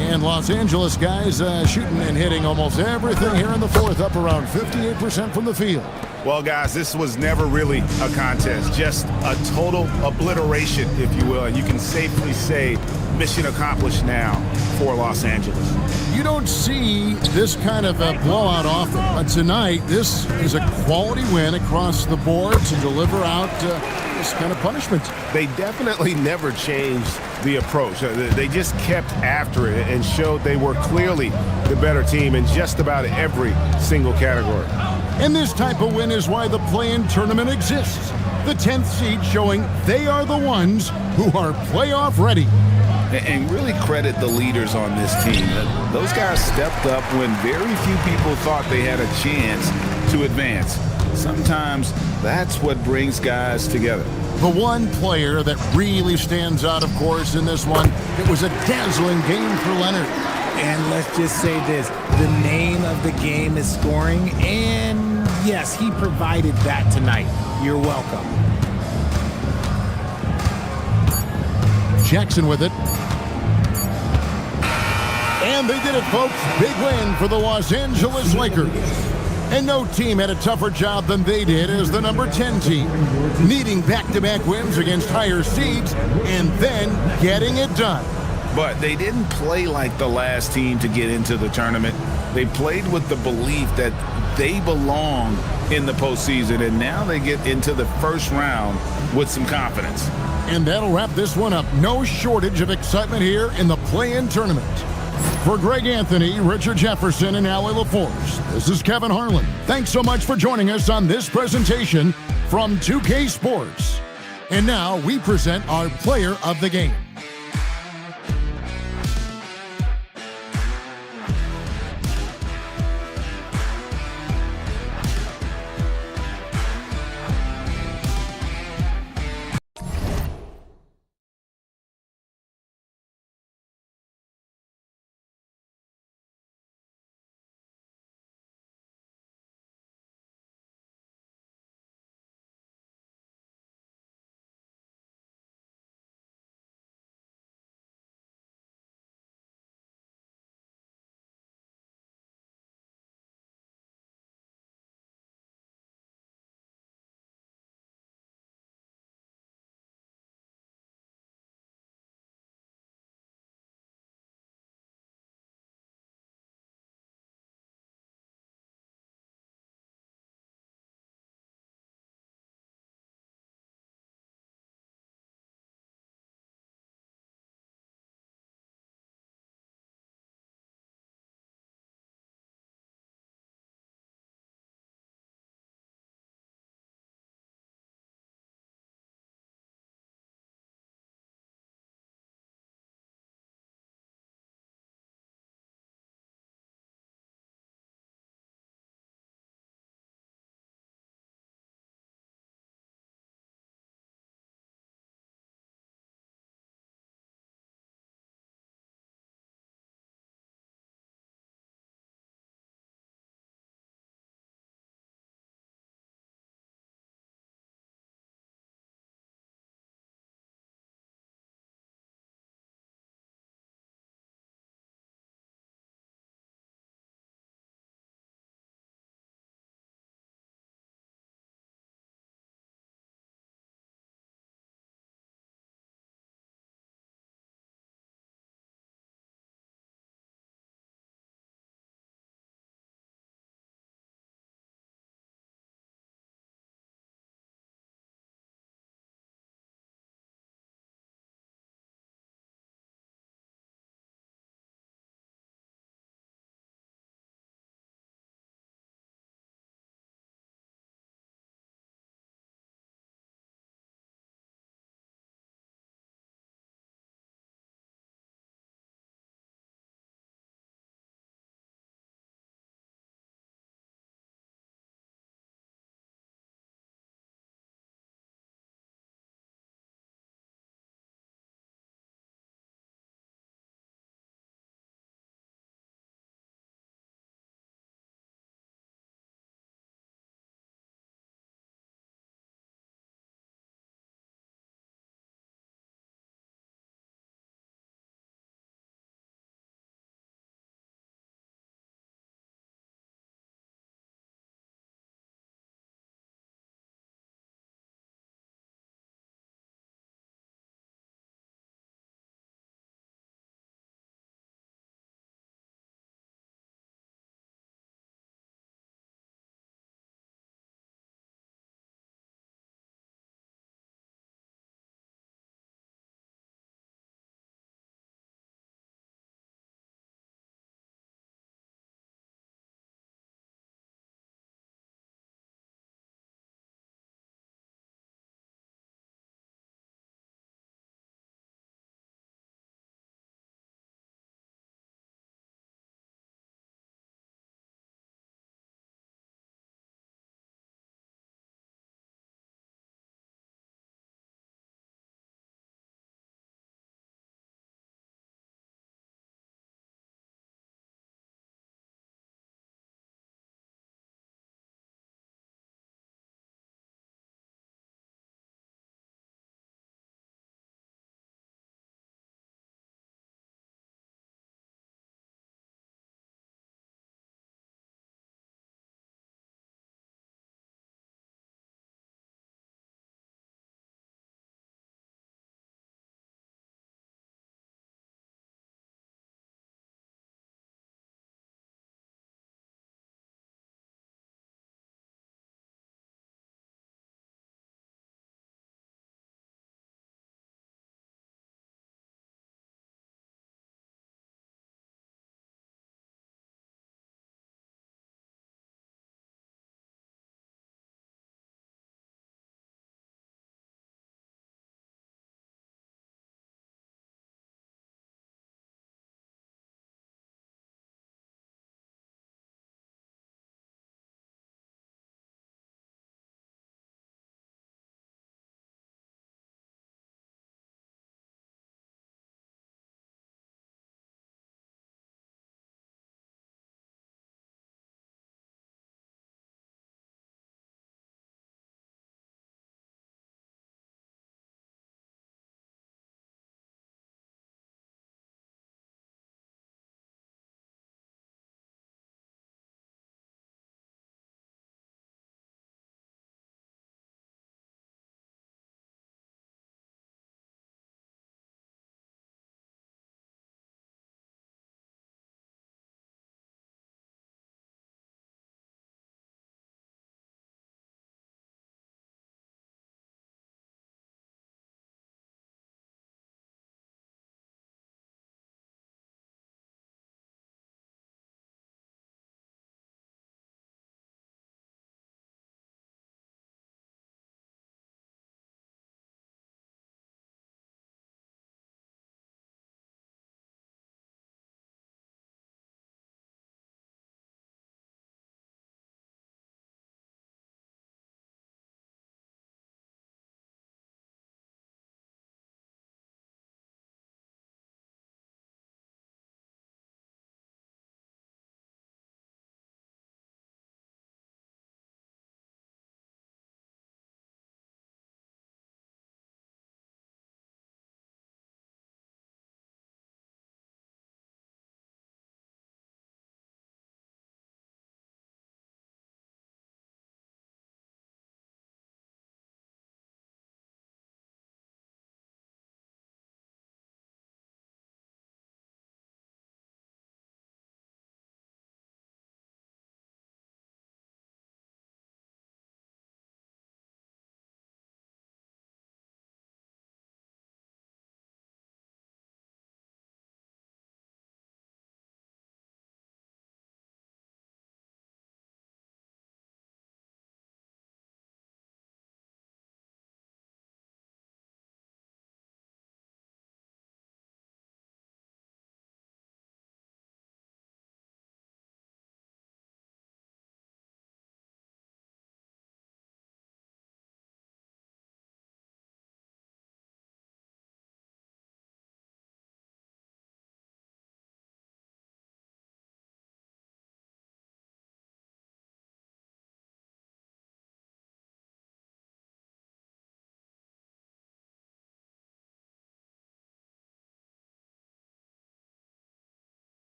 And Los Angeles guys shooting and hitting almost everything here in the fourth, up around 58% from the field. Well, guys, this was never really a contest, just a total obliteration, if you will. And you can safely say mission accomplished now for Los Angeles. You don't see this kind of a blowout often, but tonight this is a quality win across the board to deliver out this kind of punishment. They definitely never changed the approach. They just kept after it and showed they were clearly the better team in just about every single category. And this type of win is why the play-in tournament exists. The 10th seed showing they are the ones who are playoff ready. and really credit the leaders on this team. Those guys stepped up when very few people thought they had a chance to advance. Sometimes that's what brings guys together. The one player that really stands out, of course, in this one, it was a dazzling game for Leonard. And let's just say this, the name of the game is scoring, and yes, he provided that tonight. You're welcome. Jackson with it. And they did it, folks. Big win for the Los Angeles Lakers. And no team had a tougher job than they did as the number 10 team, needing back-to-back wins against higher seeds and then getting it done. But they didn't play like the last team to get into the tournament. They played with the belief that they belong in the postseason, and now they get into the first round with some confidence. And that'll wrap this one up. No shortage of excitement here in the play-in tournament. For Greg Anthony, Richard Jefferson, and Allie LaForce, this is Kevin Harlan. Thanks so much for joining us on this presentation from 2K Sports. And now we present our player of the game.